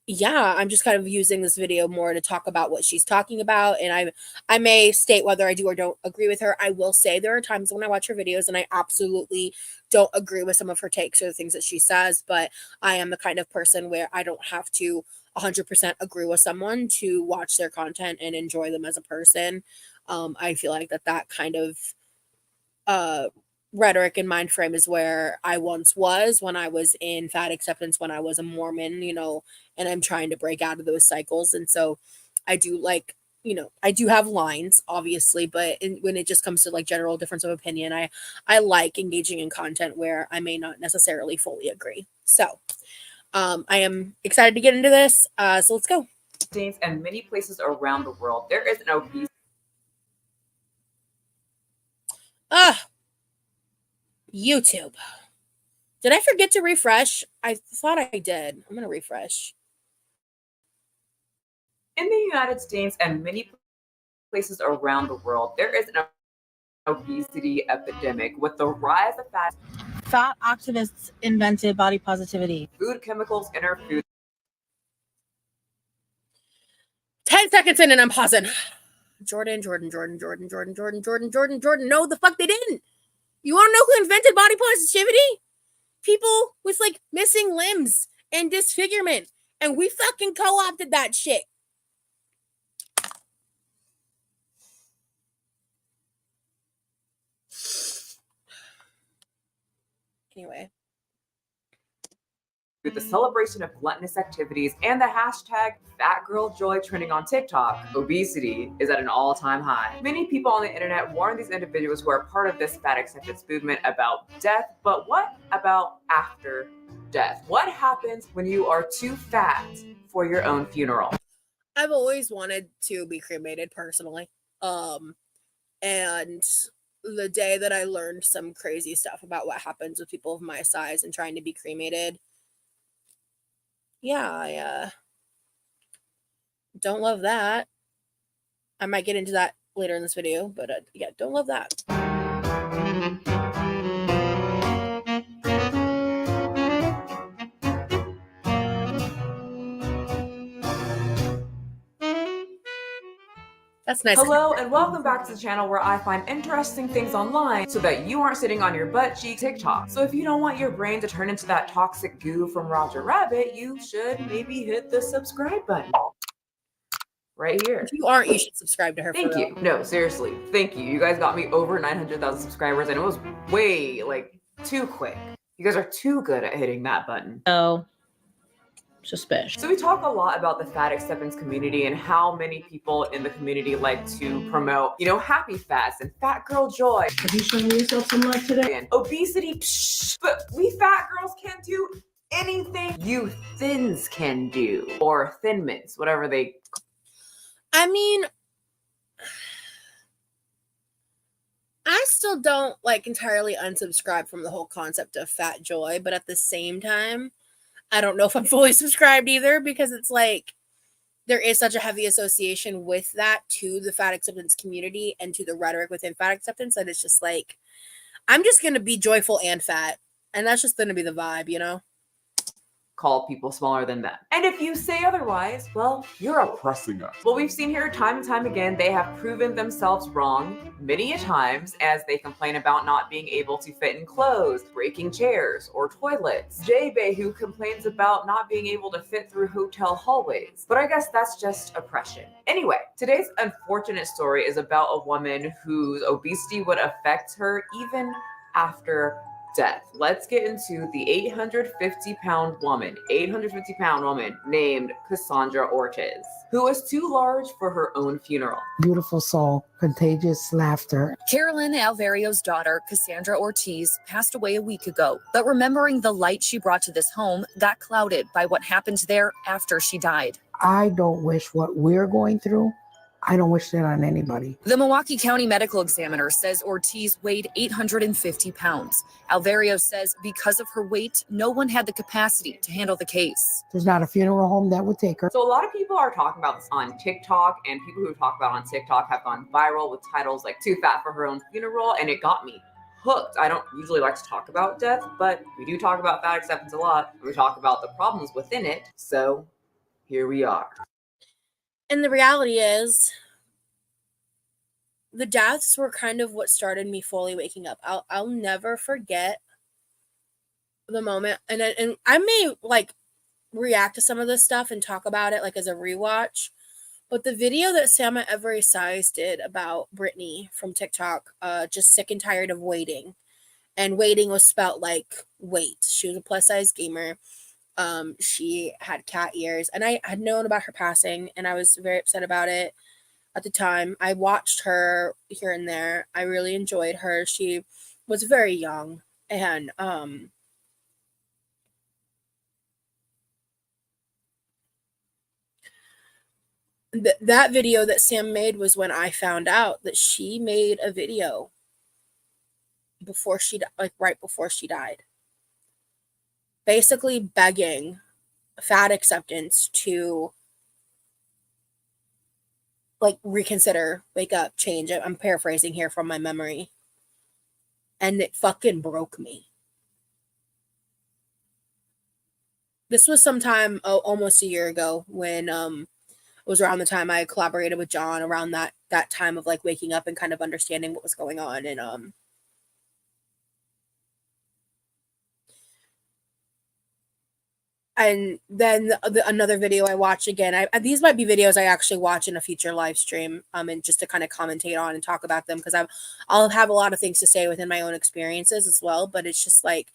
yeah, I'm just kind of using this video more to talk about what she's talking about. And I may state whether I do or don't agree with her. I will say there are times when I watch her videos and I absolutely don't agree with some of her takes or the things that she says, but I am the kind of person where I don't have to 100% agree with someone to watch their content and enjoy them as a person. I feel like that kind of rhetoric and mind frame is where I once was when I was in fat acceptance, when I was a Mormon, you know, and I'm trying to break out of those cycles. And so I do like, you know, I do have lines, obviously, but when it just comes to like general difference of opinion, I like engaging in content where I may not necessarily fully agree. So I am excited to get into this. So let's go. States and many places around the world, there is an obesity. YouTube. Did I forget to refresh? I thought I did. I'm going to refresh. In the United States and many places around the world, there is an obesity epidemic with the rise of fat. Fat activists invented body positivity. Food chemicals in our food. 10 seconds in and I'm pausing. Jordan. No, the fuck they didn't. You want to know who invented body positivity? People with like missing limbs and disfigurement. And we fucking co-opted that shit. Anyway. With the celebration of gluttonous activities and the hashtag #FatGirlJoy trending on TikTok, obesity is at an all-time high. Many people on the internet warn these individuals who are part of this fat acceptance movement about death, but what about after death? What happens when you are too fat for your own funeral? I've always wanted to be cremated personally. And the day that I learned some crazy stuff about what happens with people of my size and trying to be cremated, yeah, I don't love that. I might get into that later in this video, but yeah, don't love that. That's nice. Hello and welcome back to the channel where I find interesting things online so that you aren't sitting on your butt cheek TikTok. So if you don't want your brain to turn into that toxic goo from Roger Rabbit, you should maybe hit the subscribe button right here. If you aren't, you should subscribe to her. Thank you. No, seriously, thank you. You guys got me over 900,000 subscribers and it was way too quick. You guys are too good at hitting that button. Oh. Suspicious. So we talk a lot about the fat acceptance community and how many people in the community like to promote, happy fats and fat girl joy. Have you shown yourself some love today? And obesity, psh, but we fat girls can't do anything you thins can do. Or thin mints, whatever they... I mean, I still don't entirely unsubscribe from the whole concept of fat joy, but at the same time, I don't know if I'm fully subscribed either, because it's there is such a heavy association with that to the fat acceptance community and to the rhetoric within fat acceptance that it's just I'm just going to be joyful and fat. And that's just going to be the vibe, Call people smaller than them. And if you say otherwise, well, you're oppressing us. Well, we've seen here time and time again, they have proven themselves wrong many a times as they complain about not being able to fit in clothes, breaking chairs, or toilets. JaeBae, who complains about not being able to fit through hotel hallways. But I guess that's just oppression. Anyway, today's unfortunate story is about a woman whose obesity would affect her even after death. Let's get into the 850-pound woman named Cassandra Ortiz, who was too large for her own funeral. Beautiful soul, contagious laughter. Carolyn Alvario's daughter, Cassandra Ortiz, passed away a week ago, but remembering the light she brought to this home got clouded by what happened there after she died. I don't wish what we're going through. I don't wish that on anybody. The Milwaukee County Medical Examiner says Ortiz weighed 850 pounds. Alvario says because of her weight, no one had the capacity to handle the case. There's not a funeral home that would take her. So a lot of people are talking about this on TikTok, and people who talk about it on TikTok have gone viral with titles like "Too Fat for Her Own Funeral," and it got me hooked. I don't usually like to talk about death, but we do talk about fat acceptance a lot, and we talk about the problems within it. So here we are. And the reality is, the deaths were kind of what started me fully waking up. I'll never forget the moment, and I may react to some of this stuff and talk about it as a rewatch. But the video that SamAES did about Brittany from TikTok, just sick and tired of waiting, and waiting was spelt wait. She was a plus size gamer. She had cat ears, and I had known about her passing, and I was very upset about it at the time. I watched her here and there. I really enjoyed her. She was very young, and that video that Sam made was when I found out that she made a video before she, like right before she died, basically begging fat acceptance to like reconsider, wake up, change. I'm paraphrasing here from my memory. And it fucking broke me. This was sometime almost a year ago when it was around the time I collaborated with John, around that time of like waking up and kind of understanding what was going on. And then another video I watched again. These might be videos I actually watch in a future live stream, and just to kind of commentate on and talk about them, because I'll have a lot of things to say within my own experiences as well. But it's just like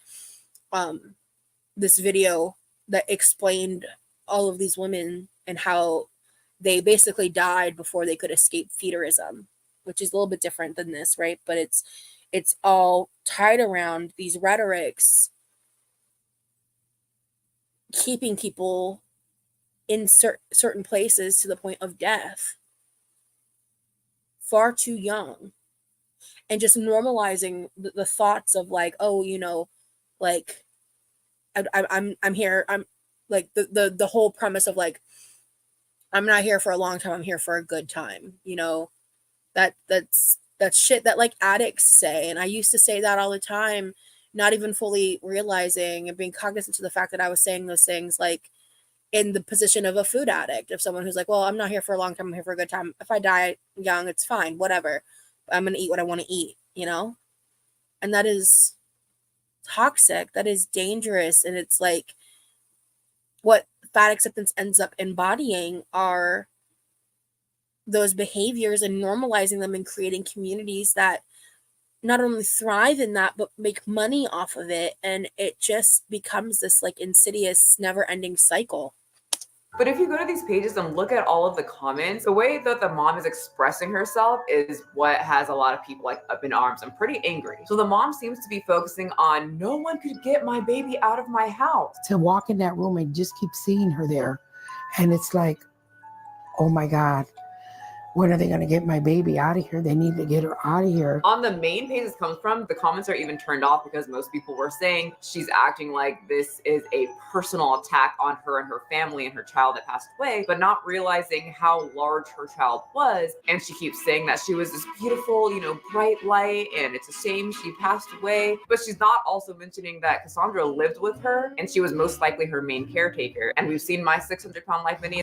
this video that explained all of these women and how they basically died before they could escape feudalism, which is a little bit different than this, right? But it's all tied around these rhetorics keeping people in certain places to the point of death far too young, and just normalizing the thoughts of like, oh, you know, like I'm here, I'm like the whole premise of like, I'm not here for a long time, I'm here for a good time, you know, that's shit that like addicts say. And I used to say that all the time, not even fully realizing and being cognizant to the fact that I was saying those things like in the position of a food addict, of someone who's like, well, I'm not here for a long time, I'm here for a good time. If I die young, it's fine, whatever. I'm going to eat what I want to eat, you know? And that is toxic. That is dangerous. And it's like what fat acceptance ends up embodying are those behaviors and normalizing them and creating communities that not only thrive in that, but make money off of it. And it just becomes this like insidious, never-ending cycle. But if you go to these pages and look at all of the comments, the way that the mom is expressing herself is what has a lot of people like up in arms and pretty angry. So the mom seems to be focusing on, no one could get my baby out of my house. To walk in that room and just keep seeing her there. And it's like, oh my God, when are they going to get my baby out of here? They need to get her out of here. On the main page this comes from, the comments are even turned off because most people were saying she's acting like this is a personal attack on her and her family and her child that passed away, but not realizing how large her child was. And she keeps saying that she was this beautiful, you know, bright light, and it's a shame she passed away. But she's not also mentioning that Cassandra lived with her and she was most likely her main caretaker. And we've seen my 600-pound life many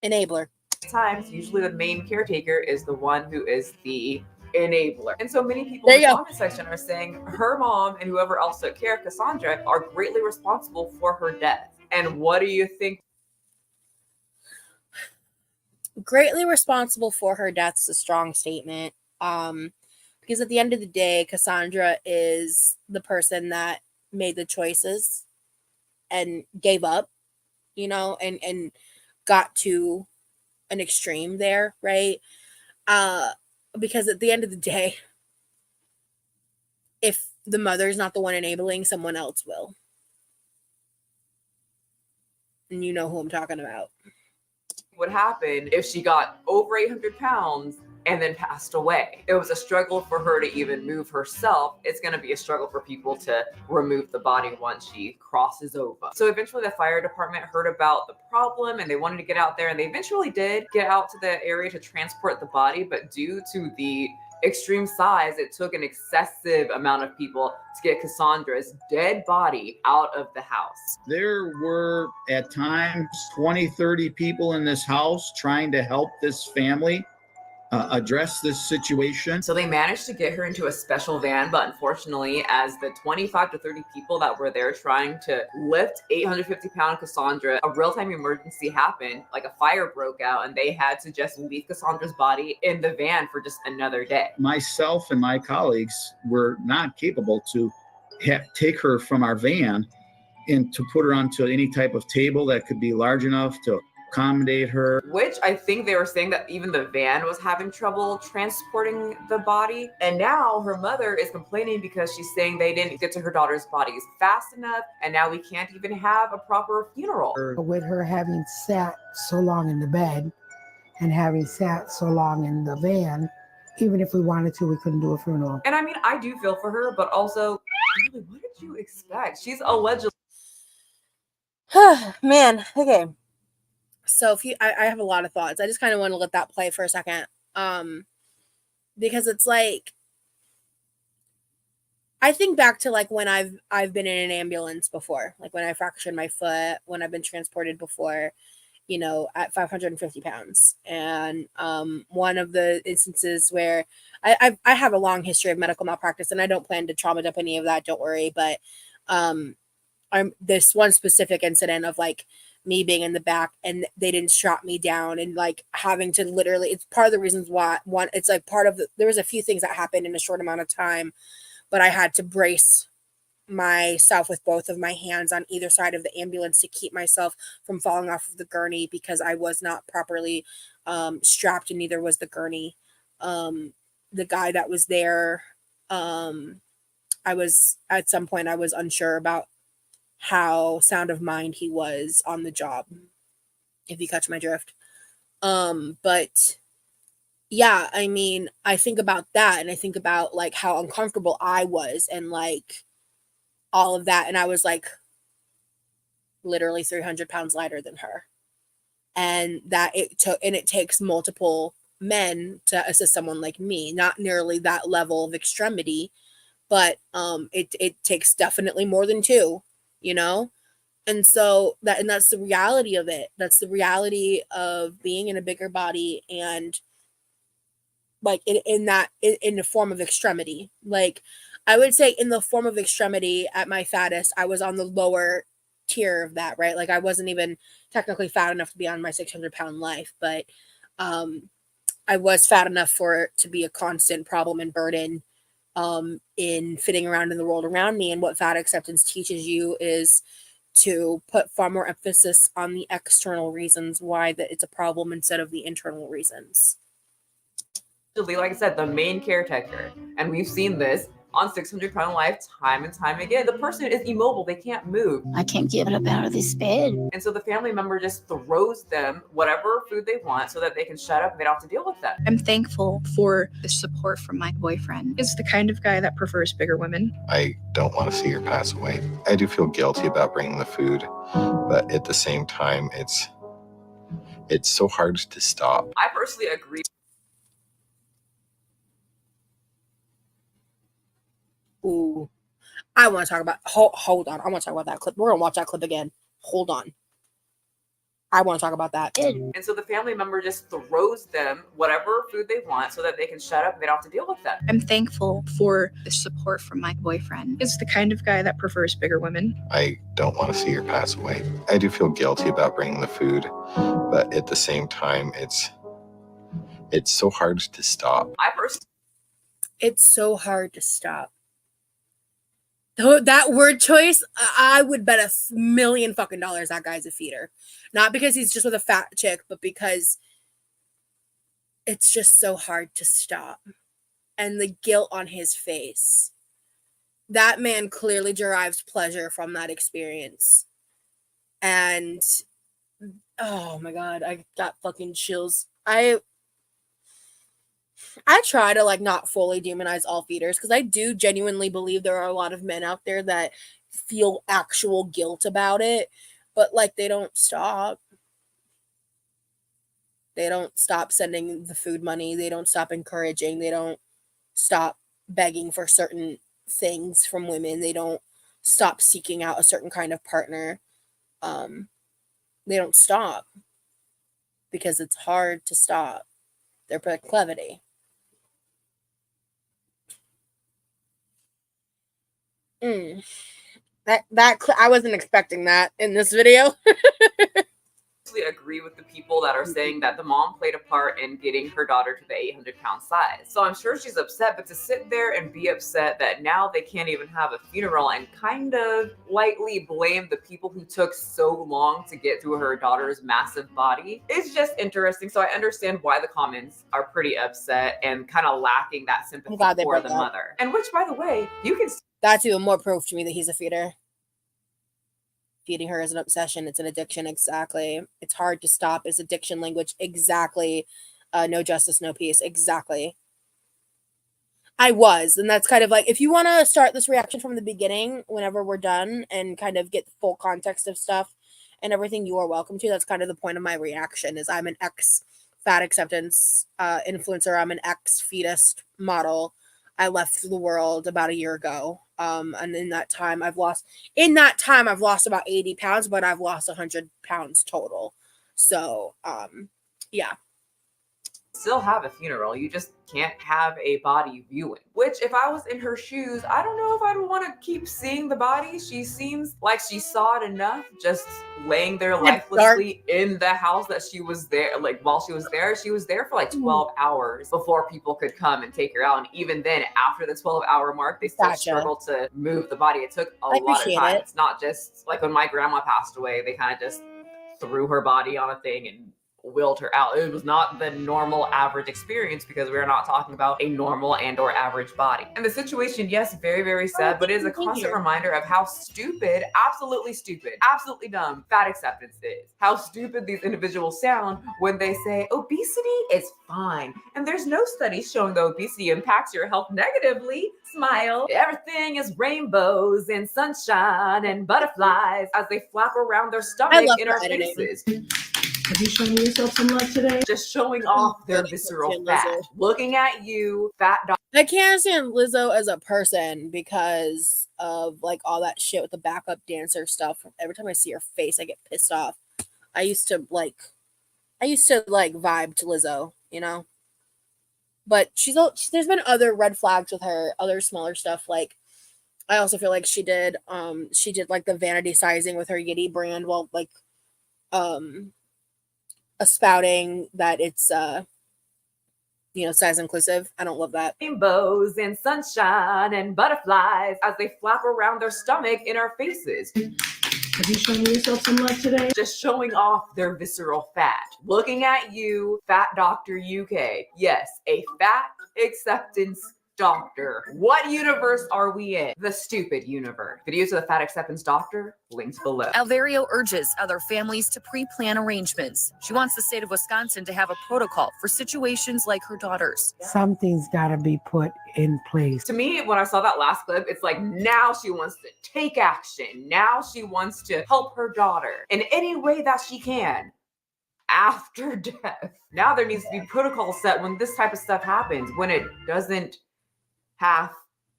enabler times. Usually the main caretaker is the one who is the enabler. And so many people in the comment section are saying her mom and whoever else took care of Cassandra are greatly responsible for her death. And what do you think? Greatly responsible for her death's a strong statement. Because at the end of the day, Cassandra is the person that made the choices and gave up, you know, and got to an extreme there, right? Because at the end of the day, if the mother's not the one enabling, someone else will. And you know who I'm talking about. What happened if she got over 800 pounds and then passed away? It was a struggle for her to even move herself. It's going to be a struggle for people to remove the body once she crosses over. So eventually the fire department heard about the problem and they wanted to get out there, and they eventually did get out to the area to transport the body. But due to the extreme size, it took an excessive amount of people to get Cassandra's dead body out of the house. There were at times 20, 30 people in this house trying to help this family address this situation. So they managed to get her into a special van, but unfortunately, as the 25 to 30 people that were there trying to lift 850-pound Cassandra, a real-time emergency happened, like a fire broke out, and they had to just leave Cassandra's body in the van for just another day. Myself and my colleagues were not capable to take her from our van and to put her onto any type of table that could be large enough to accommodate her. Which I think they were saying that even the van was having trouble transporting the body. And now her mother is complaining because she's saying they didn't get to her daughter's bodies fast enough, and now we can't even have a proper funeral. With her having sat so long in the bed and having sat so long in the van, Even if we wanted to, we couldn't do a funeral. And I mean, I do feel for her, but also, really, what did you expect? She's allegedly. Man, okay. So I have a lot of thoughts. I just kind of want to let that play for a second. Because it's like, I think back to like when I've been in an ambulance before, like when I fractured my foot, when I've been transported before, you know, at 550 pounds. And one of the instances where I have a long history of medical malpractice, and I don't plan to trauma dump any of that, don't worry. But I'm this one specific incident of like me being in the back and they didn't strap me down, and like having to literally, it's part of the reasons why it's like part of there was a few things that happened in a short amount of time, but I had to brace myself with both of my hands on either side of the ambulance to keep myself from falling off of the gurney because I was not properly strapped, and neither was the gurney. The guy that was there, I was at some point I was unsure about how sound of mind he was on the job, if you catch my drift. But yeah, I mean, I think about that, and I think about like how uncomfortable I was, and like all of that, and I was like literally 300 pounds lighter than her, and that it takes multiple men to assist someone like me. Not nearly that level of extremity, but it takes definitely more than two, you know. And so that's the reality of it. That's the reality of being in a bigger body, and like in the form of extremity. Like I would say in the form of extremity at my fattest, I was on the lower tier of that, right? Like I wasn't even technically fat enough to be on my 600-pound life, but I was fat enough for it to be a constant problem and burden in fitting around in the world around me. And what fat acceptance teaches you is to put far more emphasis on the external reasons why that it's a problem instead of the internal reasons. Like I said, the main caretaker, and we've seen this on 600-Pound Life time and time again. The person is immobile, they can't move. I can't get up out of this bed. And so the family member just throws them whatever food they want so that they can shut up and they don't have to deal with that. I'm thankful for the support from my boyfriend. He's the kind of guy that prefers bigger women. I don't want to see her pass away. I do feel guilty about bringing the food, but at the same time, it's so hard to stop. I personally agree. Ooh, I want to talk about, hold on. I want to talk about that clip. We're going to watch that clip again. Hold on. I want to talk about that. And so the family member just throws them whatever food they want so that they can shut up and they don't have to deal with that. I'm thankful for the support from my boyfriend. He's the kind of guy that prefers bigger women. I don't want to see her pass away. I do feel guilty about bringing the food, but at the same time, it's so hard to stop. It's so hard to stop. That word choice, I would bet $1 million fucking that guy's a feeder. Not because he's just with a fat chick, but because it's just so hard to stop. And the guilt on his face. That man clearly derives pleasure from that experience. And oh my God, I got fucking chills. I try to like not fully demonize all feeders because I do genuinely believe there are a lot of men out there that feel actual guilt about it, but like they don't stop. They don't stop sending the food money. They don't stop encouraging. They don't stop begging for certain things from women. They don't stop seeking out a certain kind of partner. They don't stop because it's hard to stop their proclivity. I wasn't expecting that in this video. Agree with the people that are saying that the mom played a part in getting her daughter to the 800-pound size. So I'm sure she's upset, but to sit there and be upset that now they can't even have a funeral and kind of lightly blame the people who took so long to get to her daughter's massive body is just interesting. So I understand why the comments are pretty upset and kind of lacking that sympathy for the mother. And which, by the way, you can. That's even more proof to me that he's a feeder. Feeding her is an obsession. It's an addiction. Exactly. It's hard to stop. It's addiction language. Exactly. No justice, no peace. Exactly. I was, and that's kind of like, if you want to start this reaction from the beginning, whenever we're done, and kind of get the full context of stuff and everything, you are welcome to. That's kind of the point of my reaction. Is I'm an ex fat acceptance influencer. I'm an ex fetus model. I left the world about a year ago. And in that time I've lost about 80 pounds, but I've lost 100 pounds total. So, yeah. Still have a funeral. You just can't have a body viewing. Which, if I was in her shoes, I don't know if I'd want to keep seeing the body. She seems like she saw it enough, just laying there lifelessly in the house that she was there. Like, while she was there for like 12 hours before people could come and take her out. And even then, after the 12-hour mark, they still struggled to move the body. It took a lot of time. It's not just like when my grandma passed away, they kind of just threw her body on a thing and willed her out. It was not the normal average experience, because we're not talking about a normal and or average body. And the situation, yes, very, very sad, but it is a constant reminder of how stupid, absolutely dumb fat acceptance is. How stupid these individuals sound when they say obesity is fine. And there's no studies showing that obesity impacts your health negatively. Smile. Everything is rainbows and sunshine and butterflies as they flap around their stomach in our faces. Have you shown yourself some love today? Just showing off their visceral fat. Looking at you, fat dog. I can't stand Lizzo as a person because of like all that shit with the backup dancer stuff. Every time I see her face, I get pissed off. I used to like vibe to Lizzo, you know? But there's been other red flags with her, other smaller stuff. Like, I also feel like she did like the vanity sizing with her Yitty brand while like, spouting that it's size inclusive. I don't love that. Rainbows and sunshine and butterflies as they flap around their stomach in our faces. Have you shown yourself some love today? Just showing off their visceral fat. Looking at you, Fat Doctor UK. Yes, a fat acceptance doctor. What universe are we in? The stupid universe. Videos of the fat acceptance doctor, linked below. Alvario urges other families to pre-plan arrangements. She wants the state of Wisconsin to have a protocol for situations like her daughter's. Something's got to be put in place. To me, when I saw that last clip, it's like now she wants to take action. Now she wants to help her daughter in any way that she can after death. Now there needs to be protocol set when this type of stuff happens, when it doesn't have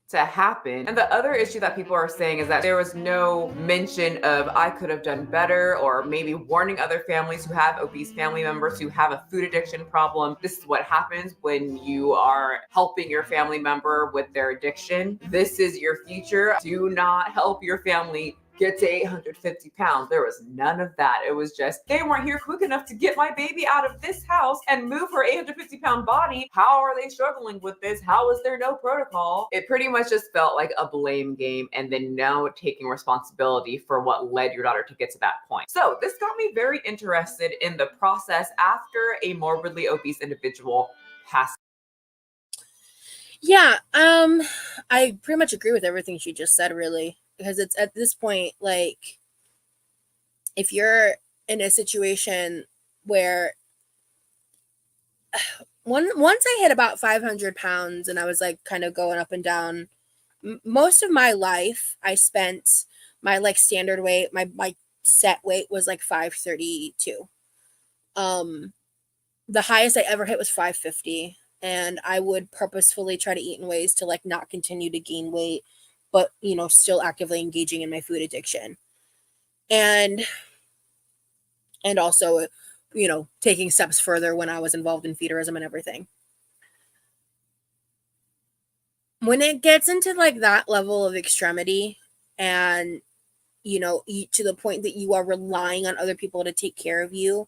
to happen. And the other issue that people are saying is that there was no mention of I could have done better, or maybe warning other families who have obese family members who have a food addiction problem. This is what happens when you are helping your family member with their addiction. This is your future. Do not help your family get to 850 pounds. There was none of that. It was just, they weren't here quick enough to get my baby out of this house and move her 850 pound body. How are they struggling with this? How is there no protocol? It pretty much just felt like a blame game, and then now taking responsibility for what led your daughter to get to that point. So this got me very interested in the process after a morbidly obese individual passed. Yeah, I pretty much agree with everything she just said, really. Because it's at this point, like, if you're in a situation where once I hit about 500 pounds and I was like kind of going up and down, most of my life I spent my like standard weight, my set weight was like 532. The highest I ever hit was 550, and I would purposefully try to eat in ways to like not continue to gain weight, but, still actively engaging in my food addiction. And also, taking steps further when I was involved in feederism and everything. When it gets into like that level of extremity and, to the point that you are relying on other people to take care of you,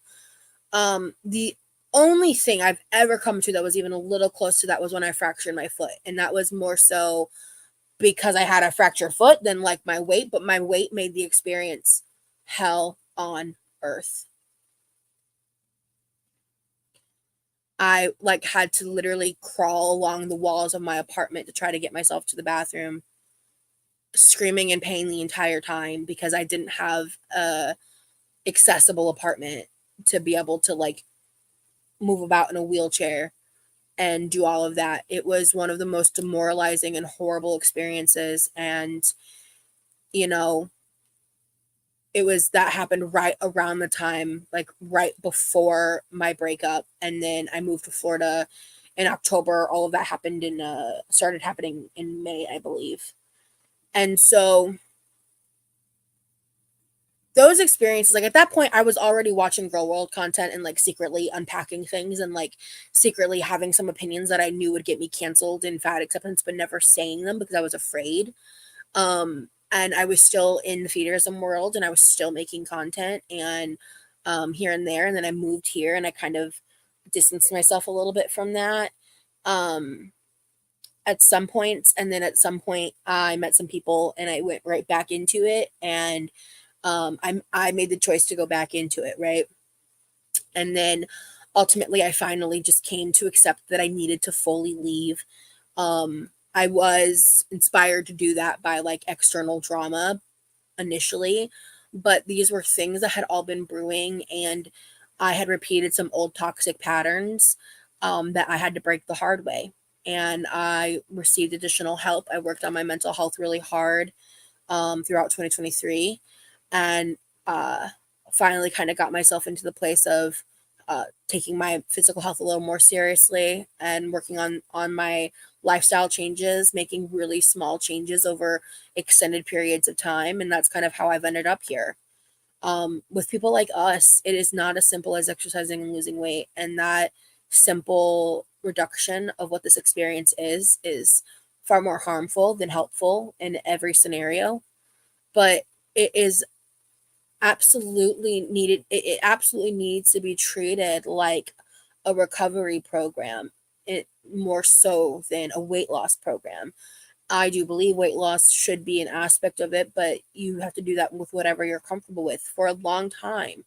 the only thing I've ever come to that was even a little close to that was when I fractured my foot. And that was more so because I had a fractured foot than like my weight, but my weight made the experience hell on earth. I like had to literally crawl along the walls of my apartment to try to get myself to the bathroom, screaming in pain the entire time because I didn't have a accessible apartment to be able to like move about in a wheelchair and do all of that. It was one of the most demoralizing and horrible experiences. And, you know, that happened right around the time, like right before my breakup. And then I moved to Florida in October. All of that happened started happening in May, I believe. And so those experiences, like at that point, I was already watching Girl World content and like secretly unpacking things and like secretly having some opinions that I knew would get me canceled in fat acceptance, but never saying them because I was afraid. And I was still in the feederism world and I was still making content and here and there. And then I moved here and I kind of distanced myself a little bit from that at some points. And then at some point I met some people and I went right back into it. And I made the choice to go back into it, right? And then ultimately I finally just came to accept that I needed to fully leave. I was inspired to do that by like external drama initially, but these were things that had all been brewing and I had repeated some old toxic patterns that I had to break the hard way. And I received additional help. I worked on my mental health really hard throughout 2023 and finally kind of got myself into the place of taking my physical health a little more seriously and working on my lifestyle changes, making really small changes over extended periods of time. And that's kind of how I've ended up here. With people like us, it is not as simple as exercising and losing weight. And that simple reduction of what this experience is far more harmful than helpful in every scenario. But it is absolutely needed. It absolutely needs to be treated like a recovery program, it more so than a weight loss program. I do believe weight loss should be an aspect of it, but you have to do that with whatever you're comfortable with. For a long time,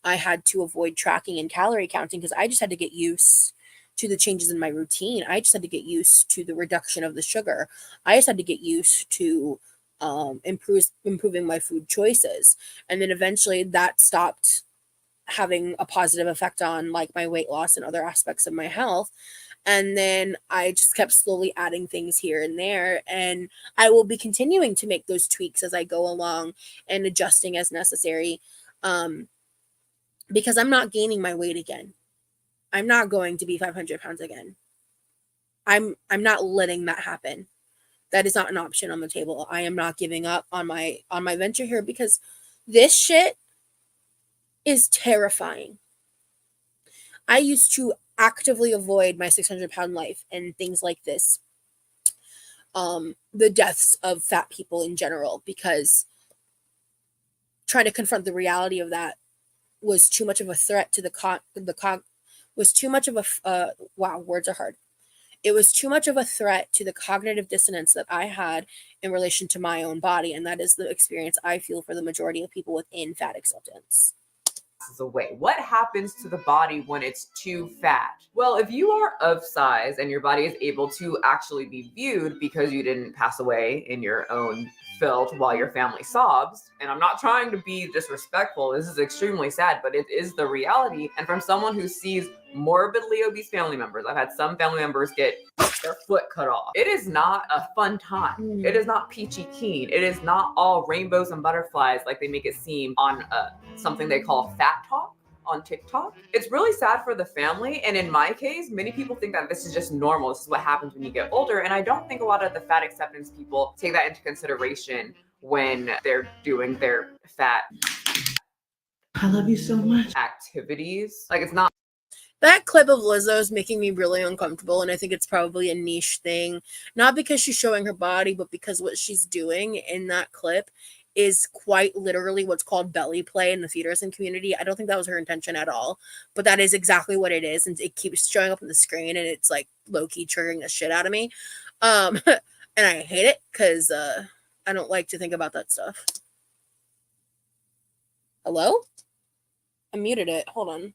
I had to avoid tracking and calorie counting because I just had to get used to the changes in my routine. I just had to get used to the reduction of the sugar. I just had to get used to improving my food choices. And then eventually that stopped having a positive effect on like my weight loss and other aspects of my health. And then I just kept slowly adding things here and there. And I will be continuing to make those tweaks as I go along and adjusting as necessary. Because I'm not gaining my weight again. I'm not going to be 500 pounds again. I'm not letting that happen. That is not an option on the table. I am not giving up on my venture here because this shit is terrifying. I used to actively avoid my 600-pound life and things like this. The deaths of fat people in general, because trying to confront the reality of that was too much of a threat to was too much of a wow, words are hard. It was too much of a threat to the cognitive dissonance that I had in relation to my own body. And that is the experience I feel for the majority of people within fat acceptance. Away. What happens to the body when it's too fat? Well, if you are of size and your body is able to actually be viewed because you didn't pass away in your own filth while your family sobs, and I'm not trying to be disrespectful, this is extremely sad, but it is the reality. And from someone who sees morbidly obese family members, I've had some family members get their foot cut off. It is not a fun time. It is not peachy keen. It is not all rainbows and butterflies like they make it seem on something they call fat talk on TikTok. It's really sad for the family. And in my case, many people think that this is just normal. This is what happens when you get older. And I don't think a lot of the fat acceptance people take that into consideration when they're doing their fat I love you so much activities. Like, it's not. That clip of Lizzo is making me really uncomfortable, and I think it's probably a niche thing. Not because she's showing her body, but because what she's doing in that clip is quite literally what's called belly play in the feederism community. I don't think that was her intention at all, but that is exactly what it is, and it keeps showing up on the screen, and it's like low-key triggering the shit out of me. And I hate it because I don't like to think about that stuff. Hello? I muted it. Hold on.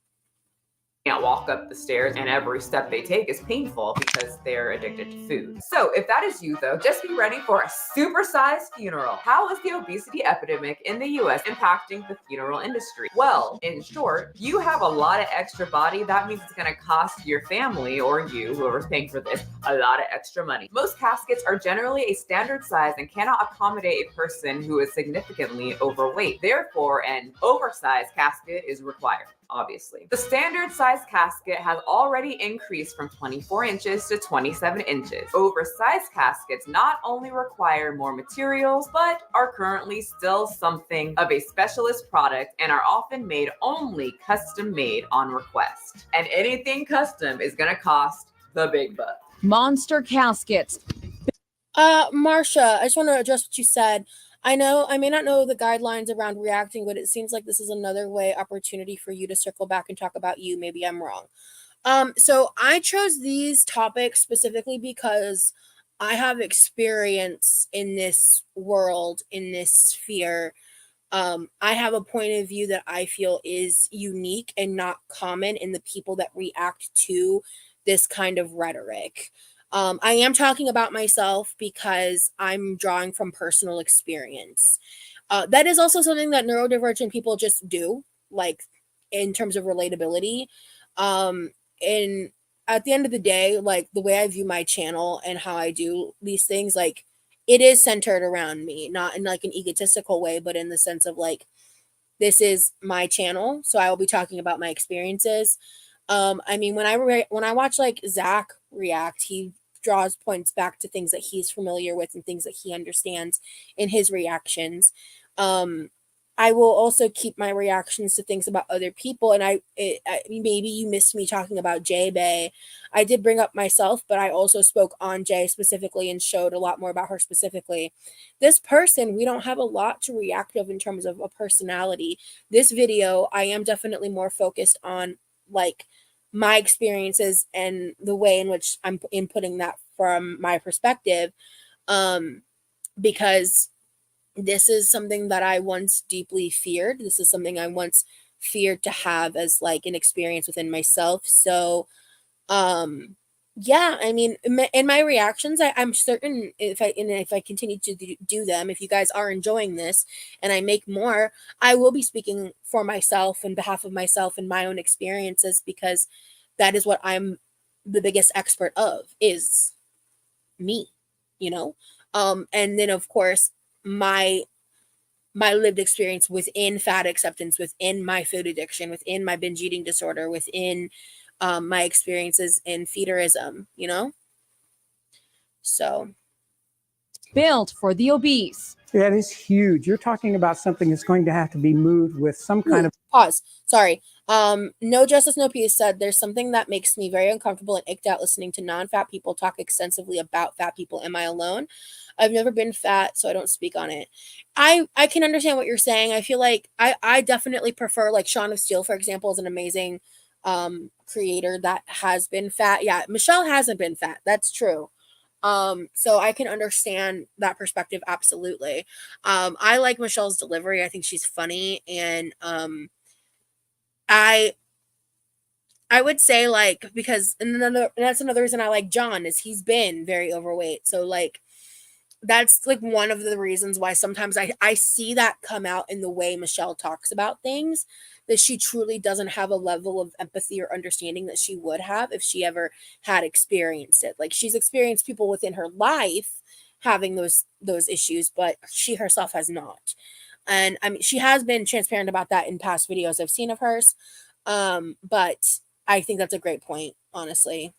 can't walk up the stairs and every step they take is painful because they're addicted to food. So if that is you though, just be ready for a supersized funeral. How is the obesity epidemic in the US impacting the funeral industry? Well, in short, you have a lot of extra body. That means it's gonna cost your family or you, whoever's paying for this, a lot of extra money. Most caskets are generally a standard size and cannot accommodate a person who is significantly overweight. Therefore, an oversized casket is required. Obviously. The standard size casket has already increased from 24 inches to 27 inches. Oversized caskets not only require more materials, but are currently still something of a specialist product and are often made only custom made on request. And anything custom is gonna cost the big bucks. Monster caskets. Marsha, I just want to address what you said. I know I may not know the guidelines around reacting, but it seems like this is another opportunity for you to circle back and talk about you. Maybe I'm wrong. So I chose these topics specifically because I have experience in this world, in this sphere. I have a point of view that I feel is unique and not common in the people that react to this kind of rhetoric. I am talking about myself because I'm drawing from personal experience. That is also something that neurodivergent people just do, like in terms of relatability. And at the end of the day, like the way I view my channel and how I do these things, like it is centered around me, not in like an egotistical way, but in the sense of like, this is my channel. So I will be talking about my experiences. I mean, when I watch like Zach react, he draws points back to things that he's familiar with and things that he understands in his reactions. I will also keep my reactions to things about other people. And maybe you missed me talking about JaeBae. I did bring up myself, but I also spoke on Jay specifically and showed a lot more about her specifically. This person, we don't have a lot to react of in terms of a personality. This video, I am definitely more focused on like my experiences and the way in which I'm inputting that from my perspective, because this is something that I once deeply feared. This is something I once feared to have as like an experience within myself. So, yeah, I mean, in my reactions, I'm certain if I continue to do them, if you guys are enjoying this and I make more, I will be speaking for myself and behalf of myself and my own experiences, because that is what I'm the biggest expert of, is me, you know? And then of course, my lived experience within fat acceptance, within my food addiction, within my binge eating disorder, within my experiences in feederism, you know? So. Built for the obese. That is huge. You're talking about something that's going to have to be moved with some kind of... Pause. Sorry. No Justice, No Peace said, there's something that makes me very uncomfortable and icked out listening to non-fat people talk extensively about fat people. Am I alone? I've never been fat, so I don't speak on it. I can understand what you're saying. I feel like I definitely prefer, like Shaun of Steel, for example, is an amazing creator that has been fat. Yeah, Michelle hasn't been fat. That's true. So I can understand that perspective. Absolutely. I like Michelle's delivery. I think she's funny. And, I would say like, because that's another reason I like John, is he's been very overweight. So like, that's like one of the reasons why sometimes I see that come out in the way Michelle talks about things, that she truly doesn't have a level of empathy or understanding that she would have if she ever had experienced it. Like, she's experienced people within her life having those issues, but she herself has not. And I mean, she has been transparent about that in past videos I've seen of hers. But I think that's a great point, honestly,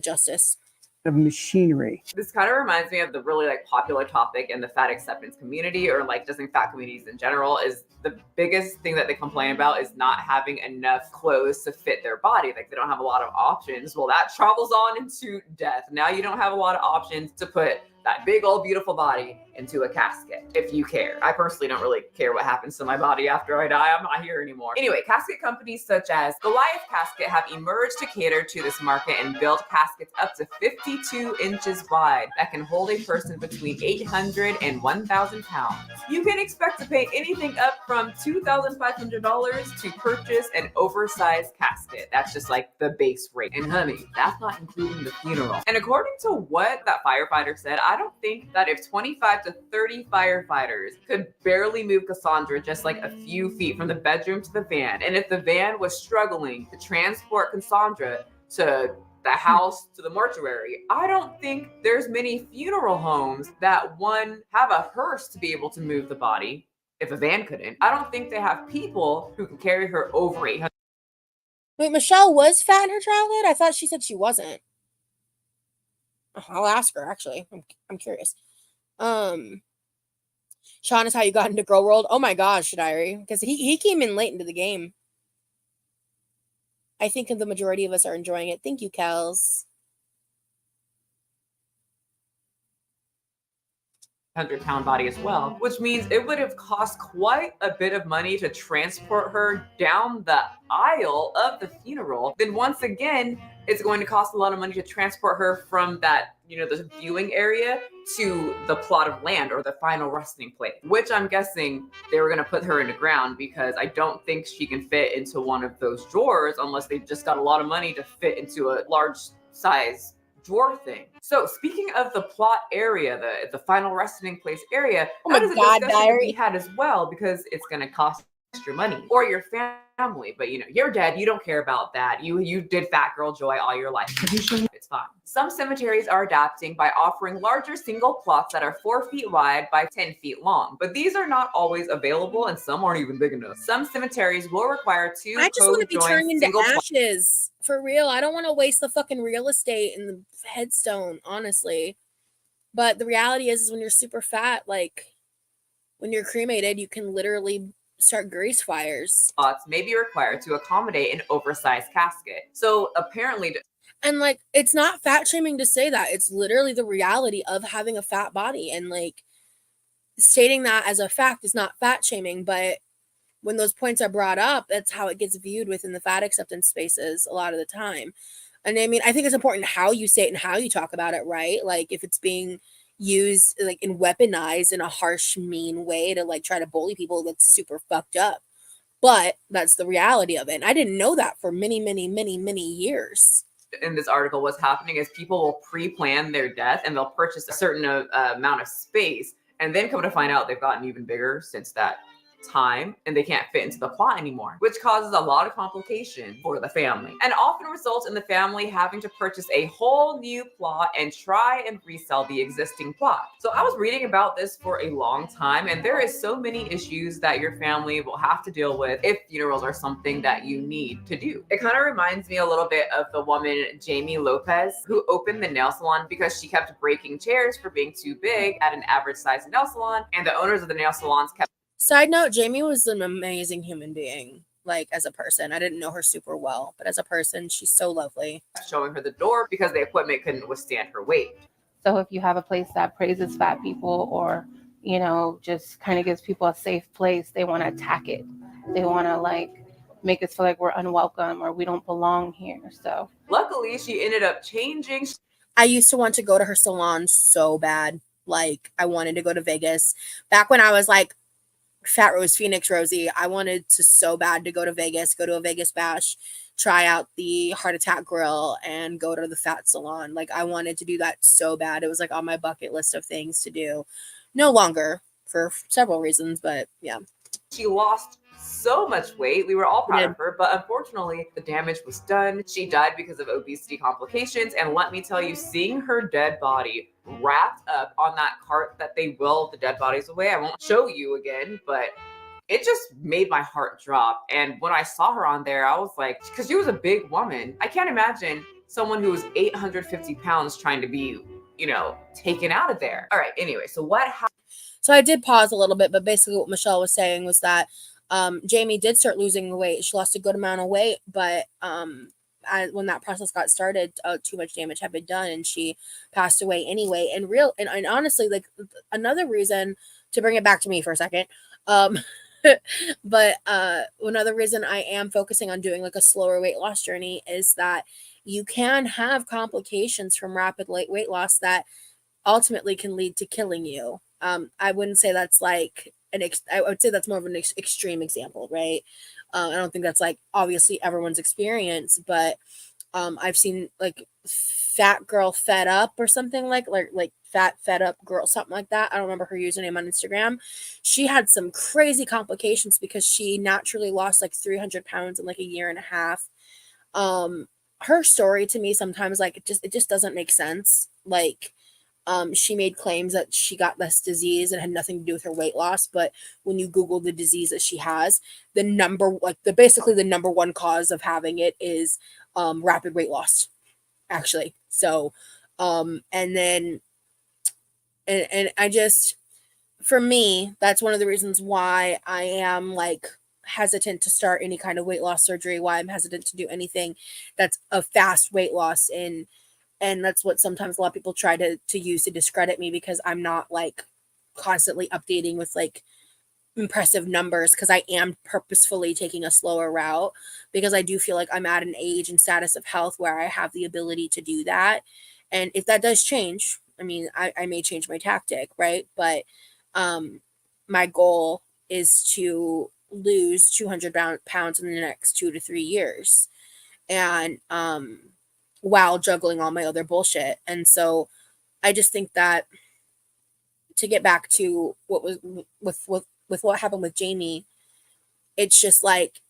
Justice. Of machinery. This kind of reminds me of the really like popular topic in the fat acceptance community, or like just in fat communities in general, is the biggest thing that they complain about is not having enough clothes to fit their body. Like, they don't have a lot of options. Well, that travels on into death. Now you don't have a lot of options to put that big old beautiful body into a casket, if you care. I personally don't really care what happens to my body after I die. I'm not here anymore. Anyway, casket companies such as Goliath Casket have emerged to cater to this market and build caskets up to 52 inches wide that can hold a person between 800 and 1,000 pounds. You can expect to pay anything up from $2,500 to purchase an oversized casket. That's just like the base rate. And honey, that's not including the funeral. And according to what that firefighter said, I don't think that if 25 to 30 firefighters could barely move Cassandra just like a few feet from the bedroom to the van, and if the van was struggling to transport Cassandra to the house to the mortuary, I don't think there's many funeral homes that one have a hearse to be able to move the body if a van couldn't. I don't think they have people who can carry her over 800. Wait, Michelle was fat in her childhood? I thought she said she wasn't. I'll ask her, actually. I'm curious. Sean, is how you got into Girl World. Oh my gosh, Diary. Because he came in late into the game. I think the majority of us are enjoying it. Thank you, Kels. 100-pound body as well, which means it would have cost quite a bit of money to transport her down the aisle of the funeral. Then once again, it's going to cost a lot of money to transport her from that, the viewing area to the plot of land or the final resting place, which I'm guessing they were going to put her in the ground because I don't think she can fit into one of those drawers unless they just got a lot of money to fit into a large size drawer thing. So speaking of the plot area, the final resting place area, that is a discussion to be had as well because it's going to cost extra money or your family. But you're dead. You don't care about that. You did fat girl joy all your life. It's fine. Some cemeteries are adapting by offering larger single plots that are 4 feet wide by 10 feet long. But these are not always available and some aren't even big enough. Some cemeteries will require 2 I just want to be turned into ashes. For real. I don't want to waste the fucking real estate in the headstone, honestly. But the reality is when you're super fat, like when you're cremated, you can literally start grease fires. Plots may be required to accommodate an oversized casket. So apparently, and like it's not fat shaming to say that. It's literally the reality of having a fat body, and like stating that as a fact is not fat shaming, but when those points are brought up, that's how it gets viewed within the fat acceptance spaces a lot of the time. And I mean, I think it's important how you say it and how you talk about it, right? Like if it's being used like and weaponized in a harsh, mean way to like try to bully people, that's super fucked up. But that's the reality of it. And I didn't know that for many, many, many, many years. In this article, what's happening is people will pre-plan their death and they'll purchase a certain amount of space and then come to find out they've gotten even bigger since that time and they can't fit into the plot anymore, which causes a lot of complication for the family and often results in the family having to purchase a whole new plot and try and resell the existing plot. So I was reading about this for a long time and there is so many issues that your family will have to deal with if funerals are something that you need to do. It kind of reminds me a little bit of the woman Jamie Lopez who opened the nail salon because she kept breaking chairs for being too big at an average size nail salon, and the owners of the nail salons kept. Side note, Jamie was an amazing human being, like as a person. I didn't know her super well, but as a person, she's so lovely. Showing her the door because the equipment couldn't withstand her weight. So if you have a place that praises fat people or, just kind of gives people a safe place, they want to attack it. They want to like make us feel like we're unwelcome or we don't belong here. So luckily she ended up changing. I used to want to go to her salon so bad. Like I wanted to go to Vegas back when I was like Fat Rose Phoenix Rosie. I wanted to so bad to go to Vegas, go to a Vegas bash, try out the Heart Attack Grill, and go to the fat salon. Like I wanted to do that so bad. It was like on my bucket list of things to do. No longer for several reasons, but yeah. She lost so much weight. We were all proud of her, but unfortunately the damage was done. She died because of obesity complications. And let me tell you, seeing her dead body wrapped up on that cart that they wheeled the dead bodies away, I won't show you again, but it just made my heart drop. And when I saw her on there, I was like, because she was a big woman. I can't imagine someone who was 850 pounds trying to be, taken out of there. All right, anyway, so what happened? So I did pause a little bit, but basically what Michelle was saying was that Jamie did start losing the weight. She lost a good amount of weight, but when that process got started, too much damage had been done, and she passed away anyway. And honestly, like, another reason, to bring it back to me for a second, but another reason I am focusing on doing like a slower weight loss journey is that you can have complications from rapid weight loss that ultimately can lead to killing you. I wouldn't say that's like I would say that's more of an extreme example, right? I don't think that's like obviously everyone's experience, but I've seen like fat girl fed up or something like fat fed up girl, something like that. I don't remember her username on Instagram. She had some crazy complications because she naturally lost like 300 pounds in like a year and a half. Her story to me sometimes, like, it just doesn't make sense. Like, she made claims that she got this disease and had nothing to do with her weight loss, but when you Google the disease that she has, basically the number one cause of having it is rapid weight loss, actually. So and I just, for me, that's one of the reasons why I am like hesitant to start any kind of weight loss surgery, why I'm hesitant to do anything that's a fast weight loss. And that's what sometimes a lot of people try to use to discredit me, because I'm not like constantly updating with like impressive numbers, because I am purposefully taking a slower route, because I do feel like I'm at an age and status of health where I have the ability to do that. And if that does change, I mean, I may change my tactic, right? But my goal is to lose 200 pounds in the next 2 to 3 years. And while juggling all my other bullshit. And so I just think that, to get back to what was with what happened with Jamie, it's just like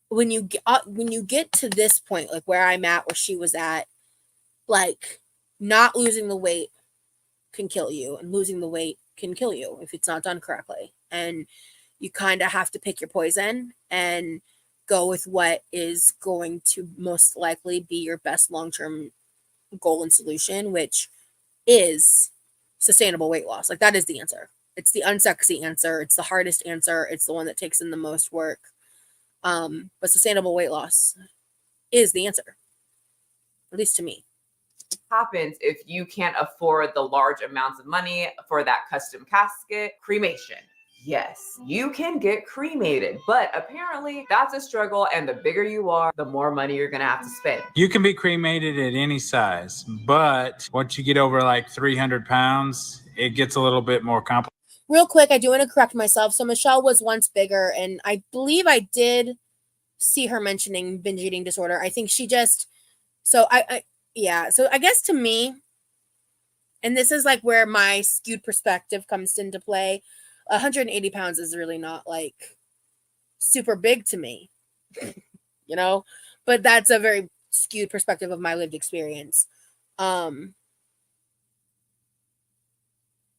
when you get to this point, like where I'm at, where she was at, like, not losing the weight can kill you, and losing the weight can kill you if it's not done correctly. And you kind of have to pick your poison and go with what is going to most likely be your best long-term goal and solution, which is sustainable weight loss. Like, that is the answer. It's the unsexy answer. It's the hardest answer. It's the one that takes in the most work. But sustainable weight loss is the answer, at least to me. Happens if you can't afford the large amounts of money for that custom casket. Cremation. Yes, you can get cremated, but apparently that's a struggle, and the bigger you are, the more money you're gonna have to spend. You can be cremated at any size, but once you get over like 300 pounds, it gets a little bit more complicated. Real quick, I do want to correct myself. So Michelle was once bigger, and I believe I did see her mentioning binge eating disorder. I think she just, so yeah. So I guess to me, and this is like where my skewed perspective comes into play, 180 pounds is really not like super big to me, you know, but that's a very skewed perspective of my lived experience.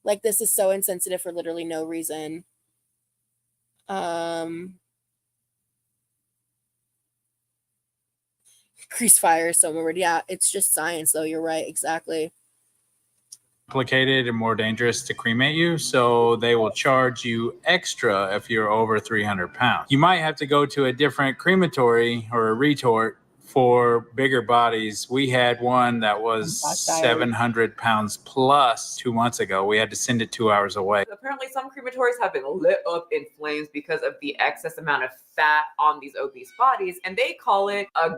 Like, this is so insensitive for literally no reason. Grease fire is so weird. Yeah, it's just science, though. You're right. Exactly. Complicated and more dangerous to cremate you, so they will charge you extra if you're over 300 pounds. You might have to go to a different crematory or a retort for bigger bodies. We had one that was 700 pounds plus 2 months ago. We had to send it 2 hours away. Apparently some crematories have been lit up in flames because of the excess amount of fat on these obese bodies, and they call it a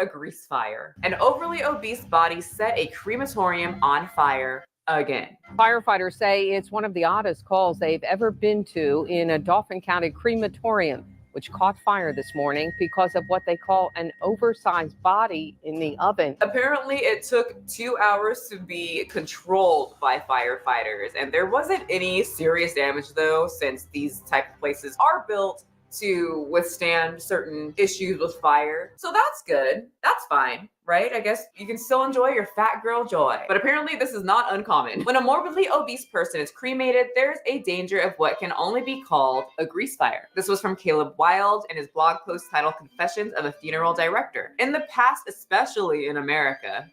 grease fire. An overly obese body set a crematorium on fire again. Firefighters say it's one of the oddest calls they've ever been to in a Dauphin County crematorium, which caught fire this morning because of what they call an oversized body in the oven. Apparently it took 2 hours to be controlled by firefighters, and there wasn't any serious damage though, since these type of places are built to withstand certain issues with fire. So that's good. That's fine, right? I guess you can still enjoy your fat girl joy. But apparently this is not uncommon. When a morbidly obese person is cremated, there's a danger of what can only be called a grease fire. This was from Caleb Wild in his blog post titled Confessions of a Funeral Director. In the past, especially in America,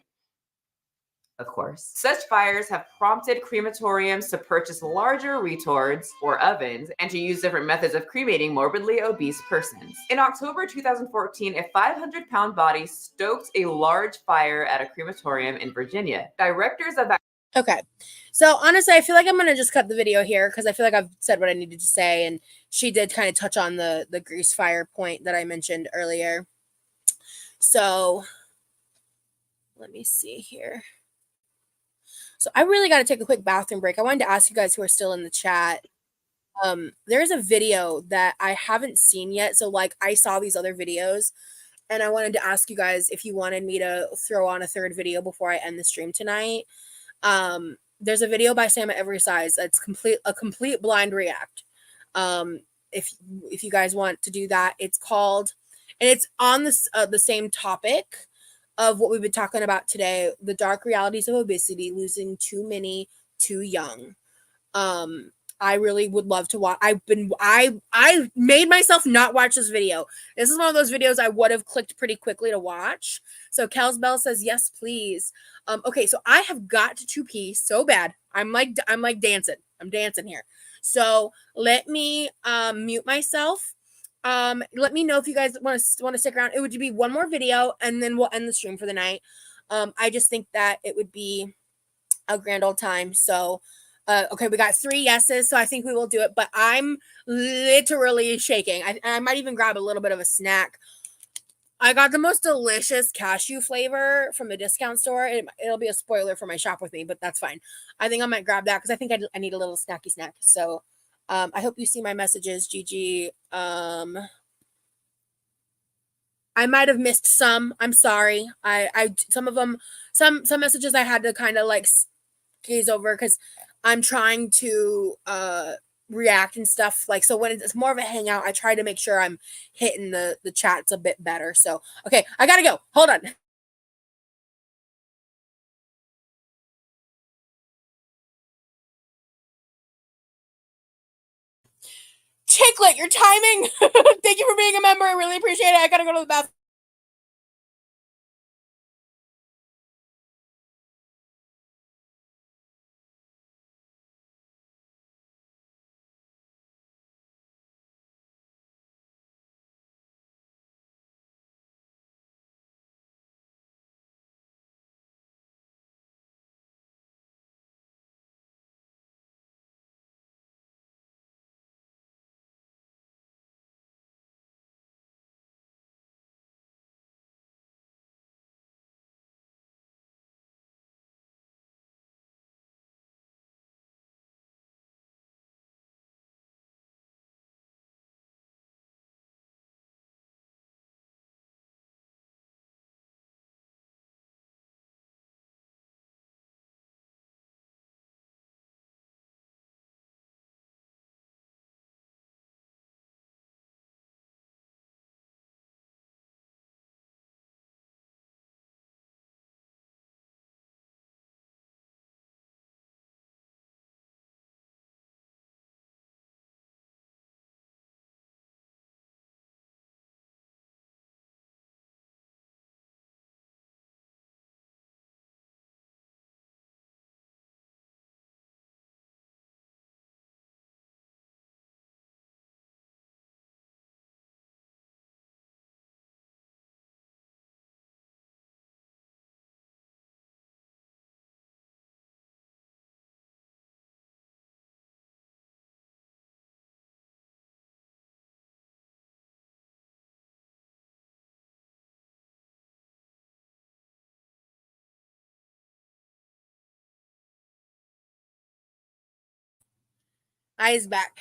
of course. Such fires have prompted crematoriums to purchase larger retorts or ovens and to use different methods of cremating morbidly obese persons. In October 2014, a 500-pound body stoked a large fire at a crematorium in Virginia. Directors of that. Okay. So honestly, I feel like I'm going to just cut the video here because I feel like I've said what I needed to say. And she did kind of touch on the grease fire point that I mentioned earlier. So let me see here. So I really got to take a quick bathroom break. I wanted to ask you guys who are still in the chat. There's a video that I haven't seen yet. So like I saw these other videos and I wanted to ask you guys if you wanted me to throw on a third video before I end the stream tonight. There's a video by SamAES that's a complete blind react. If you guys want to do that, it's called, and it's on the same topic of what we've been talking about today, the dark realities of obesity, losing too many too young. I really would love to watch. I made myself not watch this video. This is one of those videos I would have clicked pretty quickly to watch. So Kels Bell says, yes, please. Okay, so I have got to pee so bad. I'm like dancing. I'm dancing here. So let me mute myself. Let me know if you guys want to stick around. It would be one more video and then we'll end the stream for the night. I just think that it would be a grand old time. So okay, we got 3 yeses, so I think we will do it, but I'm literally shaking. I might even grab a little bit of a snack. I got the most delicious cashew flavor from the discount store. It'll be a spoiler for my shop with me, but that's fine. I think I might grab that because I think I need a little snacky snack. So I hope you see my messages, Gigi. I might have missed some. I'm sorry. Some of them, some messages I had to kind of like gaze over because I'm trying to react and stuff. Like, so when it's more of a hangout, I try to make sure I'm hitting the chats a bit better. So, okay, I gotta go. Hold on. Chicklet, your timing. Thank you for being a member. I really appreciate it. I gotta go to the bathroom. Eyes back.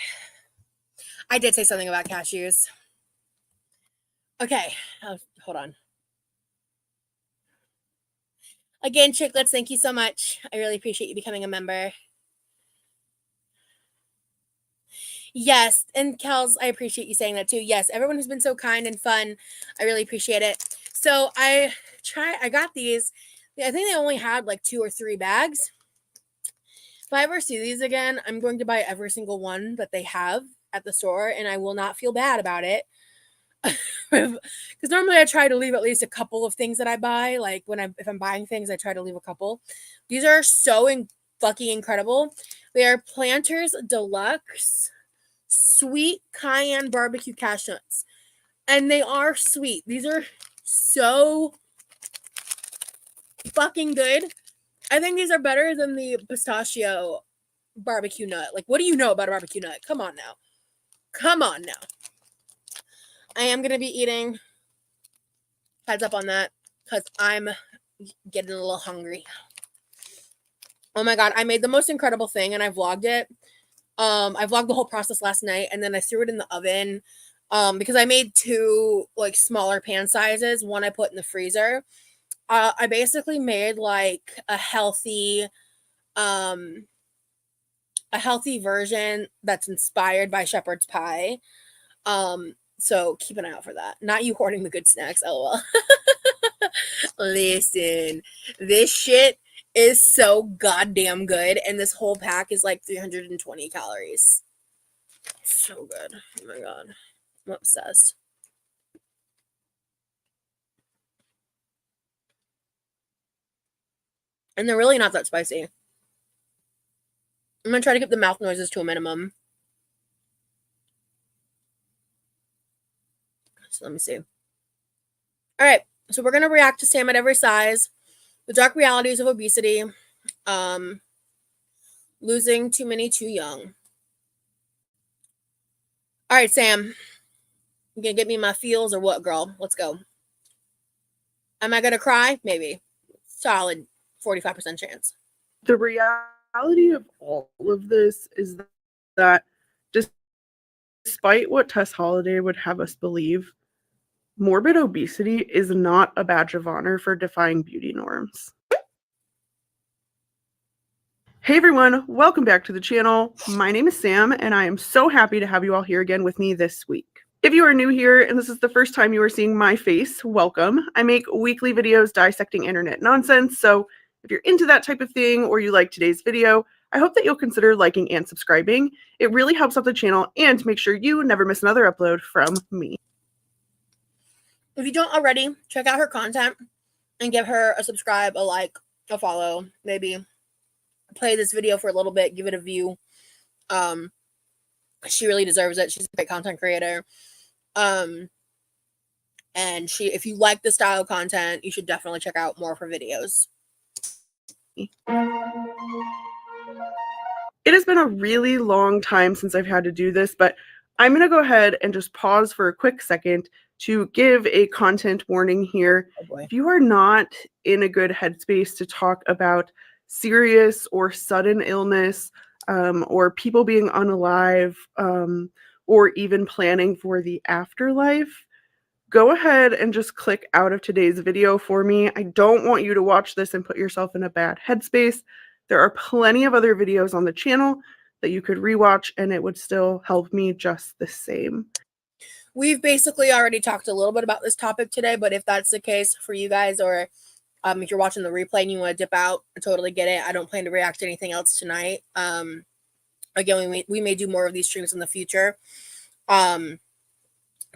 I did say something about cashews. Okay, hold on. Again, Chicklets, thank you so much. I really appreciate you becoming a member. Yes, and Kels, I appreciate you saying that too. Yes, everyone who's been so kind and fun. I really appreciate it. So I got these. I think they only had like 2 or 3 bags. If I ever see these again, I'm going to buy every single one that they have at the store, and I will not feel bad about it. Because normally I try to leave at least a couple of things that I buy. Like if I'm buying things, I try to leave a couple. These are so fucking incredible. They are Planters Deluxe Sweet Cayenne Barbecue Cashew Nuts. And they are sweet. These are so fucking good. I think these are better than the pistachio barbecue nut. Like, what do you know about a barbecue nut? Come on now. Come on now. I am going to be eating. Heads up on that, because I'm getting a little hungry. Oh my God. I made the most incredible thing, and I vlogged it. I vlogged the whole process last night, and then I threw it in the oven. Because I made 2 like smaller pan sizes. One I put in the freezer. I basically made like a healthy version that's inspired by shepherd's pie. So keep an eye out for that. Not you hoarding the good snacks. LOL. Listen, this shit is so goddamn good, and this whole pack is like 320 calories. So good. Oh my God. I'm obsessed. And they're really not that spicy. I'm going to try to keep the mouth noises to a minimum. So let me see. All right. So we're going to react to Sam at Every Size. The dark realities of obesity. Losing too many too young. All right, Sam. You going to get me my feels or what, girl? Let's go. Am I going to cry? Maybe. Solid 45% chance. The reality of all of this is that despite what Tess Holliday would have us believe, morbid obesity is not a badge of honor for defying beauty norms. Hey everyone, welcome back to the channel. My name is Sam, and I am so happy to have you all here again with me this week. If you are new here and this is the first time you are seeing my face, welcome. I make weekly videos dissecting internet nonsense, so if you're into that type of thing or you like today's video, I hope that you'll consider liking and subscribing. It really helps out the channel and make sure you never miss another upload from me. If you don't already, check out her content and give her a subscribe, a like, a follow, maybe play this video for a little bit, give it a view. She really deserves it. She's a great content creator. And if you like the style of content, you should definitely check out more of her videos. It has been a really long time since I've had to do this, but I'm going to go ahead and just pause for a quick second to give a content warning here. If you are not in a good headspace to talk about serious or sudden illness, or people being unalive, or even planning for the afterlife, go ahead and just click out of today's video for me. I don't want you to watch this and put yourself in a bad headspace. There are plenty of other videos on the channel that you could rewatch, and it would still help me just the same. We've basically already talked a little bit about this topic today, but if that's the case for you guys, or if you're watching the replay and you want to dip out, I totally get it. I don't plan to react to anything else tonight. Again, we may do more of these streams in the future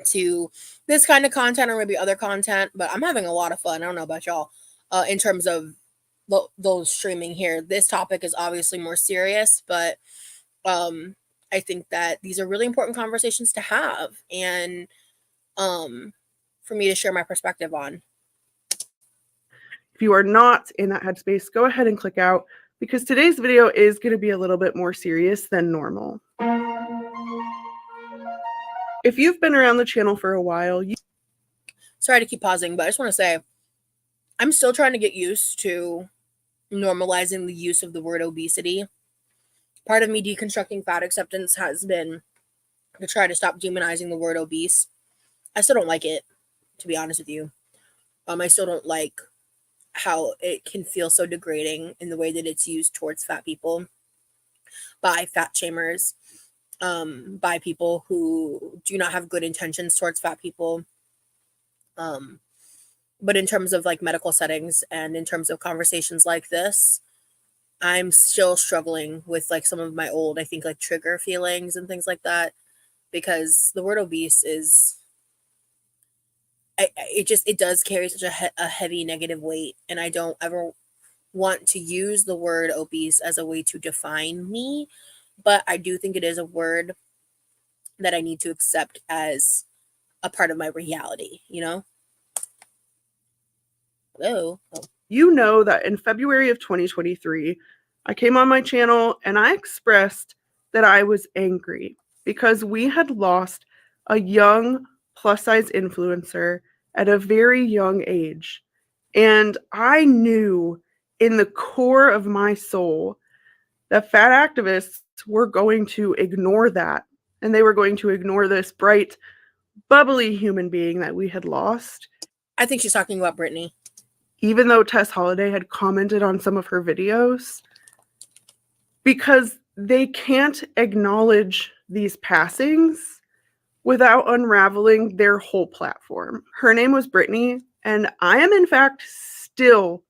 to this kind of content or maybe other content, but I'm having a lot of fun. I don't know about y'all in terms of those streaming here. This topic is obviously more serious, but I think that these are really important conversations to have and for me to share my perspective on. If you are not in that headspace, go ahead and click out, because today's video is going to be a little bit more serious than normal. If you've been around the channel for a while, sorry to keep pausing, but I just want to say I'm still trying to get used to normalizing the use of the word obesity. Part of me deconstructing fat acceptance has been to try to stop demonizing the word obese. I still don't like it, to be honest with you. I still don't like how it can feel so degrading in the way that it's used towards fat people by fat shamers, by people who do not have good intentions towards fat people. But in terms of like medical settings and in terms of conversations like this, I'm still struggling with like some of my old, I think like trigger feelings and things like that, because the word obese is it does carry such a heavy negative weight, and I don't ever want to use the word obese as a way to define me, but I do think it is a word that I need to accept as a part of my reality, you know? Hello. Oh. You know that in February of 2023, I came on my channel and I expressed that I was angry because we had lost a young plus-size influencer at a very young age. And I knew in the core of my soul that fat activists were going to ignore that. And they were going to ignore this bright, bubbly human being that we had lost. I think she's talking about Brittany. Even though Tess Holliday had commented on some of her videos, because they can't acknowledge these passings without unraveling their whole platform. Her name was Brittany, and I am in fact still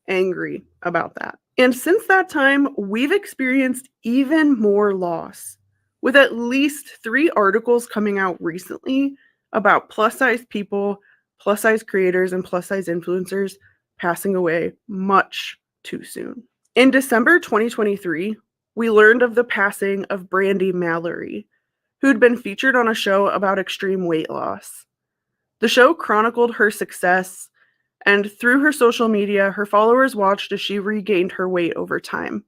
angry about that. And since that time, we've experienced even more loss, with at least 3 articles coming out recently about plus-size people, plus-size creators, and plus-size influencers passing away much too soon. In December 2023, we learned of the passing of Brandy Mallory, who'd been featured on a show about extreme weight loss. The show chronicled her success, and through her social media, her followers watched as she regained her weight over time.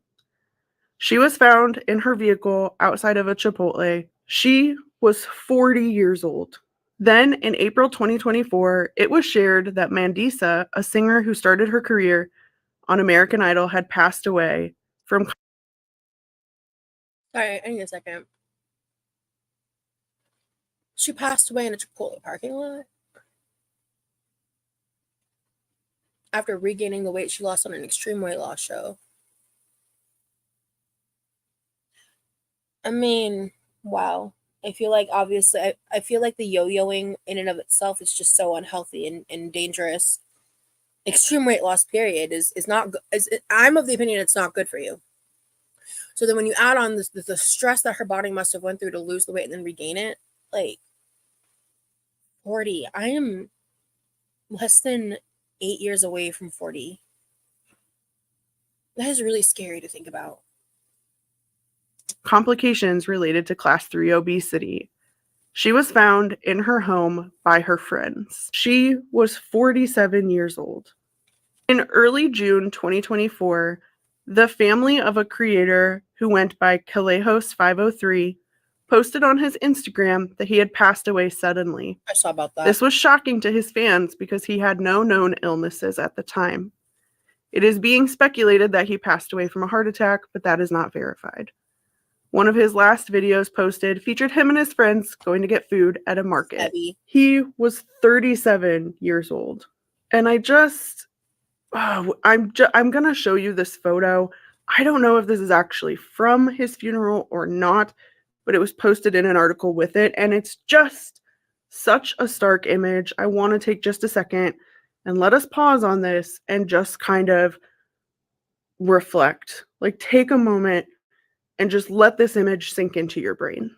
She was found in her vehicle outside of a Chipotle. She was 40 years old. Then, in April 2024, it was shared that Mandisa, a singer who started her career on American Idol, had passed away from... Sorry, I need a second. She passed away in a Chipotle parking lot after regaining the weight she lost on an extreme weight loss show. I mean, wow. I feel like, obviously, I feel like the yo-yoing in and of itself is just so unhealthy and dangerous. Extreme weight loss, period, is not good. I'm of the opinion it's not good for you. So then when you add on this, the stress that her body must have went through to lose the weight and then regain it, like, 40. I am less than 8 years away from 40. That is really scary to think about. Complications related to class 3 obesity. She was found in her home by her friends. She was 47 years old. In early June 2024, the family of a creator who went by Calejos503 posted on his Instagram that he had passed away suddenly. I saw about that. This was shocking to his fans because he had no known illnesses at the time. It is being speculated that he passed away from a heart attack, but that is not verified. One of his last videos posted featured him and his friends going to get food at a market. Heavy. He was 37 years old. And I'm going to show you this photo. I don't know if this is actually from his funeral or not, but it was posted in an article with it. And it's just such a stark image. I want to take just a second and let us pause on this and just kind of reflect. Like, take a moment and just let this image sink into your brain.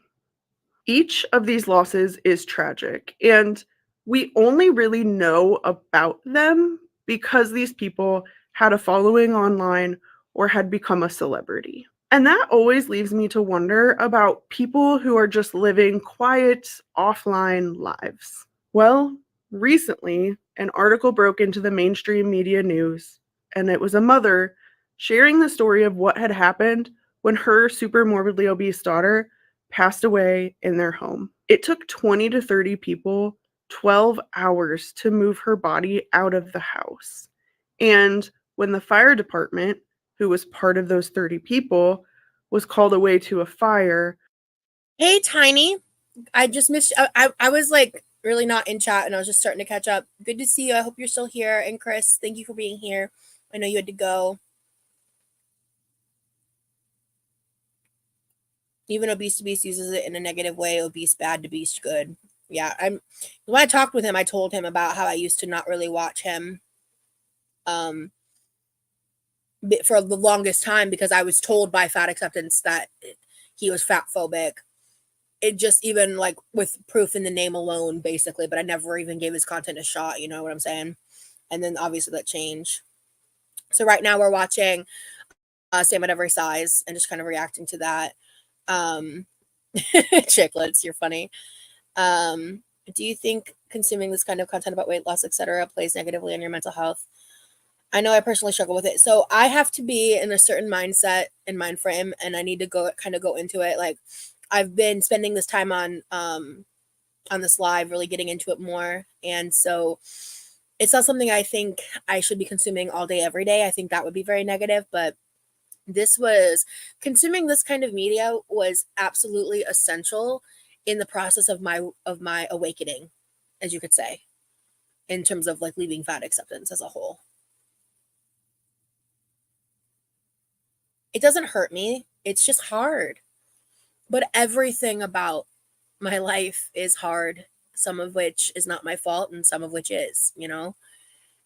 Each of these losses is tragic, and we only really know about them because these people had a following online or had become a celebrity. And that always leaves me to wonder about people who are just living quiet, offline lives. Well, recently, an article broke into the mainstream media news, and it was a mother sharing the story of what had happened when her super morbidly obese daughter passed away in their home. It took 20 to 30 people 12 hours to move her body out of the house. And when the fire department, who was part of those 30 people, was called away to a fire. Hey, Tiny. I just missed you. I was like really not in chat and I was just starting to catch up. Good to see you. I hope you're still here. And Chris, thank you for being here. I know you had to go. Even Obese to Beast uses it in a negative way. Obese bad to beast good. Yeah, when I talked with him, I told him about how I used to not really watch him for the longest time because I was told by Fat Acceptance that he was fat phobic. it just even like with proof in the name alone, basically, but I never even gave his content a shot, you know what I'm saying? And then obviously that changed. So right now we're watching Sam at Every Size and just kind of reacting to that. Chiclets, you're funny. Do you think consuming this kind of content about weight loss, etc., plays negatively on your mental health? I know I personally struggle with it. So I have to be in a certain mindset and mind frame, and I need to go into it. Like, I've been spending this time on this live, really getting into it more. And so it's not something I think I should be consuming all day, every day. I think that would be very negative, but consuming this kind of media was absolutely essential in the process of my awakening, as you could say, in terms of like leaving fat acceptance as a whole. It doesn't hurt me. It's just hard. But everything about my life is hard, some of which is not my fault and some of which is, you know?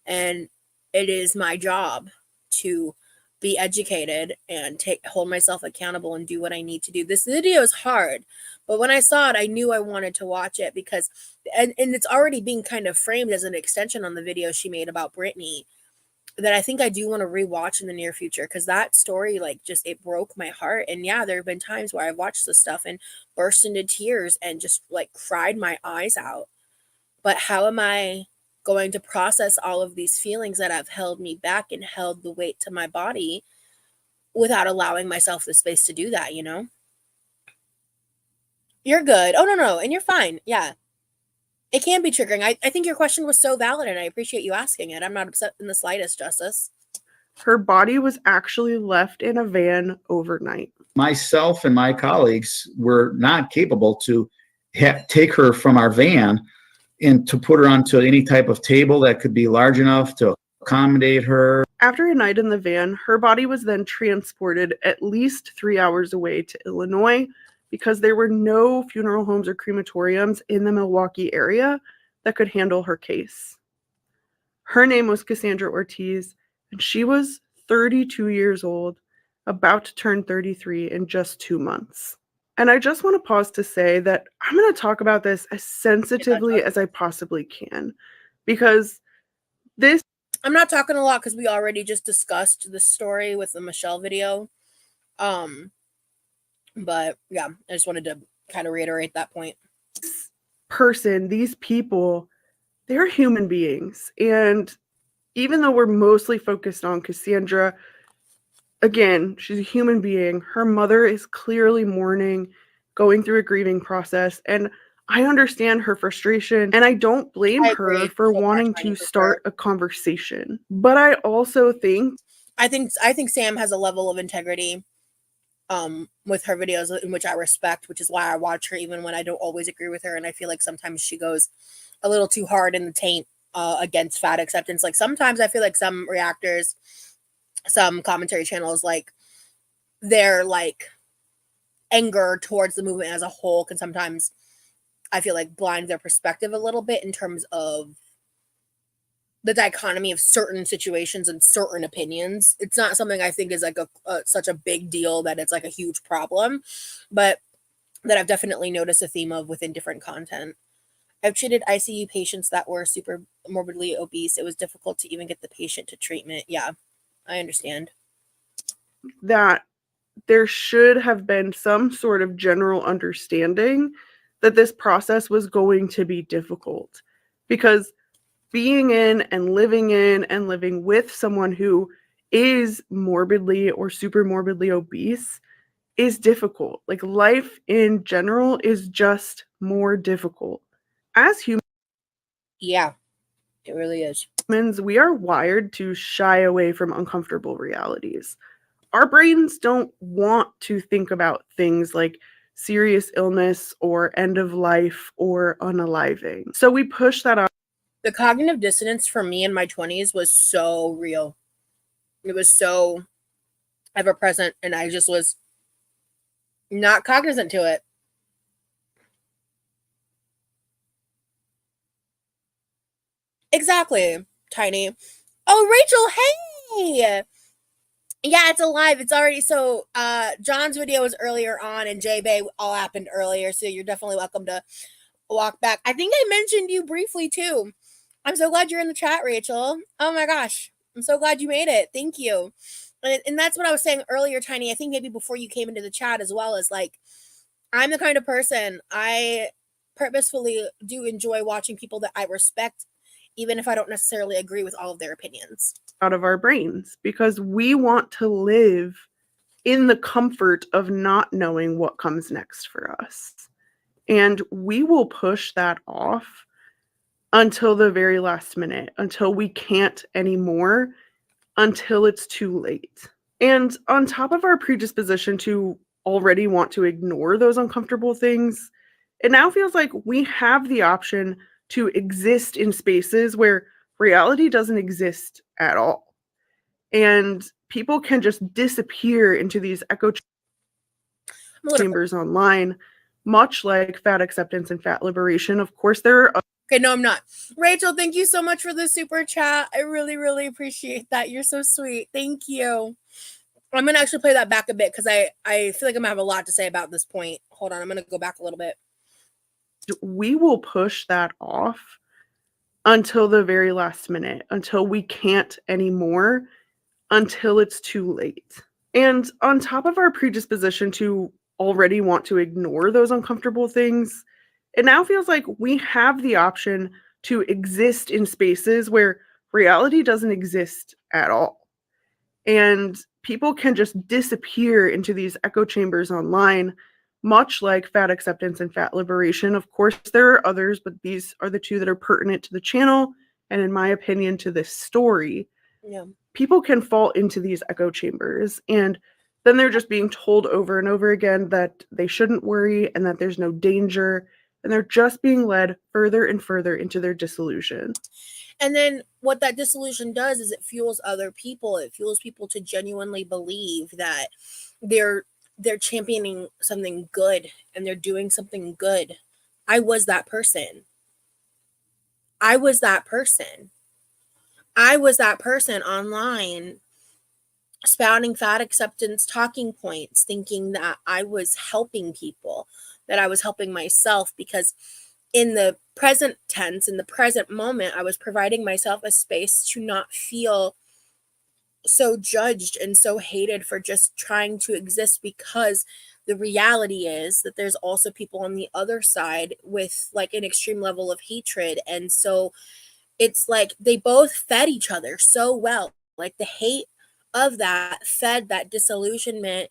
And it is my job to be educated and hold myself accountable and do what I need to do. This video is hard, but when I saw it, I knew I wanted to watch it because, and it's already being kind of framed as an extension on the video she made about Brittany, that I think I do want to rewatch in the near future, because that story, like, just, it broke my heart. And yeah, there have been times where I've watched this stuff and burst into tears and just like cried my eyes out. But how am I going to process all of these feelings that have held me back and held the weight to my body without allowing myself the space to do that, you know? You're good. Oh, no, and you're fine. Yeah. It can be triggering. I think your question was so valid, and I appreciate you asking it. I'm not upset in the slightest, Justice. Her body was actually left in a van overnight. Myself and my colleagues were not capable to take her from our van and to put her onto any type of table that could be large enough to accommodate her. After a night in the van, her body was then transported at least 3 hours away to Illinois, because there were no funeral homes or crematoriums in the Milwaukee area that could handle her case. Her name was Cassandra Ortiz, and she was 32 years old, about to turn 33 in just 2 months. And I just want to pause to say that I'm going to talk about this as sensitively as I possibly can, because this... I'm not talking a lot because we already just discussed the story with the Michelle video. But yeah, I just wanted to kind of reiterate that point. These people, they're human beings. And even though we're mostly focused on Cassandra, again, she's a human being. Her mother is clearly mourning, going through a grieving process. And I understand her frustration, and I don't blame her for wanting to start a conversation. But I also think... I think Sam has a level of integrity with her videos in which I respect, which is why I watch her even when I don't always agree with her. And I feel like sometimes she goes a little too hard in the taint against fat acceptance. Like, sometimes I feel like some reactors, some commentary channels, like, their like anger towards the movement as a whole can sometimes, I feel like, blind their perspective a little bit in terms of the dichotomy of certain situations and certain opinions. It's not something I think is like such a big deal that it's like a huge problem, but that I've definitely noticed a theme of within different content. I've treated ICU patients that were super morbidly obese. It was difficult to even get the patient to treatment. Yeah, I understand. That there should have been some sort of general understanding that this process was going to be difficult, because being in and living with someone who is morbidly or super morbidly obese is difficult. Like, life in general is just more difficult. As humans, yeah, it really is. We are wired to shy away from uncomfortable realities. Our brains don't want to think about things like serious illness or end of life or unaliving. So we push that out. The cognitive dissonance for me in my 20s was so real. It was so ever present, and I just was not cognizant to it. Exactly, Tiny. Oh, Rachel, hey! Yeah, it's alive. It's already so John's video was earlier on and JaeBae all happened earlier, so you're definitely welcome to walk back. I think I mentioned you briefly too. I'm so glad you're in the chat, Rachel. Oh my gosh. I'm so glad you made it. Thank you. And that's what I was saying earlier, Tiny. I think maybe before you came into the chat as well, as like, I'm the kind of person, I purposefully do enjoy watching people that I respect, even if I don't necessarily agree with all of their opinions. Out of our brains, because we want to live in the comfort of not knowing what comes next for us. And we will push that off until the very last minute, until we can't anymore, until it's too late. And on top of our predisposition to already want to ignore those uncomfortable things, it now feels like we have the option to exist in spaces where reality doesn't exist at all. And people can just disappear into these echo chambers online, much like fat acceptance and fat liberation. Of course, there are okay, no, I'm not. Rachel, thank you so much for the super chat. I really, really appreciate that. You're so sweet. Thank you. I'm going to actually play that back a bit because I feel like I'm going to have a lot to say about this point. Hold on. I'm going to go back a little bit. We will push that off until the very last minute, until we can't anymore, until it's too late. And on top of our predisposition to already want to ignore those uncomfortable things, it now feels like we have the option to exist in spaces where reality doesn't exist at all. And people can just disappear into these echo chambers online, much like fat acceptance and fat liberation. Of course, there are others, but these are the two that are pertinent to the channel and, in my opinion, to this story. Yeah. People can fall into these echo chambers, and then they're just being told over and over again that they shouldn't worry and that there's no danger, and they're just being led further and further into their disillusion. And then what that disillusion does is it fuels other people. It fuels people to genuinely believe that they're championing something good and they're doing something good. I was that person. I was that person. I was that person online spouting fat acceptance talking points, thinking that I was helping people, that I was helping myself, because in the present tense, in the present moment, I was providing myself a space to not feel so judged and so hated for just trying to exist, because the reality is that there's also people on the other side with like an extreme level of hatred. And so it's like they both fed each other so well. Like the hate of that fed that disillusionment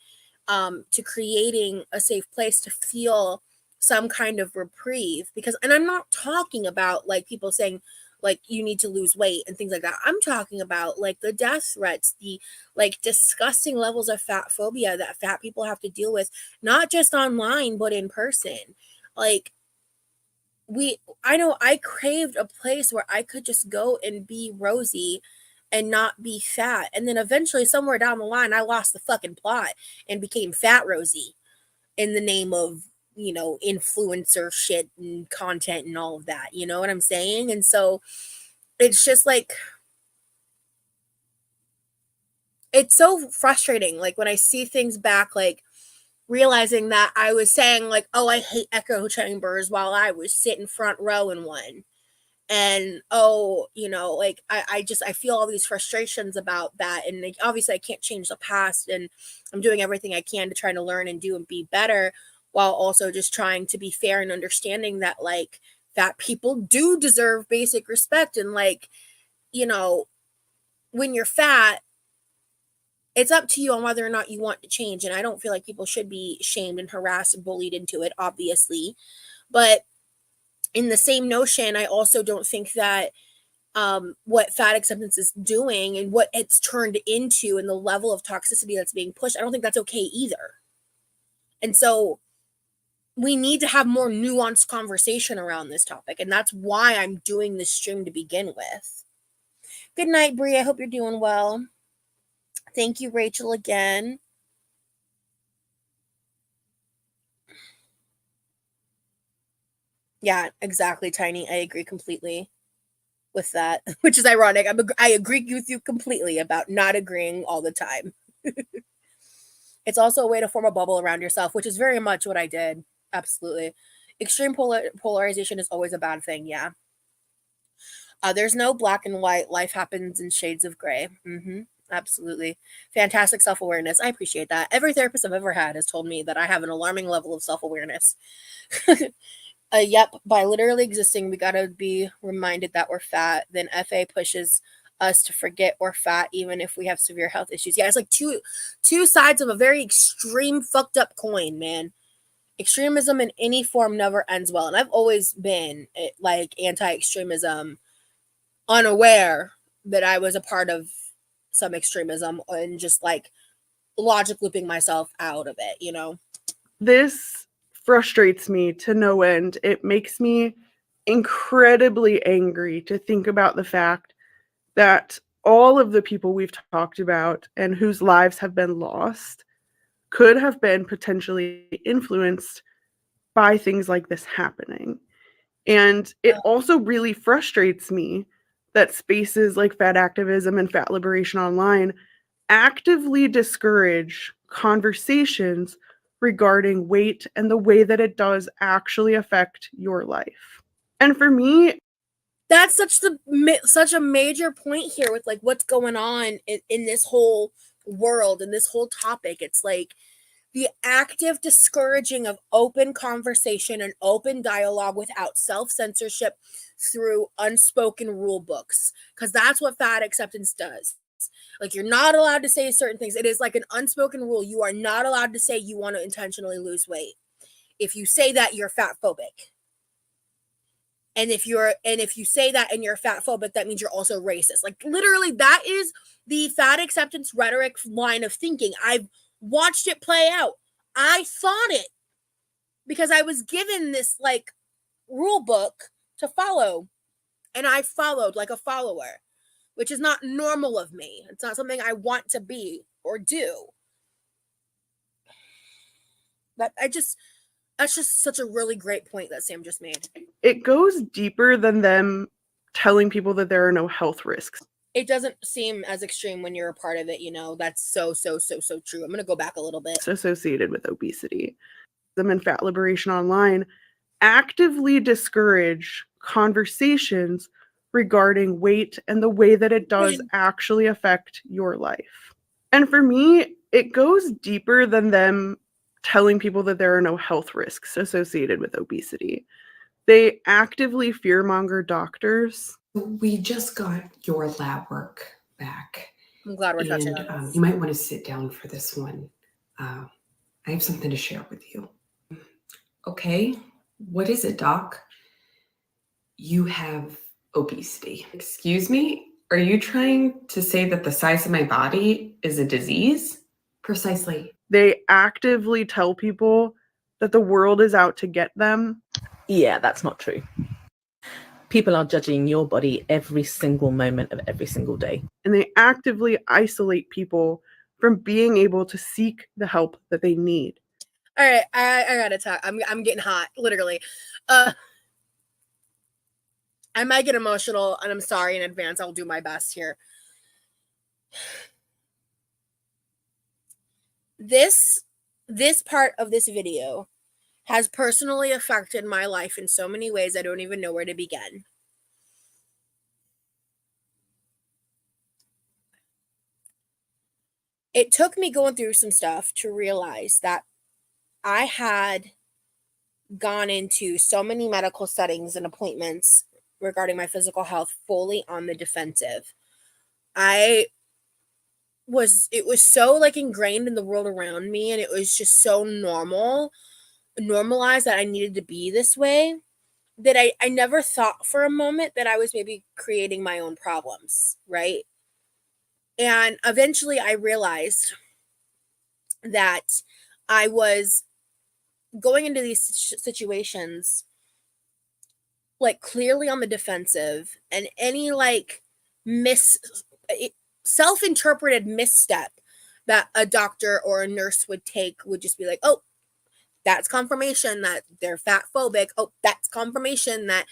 to creating a safe place to feel some kind of reprieve. Because, and I'm not talking about like people saying like you need to lose weight and things like that. I'm talking about like the death threats, the like disgusting levels of fat phobia that fat people have to deal with, not just online, but in person. Like I know I craved a place where I could just go and be Rosie and not be fat. And then eventually somewhere down the line, I lost the fucking plot and became Fat Rosie in the name of, you know, influencer shit and content and all of that. You know what I'm saying? And so it's just like, it's so frustrating. Like when I see things back, like realizing that I was saying like, oh, I hate echo chambers while I was sitting front row in one. And oh, you know, like I feel all these frustrations about that. And like, obviously I can't change the past, and I'm doing everything I can to try to learn and do and be better, while also just trying to be fair and understanding that like fat people do deserve basic respect. And like, you know, when you're fat, it's up to you on whether or not you want to change. And I don't feel like people should be shamed and harassed and bullied into it, obviously. But in the same notion, I also don't think that what fat acceptance is doing and what it's turned into and the level of toxicity that's being pushed, I don't think that's okay either. And so we need to have more nuanced conversation around this topic. And that's why I'm doing this stream to begin with. Good night, Brie. I hope you're doing well. Thank you, Rachel, again. Yeah, exactly, Tiny. I agree completely with that, which is ironic. I agree with you completely about not agreeing all the time. It's also a way to form a bubble around yourself, which is very much what I did. Absolutely. Extreme polarization is always a bad thing. Yeah. There's no black and white. Life happens in shades of gray. Absolutely. Fantastic self-awareness. I appreciate that. Every therapist I've ever had has told me that I have an alarming level of self-awareness. Yep. By literally existing, we got to be reminded that we're fat. Then FA pushes us to forget we're fat, even if we have severe health issues. Yeah, it's like two sides of a very extreme fucked up coin, man. Extremism in any form never ends well. And I've always been like anti-extremism, unaware that I was a part of some extremism and just like logic looping myself out of it, you know? This frustrates me to no end. It makes me incredibly angry to think about the fact that all of the people we've talked about and whose lives have been lost could have been potentially influenced by things like this happening. And it also really frustrates me that spaces like fat activism and fat liberation online actively discourage conversations regarding weight and the way that it does actually affect your life. And for me, that's such a major point here with like what's going on in this whole world and this whole topic. It's like the active discouraging of open conversation and open dialogue without self-censorship through unspoken rule books, because that's what fat acceptance does. Like, you're not allowed to say certain things. It is like an unspoken rule. You are not allowed to say you want to intentionally lose weight. If you say that, you're fat phobic. And if you say that and you're fat phobic, that means you're also racist. Like, literally, that is the fat acceptance rhetoric line of thinking. I've watched it play out. I thought it because I was given this like rule book to follow, and I followed like a follower, which is not normal of me. It's not something I want to be or do. That's just such a really great point that Sam just made. It goes deeper than them telling people that there are no health risks. It doesn't seem as extreme when you're a part of it, you know. That's so true. I'm going to go back a little bit. It's associated with obesity. Them and Fat Liberation Online actively discourage conversations regarding weight and the way that it does actually affect your life. And for me, it goes deeper than them telling people that there are no health risks associated with obesity. They actively fearmonger doctors. We just got your lab work back. I'm glad we're touching on this. You might want to sit down for this one. I have something to share with you. Okay, what is it, Doc? You have obesity. Excuse me? Are you trying to say that the size of my body is a disease? Precisely. They actively tell people that the world is out to get them. Yeah, that's not true. People are judging your body every single moment of every single day. And they actively isolate people from being able to seek the help that they need. All right, I gotta talk. I'm getting hot, literally. I might get emotional, and I'm sorry in advance. I'll do my best here. This part of this video has personally affected my life in so many ways I don't even know where to begin. It took me going through some stuff to realize that I had gone into so many medical settings and appointments regarding my physical health fully on the defensive. It was so like ingrained in the world around me, and it was just so normalized that I needed to be this way, that I never thought for a moment that I was maybe creating my own problems, right? And eventually I realized that I was going into these situations like clearly on the defensive, and any like self-interpreted misstep that a doctor or a nurse would take would just be like, oh, that's confirmation that they're fat phobic. Oh, that's confirmation that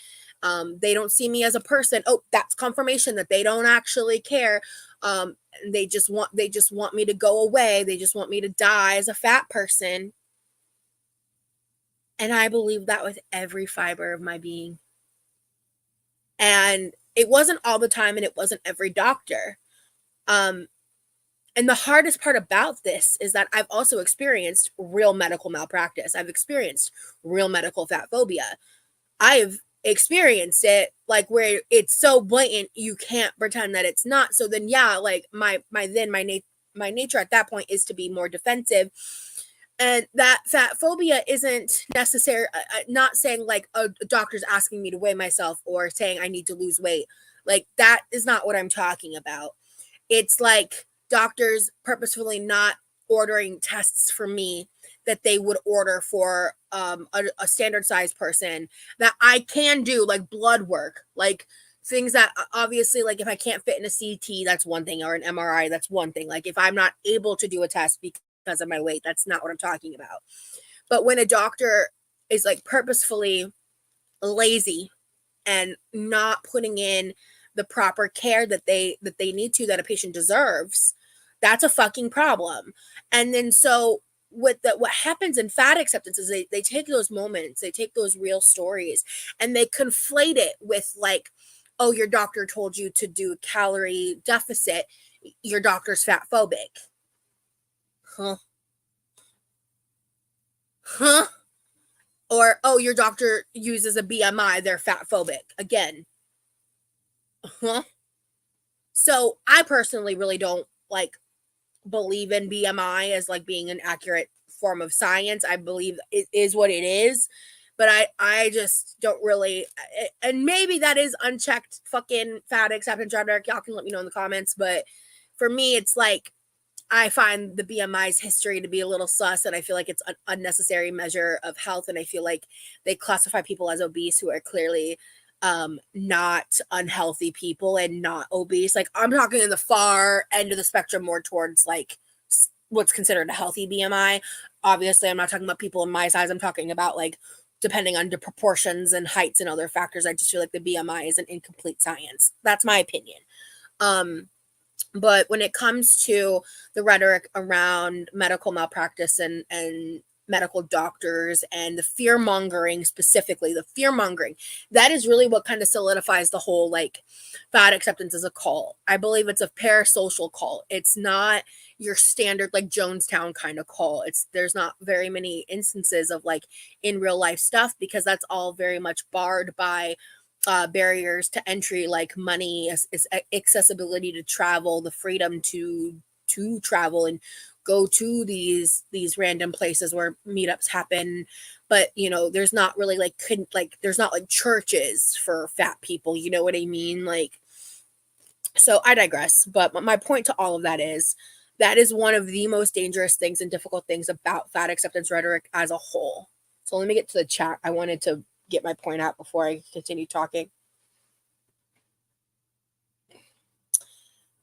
they don't see me as a person. Oh, that's confirmation that they don't actually care. They just want me to go away. They just want me to die as a fat person. And I believe that with every fiber of my being. And it wasn't all the time, and it wasn't every doctor. And the hardest part about this is that I've also experienced real medical malpractice. I've experienced real medical fat phobia. I've experienced it like where it's so blatant you can't pretend that it's not. So then, yeah, like my nature at that point is to be more defensive. And that fat phobia isn't necessary. Not saying like a doctor's asking me to weigh myself or saying I need to lose weight. Like that is not what I'm talking about. It's like doctors purposefully not ordering tests for me that they would order for a standard size person that I can do, like blood work, like things that obviously, like if I can't fit in a CT, that's one thing, or an MRI, that's one thing. Like if I'm not able to do a test because of my weight, that's not what I'm talking about. But when a doctor is like purposefully lazy and not putting in the proper care that they need to, that a patient deserves, that's a fucking problem. And then so what happens in fat acceptance is they take those moments, they take those real stories, and they conflate it with like, oh, your doctor told you to do calorie deficit, your doctor's fat phobic. Huh? Or, oh, your doctor uses a BMI, they're fat phobic. Again. So I personally really don't like believe in BMI as like being an accurate form of science. I believe it is what it is, but I just don't really, and maybe that is unchecked fucking fat acceptance rhetoric. Y'all can let me know in the comments, but for me, it's like, I find the BMI's history to be a little sus, and I feel like it's an unnecessary measure of health, and I feel like they classify people as obese who are clearly not unhealthy people and not obese. Like I'm talking in the far end of the spectrum, more towards like what's considered a healthy BMI. Obviously, I'm not talking about people in my size. I'm talking about like depending on the proportions and heights and other factors. I just feel like the BMI is an incomplete science. That's my opinion. But when it comes to the rhetoric around medical malpractice and medical doctors and the fear mongering, specifically the fear mongering, that is really what kind of solidifies the whole like fat acceptance as a cult. I believe it's a parasocial cult. It's not your standard like Jonestown kind of cult. There's not very many instances of like in real life stuff, because that's all very much barred by barriers to entry, like money, accessibility to travel, the freedom to travel and go to these random places where meetups happen. But you know, there's not really like there's not like churches for fat people, you know what I mean? Like, so I digress, but my point to all of that is one of the most dangerous things and difficult things about fat acceptance rhetoric as a whole. So let me get to the chat. I wanted to get my point out before I continue talking.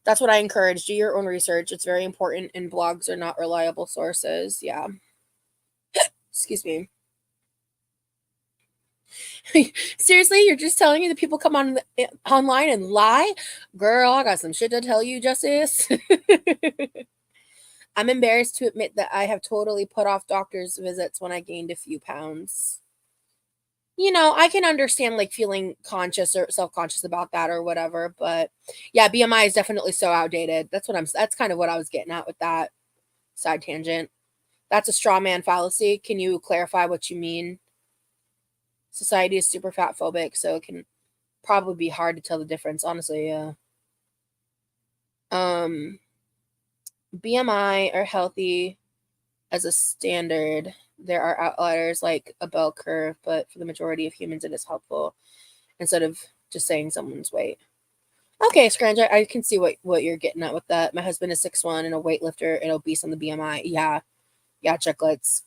That's what I encourage. Do your own research. It's very important, and blogs are not reliable sources. Yeah. Excuse me. Seriously, you're just telling me that people come online and lie? Girl, I got some shit to tell you, Justice. I'm embarrassed to admit that I have totally put off doctor's visits when I gained a few pounds. You know, I can understand like feeling conscious or self-conscious about that or whatever, but yeah, BMI is definitely so outdated. That's kind of what I was getting at with that side tangent. That's a straw man fallacy. Can you clarify what you mean? Society is super fat phobic, so it can probably be hard to tell the difference, honestly. Yeah. BMI are healthy as a standard. There are outliers like a bell curve, but for the majority of humans, it is helpful instead of just saying someone's weight. Okay, Scrange, I can see what you're getting at with that. My husband is 6'1" and a weightlifter and obese on the BMI. Yeah, chicklets.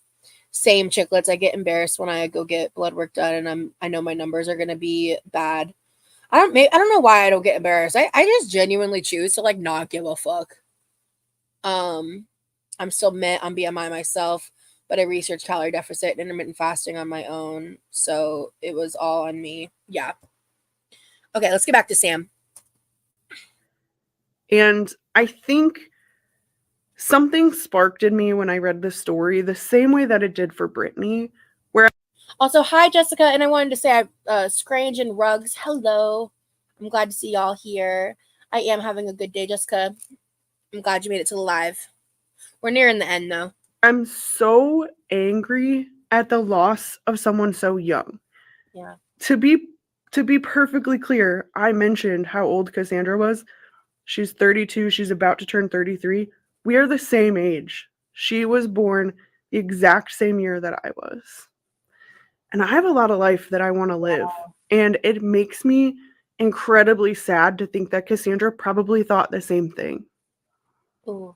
Same, chicklets. I get embarrassed when I go get blood work done, and I know my numbers are gonna be bad. I don't know why I don't get embarrassed. I just genuinely choose to like not give a fuck. I'm still met on BMI myself, but I researched calorie deficit and intermittent fasting on my own. So it was all on me. Yeah. Okay, let's get back to Sam. And I think something sparked in me when I read the story the same way that it did for Brittany. Where also, hi Jessica, and I wanted to say, Scrange and Rugs, hello. I'm glad to see y'all here. I am having a good day, Jessica. I'm glad you made it to the live. We're nearing the end though. I'm so angry at the loss of someone so young. Yeah. To be perfectly clear, I mentioned how old Cassandra was. She's 32. She's about to turn 33. We are the same age. She was born the exact same year that I was. And I have a lot of life that I want to live. Wow. And it makes me incredibly sad to think that Cassandra probably thought the same thing. Ooh.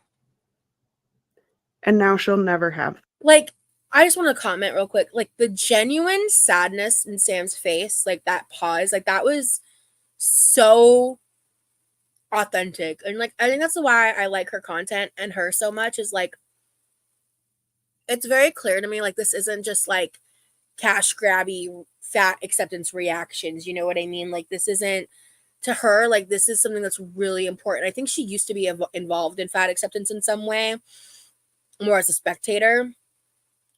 And now she'll never have. Like, I just want to comment real quick. Like, the genuine sadness in Sam's face, like that pause, like that was so authentic. And like, I think that's why I like her content and her so much, is like, it's very clear to me, like, this isn't just like cash grabby fat acceptance reactions. You know what I mean? Like, this isn't, to her, like, this is something that's really important. I think she used to be involved in fat acceptance in some way, more as a spectator.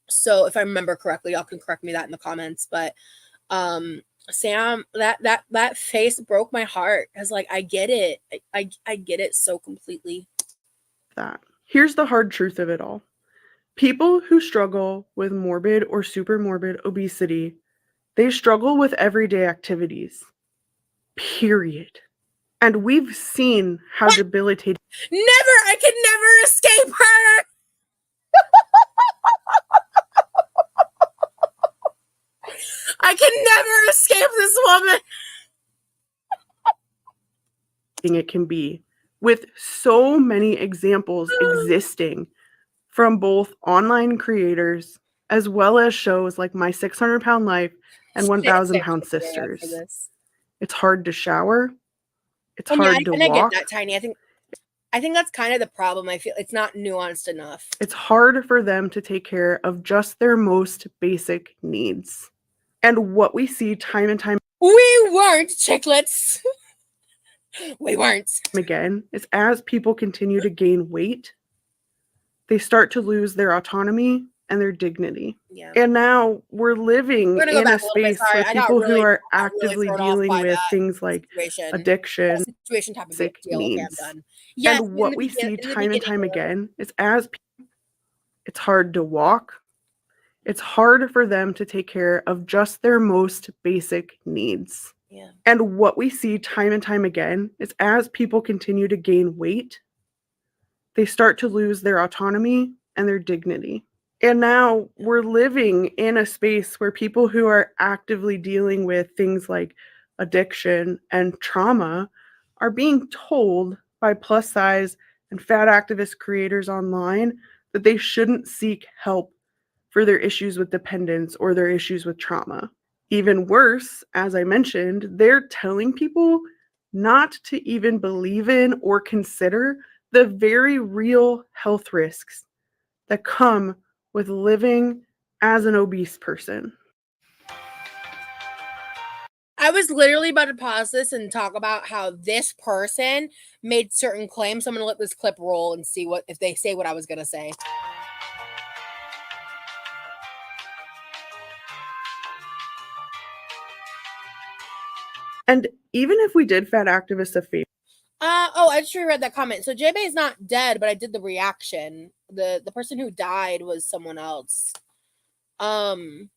So if I remember correctly, y'all can correct me that in the comments. But Sam, that face broke my heart. I was like, I get it. I get it so completely. That. Here's the hard truth of it all. People who struggle with morbid or super morbid obesity, they struggle with everyday activities. Period. And we've seen how debilitating. Never! I could never escape her! I can never escape this woman. It can be, with so many examples existing from both online creators as well as shows like My 600 Pound Life and 1,000 Pound Sisters. It's hard to shower. It's hard to walk. I get that, Tiny. I think that's kind of the problem. I feel it's not nuanced enough. It's hard for them to take care of just their most basic needs. And what we see time and time we weren't chicklets. We weren't. Again, is as people continue to gain weight, they start to lose their autonomy and their dignity. Yeah. And now we're living in a space where people who are actively dealing with things like addiction, basic needs. Yes, and what we see time and time again is as it's hard to walk. It's hard for them to take care of just their most basic needs. Yeah. And what we see time and time again is as people continue to gain weight, they start to lose their autonomy and their dignity. And now we're living in a space where people who are actively dealing with things like addiction and trauma are being told by plus size and fat activist creators online that they shouldn't seek help for their issues with dependence or their issues with trauma. Even worse, as I mentioned, they're telling people not to even believe in or consider the very real health risks that come with living as an obese person. I was literally about to pause this and talk about how this person made certain claims. So I'm going to let this clip roll and see if they say what I was going to say. And even if we did fat activists a favor. I just reread that comment. So JaeBae is not dead, but I did the reaction. The person who died was someone else. JaeBae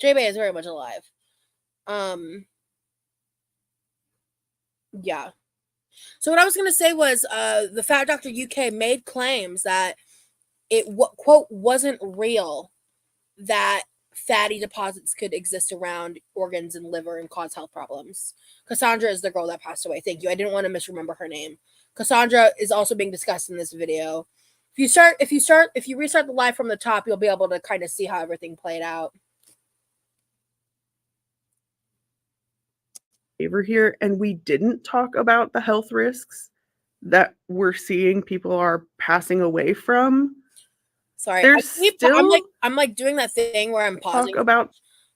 is very much alive. Yeah. So what I was gonna say was, the Fat Doctor UK made claims that it quote wasn't real that fatty deposits could exist around organs and liver and cause health problems. Cassandra is the girl that passed away. Thank you. I didn't want to misremember her name. Cassandra is also being discussed in this video. If you restart the live from the top, you'll be able to kind of see how everything played out. Here, and we didn't talk about the health risks that we're seeing people are passing away from. Sorry, There's I'm like doing that thing where I'm pausing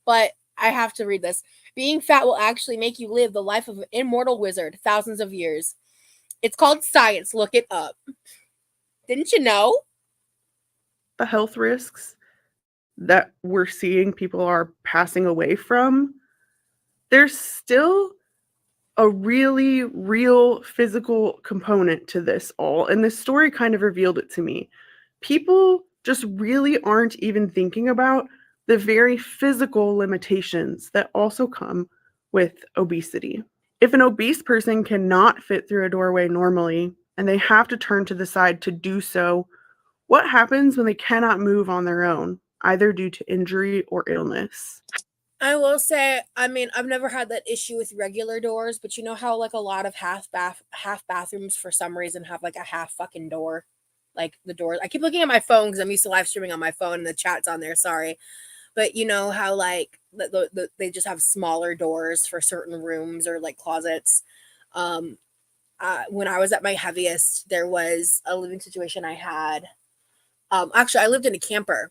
but I have to read this. Being fat will actually make you live the life of an immortal wizard thousands of years. It's called science. Look it up. Didn't you know? The health risks that we're seeing people are passing away from, there's still a really real physical component to this all. And this story kind of revealed it to me. People just really aren't even thinking about the very physical limitations that also come with obesity. If an obese person cannot fit through a doorway normally and they have to turn to the side to do so, what happens when they cannot move on their own, either due to injury or illness? I will say, I mean, I've never had that issue with regular doors, but you know how like a lot of half bathrooms for some reason have like a half fucking door, like the doors. I keep looking at my phone because I'm used to live streaming on my phone and the chat's on there. Sorry, but you know how like they just have smaller doors for certain rooms or like closets. When I was at my heaviest, there was a living situation I had. Actually, I lived in a camper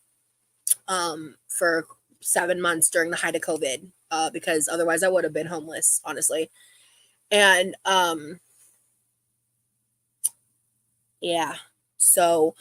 for 7 months during the height of COVID, because otherwise I would have been homeless, honestly. And yeah, so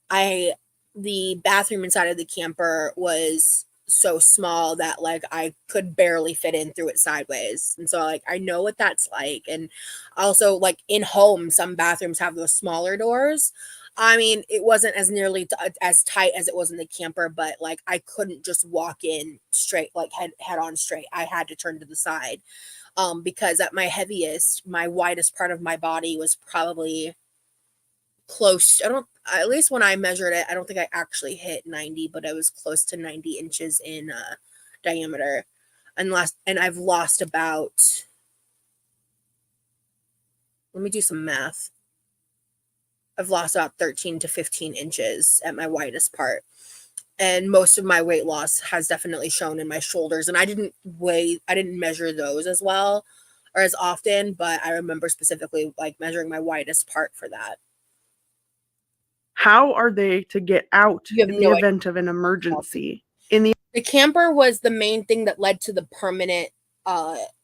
the bathroom inside of the camper was so small that like I could barely fit in through it sideways. And so like I know what that's like. And also like in home, some bathrooms have those smaller doors. I mean, it wasn't as nearly as tight as it was in the camper, but like I couldn't just walk in straight, like head on straight. I had to turn to the side, because at my heaviest, my widest part of my body was probably close. At least when I measured it, I don't think I actually hit 90, but I was close to 90 inches in diameter. And I've lost about, let me do some math. I've lost about 13 to 15 inches at my widest part. And most of my weight loss has definitely shown in my shoulders. And I didn't measure those as well or as often, but I remember specifically like measuring my widest part for that. How are they to get out in the event of an emergency? The camper was the main thing that led to the permanent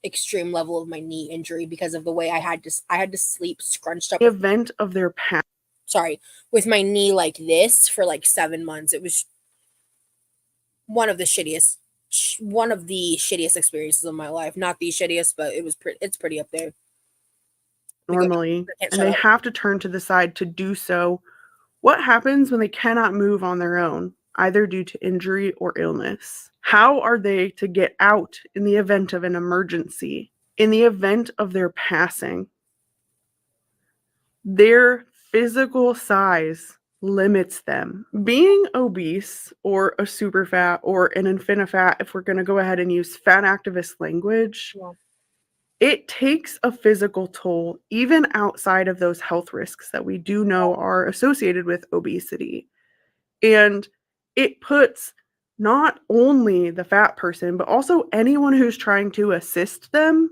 extreme level of my knee injury because of the way I had to sleep scrunched up. The event of their past. Sorry, with my knee like this for like 7 months. It was one of the shittiest experiences of my life. Not the shittiest, but it's pretty up there. Normally, and they have to turn to the side to do so. What happens when they cannot move on their own, either due to injury or illness? How are they to get out in the event of an emergency? In the event of their passing? Their physical size limits them. Being obese or a superfat or an infinifat, if we're going to go ahead and use fat activist language, it takes a physical toll, even outside of those health risks that we do know are associated with obesity. And it puts not only the fat person, but also anyone who's trying to assist them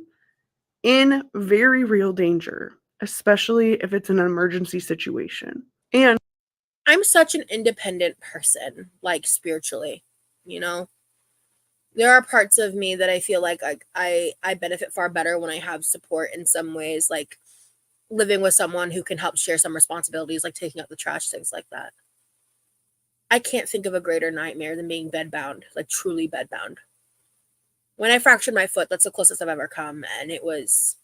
in very real danger, especially if it's an emergency situation. And I'm such an independent person, like spiritually, you know? There are parts of me that I feel like I benefit far better when I have support in some ways, like living with someone who can help share some responsibilities, like taking out the trash, things like that. I can't think of a greater nightmare than being bedbound, like truly bedbound. When I fractured my foot, that's the closest I've ever come, and it was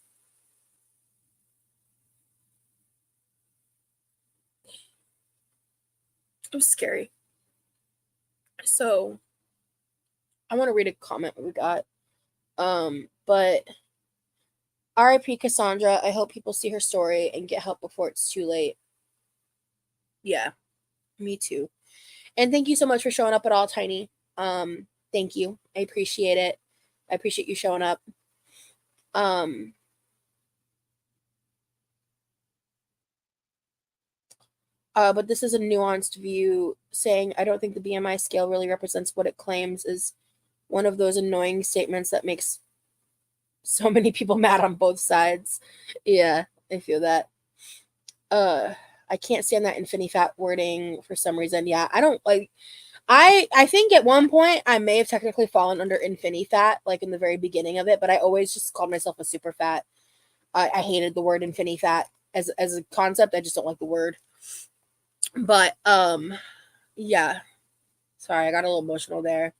scary. So I want to read a comment we got. But RIP Cassandra, I hope people see her story and get help before it's too late. Yeah, me too. And thank you so much for showing up at all, Tiny. Thank you. I appreciate it. I appreciate you showing up. But this is a nuanced view saying, I don't think the BMI scale really represents what it claims is one of those annoying statements that makes so many people mad on both sides. Yeah, I feel that. I can't stand that infinifat wording for some reason. Yeah, I don't like. I think at one point I may have technically fallen under infinifat, like in the very beginning of it, but I always just called myself a super fat. I hated the word infinifat. as a concept. I just don't like the word. But yeah. Sorry, I got a little emotional there.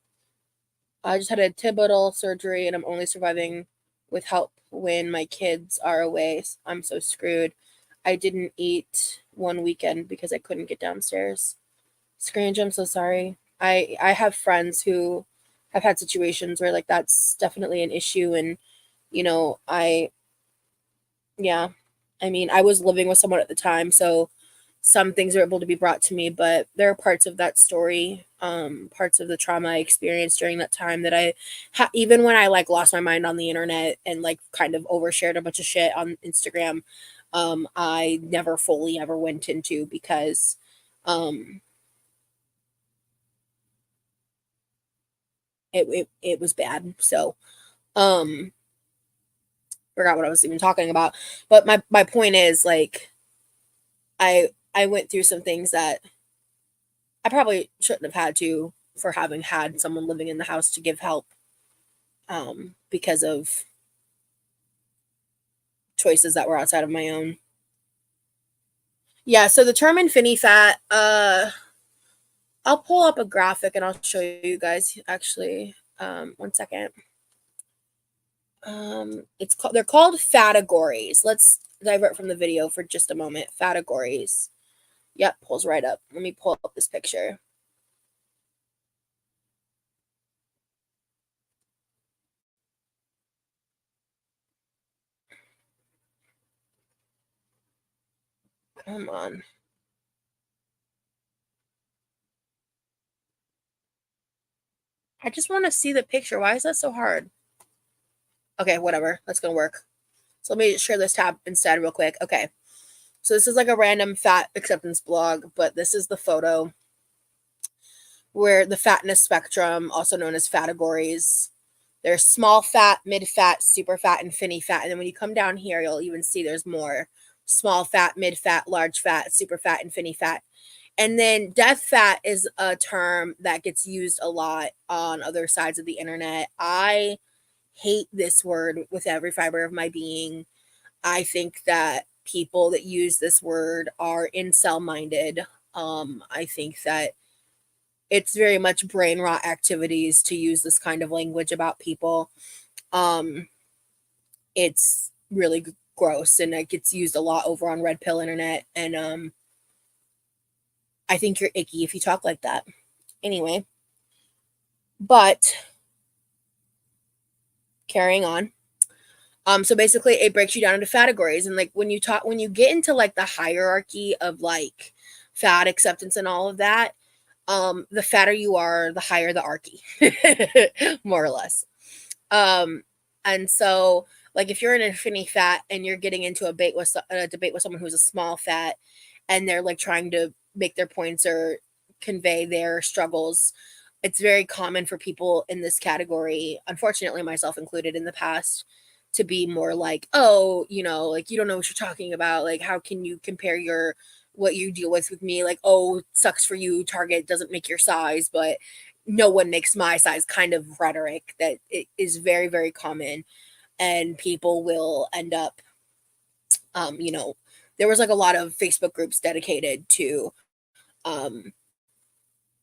I just had a tibital surgery and I'm only surviving with help when my kids are away. I'm so screwed. I didn't eat one weekend because I couldn't get downstairs. Scrange, I'm so sorry. I have friends who have had situations where like that's definitely an issue, and you know, I mean, I was living with someone at the time, so some things are able to be brought to me, but there are parts of that story, parts of the trauma I experienced during that time that I even when I like lost my mind on the internet and like kind of overshared a bunch of shit on Instagram, I never fully ever went into because it was bad. So forgot what I was even talking about. But my point is like I went through some things that I probably shouldn't have had to for having had someone living in the house to give help because of choices that were outside of my own. Yeah, so the term infinity fat, I'll pull up a graphic and I'll show you guys actually. One second. They're called categories. Let's divert from the video for just a moment. Categories. Yep, pulls right up. Let me pull up this picture. Come on. I just want to see the picture. Why is that so hard? Okay, whatever. That's going to work. So let me share this tab instead real quick. Okay. So this is like a random fat acceptance blog, but this is the photo where the fatness spectrum, also known as categories. There's small fat, mid fat, super fat, and finny fat. And then when you come down here, you'll even see there's more small fat, mid fat, large fat, super fat, and finny fat. And then death fat is a term that gets used a lot on other sides of the internet. I hate this word with every fiber of my being. I think that people that use this word are incel minded. I think that it's very much brain rot activities to use this kind of language about people. It's really gross, and it gets used a lot over on Red Pill internet. And I think you're icky if you talk like that. Anyway, but carrying on. So basically it breaks you down into categories. And like when you get into like the hierarchy of like fat acceptance and all of that, the fatter you are, the higher the archy, more or less. And so like if you're an infinity fat and you're getting into a debate with someone who's a small fat and they're like trying to make their points or convey their struggles, it's very common for people in this category, unfortunately myself included in the past, to be more like, oh, you know, like you don't know what you're talking about. Like, how can you compare what you deal with me? Like, oh, sucks for you. Target doesn't make your size, but no one makes my size kind of rhetoric that it is very, very common. And people will end up, you know, there was like a lot of Facebook groups dedicated to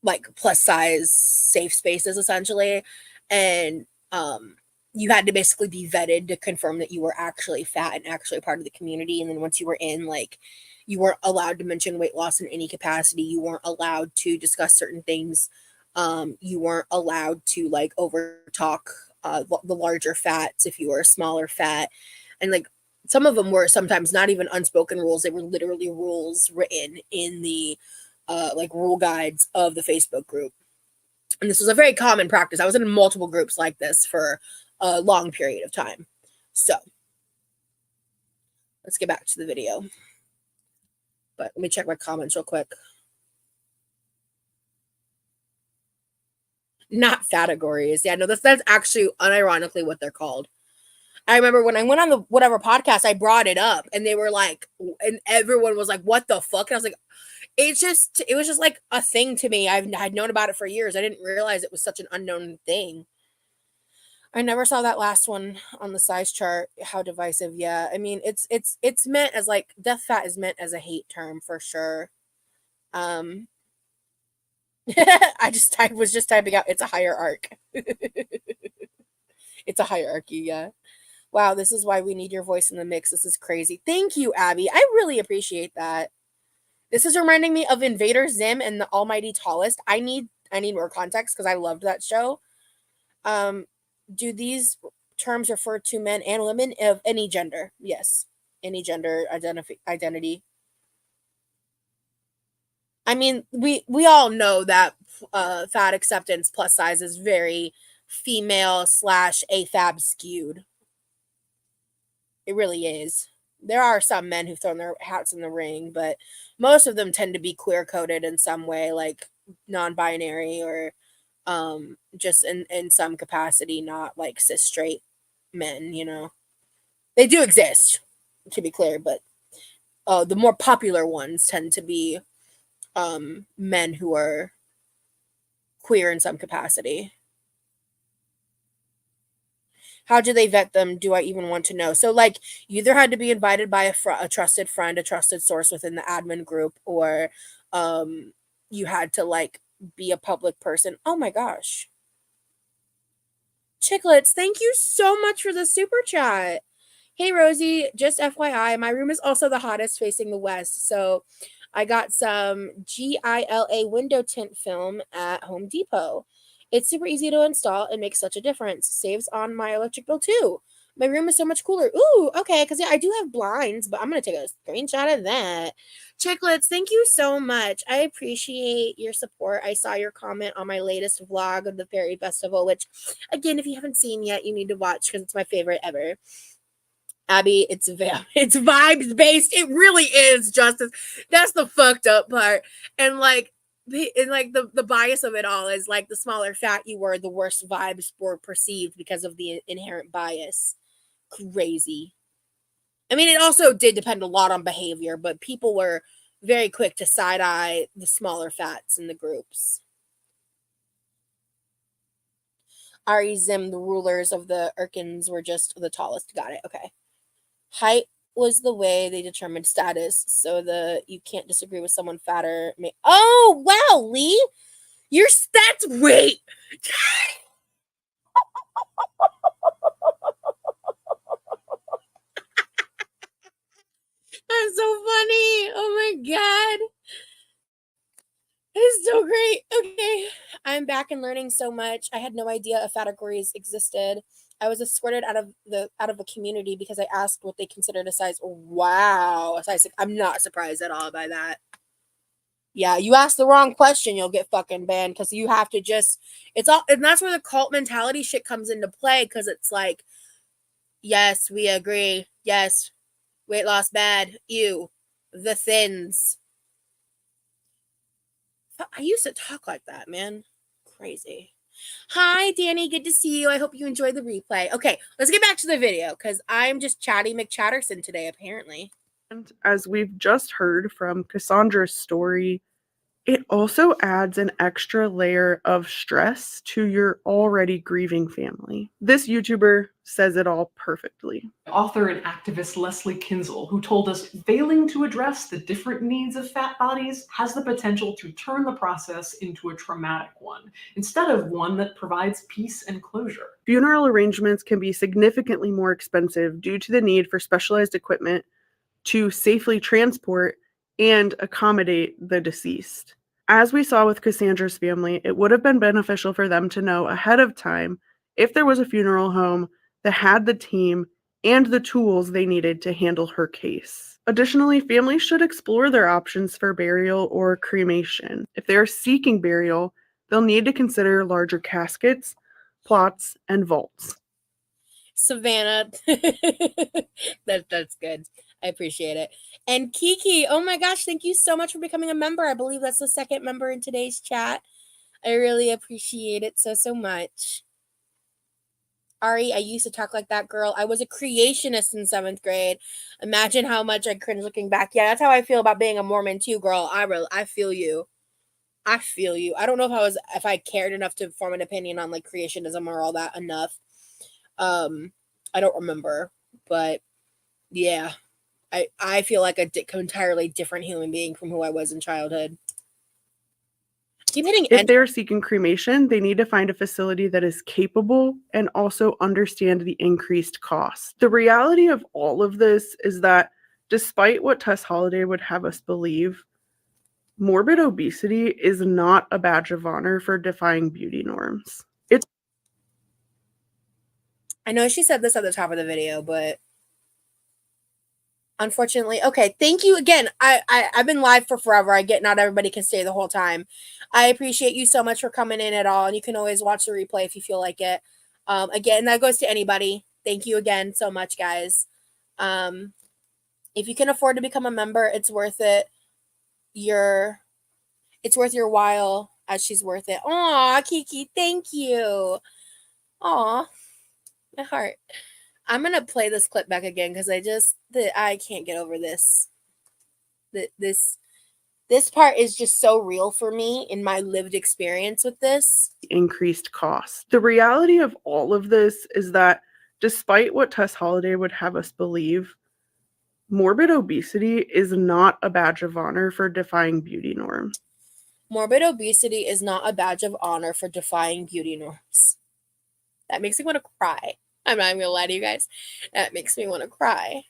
like plus size safe spaces essentially. And you had to basically be vetted to confirm that you were actually fat and actually part of the community. And then once you were in, like, you weren't allowed to mention weight loss in any capacity. You weren't allowed to discuss certain things. You weren't allowed to like over talk the larger fats if you were a smaller fat. And like some of them were sometimes not even unspoken rules. They were literally rules written in the like rule guides of the Facebook group. And this was a very common practice. I was in multiple groups like this for a long period of time. So let's get back to the video. But let me check my comments real quick. Not categories. Yeah, no, that's actually unironically what they're called. I remember when I went on the whatever podcast, I brought it up and they were like, and everyone was like, what the fuck? And I was like, it was just like a thing to me. I'd known about it for years. I didn't realize it was such an unknown thing. I never saw that last one on the size chart. How divisive. Yeah. I mean, it's meant as like death fat is meant as a hate term for sure. I was just typing out it's a hierarchy. It's a hierarchy, yeah. Wow, this is why we need your voice in the mix. This is crazy. Thank you, Abby. I really appreciate that. This is reminding me of Invader Zim and the Almighty Tallest. I need more context because I loved that show. Do these terms refer to men and women of any gender? Yes. Any gender identity. I mean, we all know that fat acceptance plus size is very female / AFAB skewed. It really is. There are some men who've thrown their hats in the ring, but most of them tend to be queer coded in some way, like non-binary or just in some capacity, not like cis straight men, you know. They do exist, to be clear, but the more popular ones tend to be men who are queer in some capacity. How do they vet them? Do I even want to know? So, like, you either had to be invited by a trusted friend, a trusted source within the admin group, or you had to, like, be a public person. Oh, my gosh. Chicklets, thank you so much for the super chat. Hey, Rosie, just FYI, my room is also the hottest facing the west. So, I got some GILA window tint film at Home Depot. It's super easy to install and makes such a difference. Saves on my electric bill too. My room is so much cooler. Ooh, okay, because yeah, I do have blinds, but I'm going to take a screenshot of that. Chicklets, thank you so much. I appreciate your support. I saw your comment on my latest vlog of the Fairy Festival, which, again, if you haven't seen yet, you need to watch because it's my favorite ever. Abby, it's vibes based. It really is, Justice. That's the fucked up part. And like, the bias of it all is like the smaller fat you were, the worse vibes were perceived because of the inherent bias. Crazy. I mean, it also did depend a lot on behavior, but people were very quick to side eye the smaller fats in the groups. Ari Zim, the rulers of the Urkins, were just the tallest. Got it. Okay. Height was the way they determined status, so you can't disagree with someone fatter. Oh wow, Lee, your stats. Wait, that's so funny. Oh my god, it's so great. Okay, I'm back and learning so much. I had no idea if categories existed. I was escorted out of a community because I asked what they considered a size. Wow, a size 6. I'm not surprised at all by that. Yeah, you ask the wrong question, you'll get fucking banned because you have to and that's where the cult mentality shit comes into play because it's like, yes, we agree. Yes, weight loss bad. Ew, the thins. I used to talk like that, man. Crazy. Hi, Danny. Good to see you. I hope you enjoyed the replay. Okay, let's get back to the video because I'm just Chatty McChatterson today, apparently. And as we've just heard from Cassandra's story, it also adds an extra layer of stress to your already grieving family. This YouTuber says it all perfectly. Author and activist Leslie Kinzel, who told us failing to address the different needs of fat bodies has the potential to turn the process into a traumatic one, instead of one that provides peace and closure. Funeral arrangements can be significantly more expensive due to the need for specialized equipment to safely transport and accommodate the deceased. As we saw with Cassandra's family, it would have been beneficial for them to know ahead of time if there was a funeral home that had the team and the tools they needed to handle her case. Additionally, families should explore their options for burial or cremation. If they are seeking burial, they'll need to consider larger caskets, plots, and vaults. Savannah, that's good. I appreciate it. And Kiki, oh my gosh, thank you so much for becoming a member. I believe that's the second member in today's chat. I really appreciate it so much. Ari, I used to talk like that girl. I was a creationist in 7th grade. Imagine how much I cringe looking back. Yeah, that's how I feel about being a Mormon too, girl. I feel you. I feel you. I don't know if I cared enough to form an opinion on like creationism or all that enough. I don't remember, but yeah, I feel like a entirely different human being from who I was in childhood. Keep hitting if they're seeking cremation, they need to find a facility that is capable and also understand the increased cost. The reality of all of this is that despite what Tess Holliday would have us believe, morbid obesity is not a badge of honor for defying beauty norms. I know she said this at the top of the video, but unfortunately, okay, thank you again. I've been live for forever. I get not everybody can stay the whole time. I appreciate you so much for coming in at all, and you can always watch the replay if you feel like it. Again, that goes to anybody. Thank you again so much, guys. If you can afford to become a member, it's worth it. It's worth your while, as she's worth it. Aw, Kiki, thank you. Aw, my heart. I'm gonna play this clip back again because I can't get over this. This part is just so real for me in my lived experience with this. Increased cost. The reality of all of this is that despite what Tess Holliday would have us believe, morbid obesity is not a badge of honor for defying beauty norms. Morbid obesity is not a badge of honor for defying beauty norms. That makes me want to cry. I'm not even gonna lie to you guys. That makes me want to cry.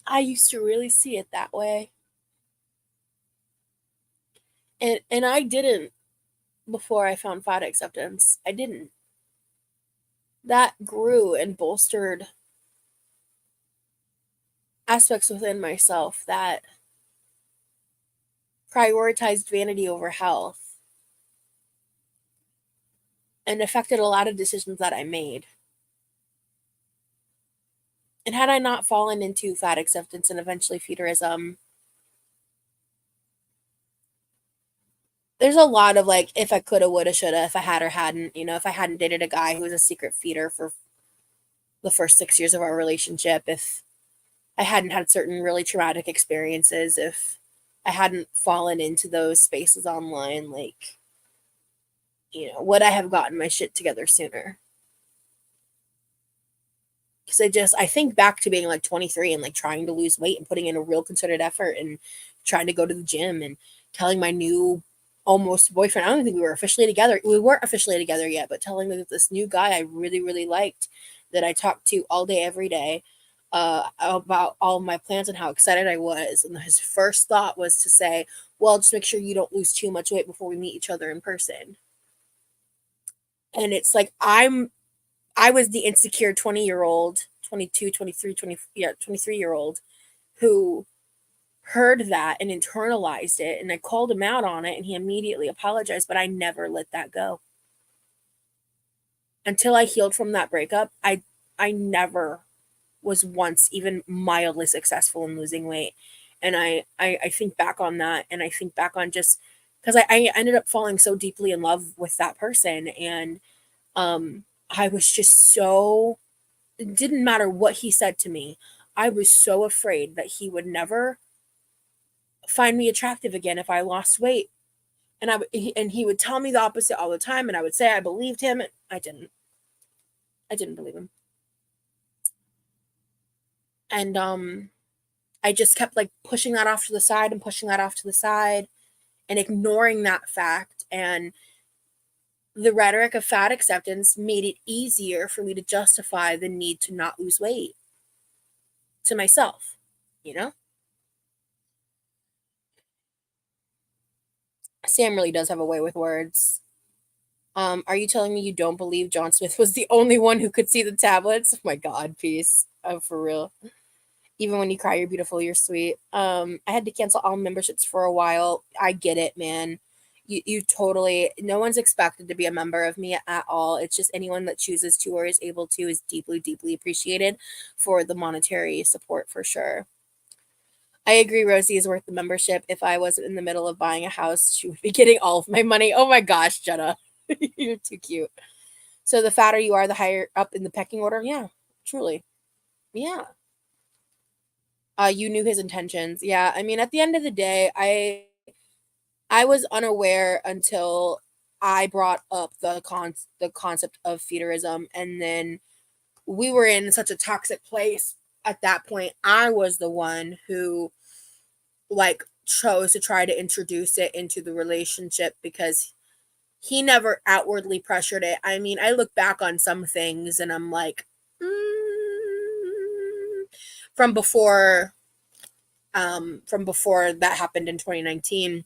I used to really see it that way. And I didn't before I found fat acceptance. I didn't. That grew and bolstered aspects within myself that prioritized vanity over health and affected a lot of decisions that I made. And had I not fallen into fat acceptance and eventually feederism, there's a lot of like, if I coulda, woulda, shoulda, if I had or hadn't, if I hadn't dated a guy who was a secret feeder for the first 6 years of our relationship, if I hadn't had certain really traumatic experiences, if I hadn't fallen into those spaces online, like, would I have gotten my shit together sooner? Because I think back to being like 23 and like trying to lose weight and putting in a real concerted effort and trying to go to the gym and telling my new almost boyfriend, I don't think we were officially together. We weren't officially together yet, but telling me that this new guy I really, really liked, that I talked to all day, every day, about all of my plans and how excited I was. And his first thought was to say, well, just make sure you don't lose too much weight before we meet each other in person. And it's like, I was the insecure 20-year-old, 22, 23, 23-year-old who heard that and internalized it. And I called him out on it and he immediately apologized, but I never let that go. Until I healed from that breakup, I never was once even mildly successful in losing weight. And I think back on that, and I think back on just because I ended up falling so deeply in love with that person. And I was just so, it didn't matter what he said to me. I was so afraid that he would never find me attractive again if I lost weight. And he would tell me the opposite all the time. And I would say I believed him. I didn't believe him. And I just kept like pushing that off to the side and pushing that off to the side and ignoring that fact. And the rhetoric of fat acceptance made it easier for me to justify the need to not lose weight to myself, Sam really does have a way with words. Are you telling me you don't believe John Smith was the only one who could see the tablets? Oh my God, peace. Oh, for real. Even when you cry, you're beautiful, you're sweet. I had to cancel all memberships for a while. I get it, man. You totally, no one's expected to be a member of me at all. It's just anyone that chooses to or is able to is deeply, deeply appreciated for the monetary support for sure. I agree Rosie is worth the membership. If I wasn't in the middle of buying a house, she would be getting all of my money. Oh my gosh, Jenna. You're too cute. So the fatter you are, the higher up in the pecking order. Yeah, truly. Yeah. You knew his intentions. Yeah, I mean, at the end of the day, I was unaware until I brought up the concept of feederism, and then we were in such a toxic place at that point. I was the one who like chose to try to introduce it into the relationship because he never outwardly pressured it. I mean, I look back on some things and I'm like, from before that happened in 2019.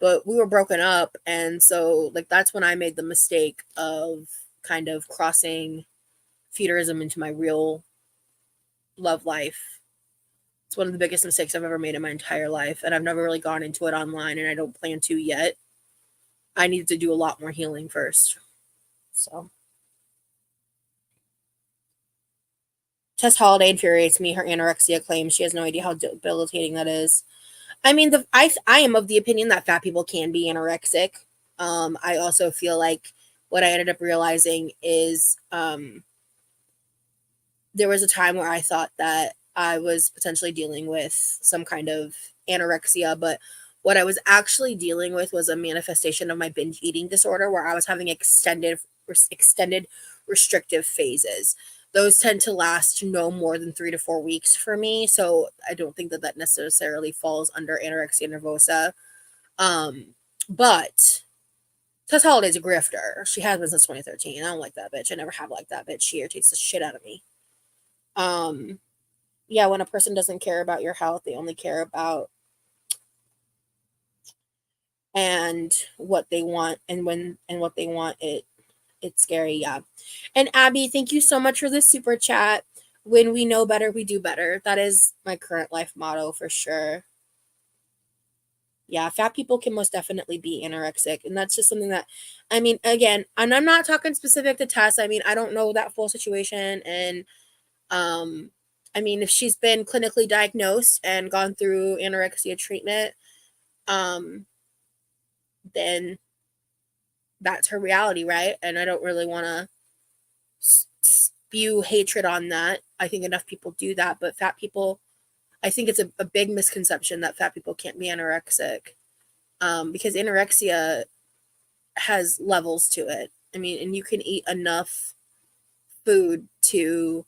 But we were broken up, and so like that's when I made the mistake of kind of crossing feederism into my real love life. It's one of the biggest mistakes I've ever made in my entire life, and I've never really gone into it online, and I don't plan to yet. I need to do a lot more healing first. So Tess Holiday infuriates me. Her anorexia claims she has no idea how debilitating that is. I mean, I am of the opinion that fat people can be anorexic. I also feel like what I ended up realizing is there was a time where I thought that I was potentially dealing with some kind of anorexia, but what I was actually dealing with was a manifestation of my binge eating disorder where I was having extended restrictive phases. Those tend to last no more than 3 to 4 weeks for me. So I don't think that necessarily falls under anorexia nervosa. But Tess Holiday's a grifter. She has been since 2013. I don't like that bitch. I never have liked that bitch. She irritates the shit out of me. Yeah, when a person doesn't care about your health, they only care about and what they want, and what they want, it's scary. Yeah. And Abby, thank you so much for this super chat. When we know better, we do better. That is my current life motto for sure. Yeah, fat people can most definitely be anorexic. And that's just something that, I mean, again, and I'm not talking specific to Tess. I mean, I don't know that full situation. And I mean, if she's been clinically diagnosed and gone through anorexia treatment, then that's her reality, right? And I don't really want to spew hatred on that. I think enough people do that, but fat people, I think it's a big misconception that fat people can't be anorexic, because anorexia has levels to it. I mean, and you can eat enough food to,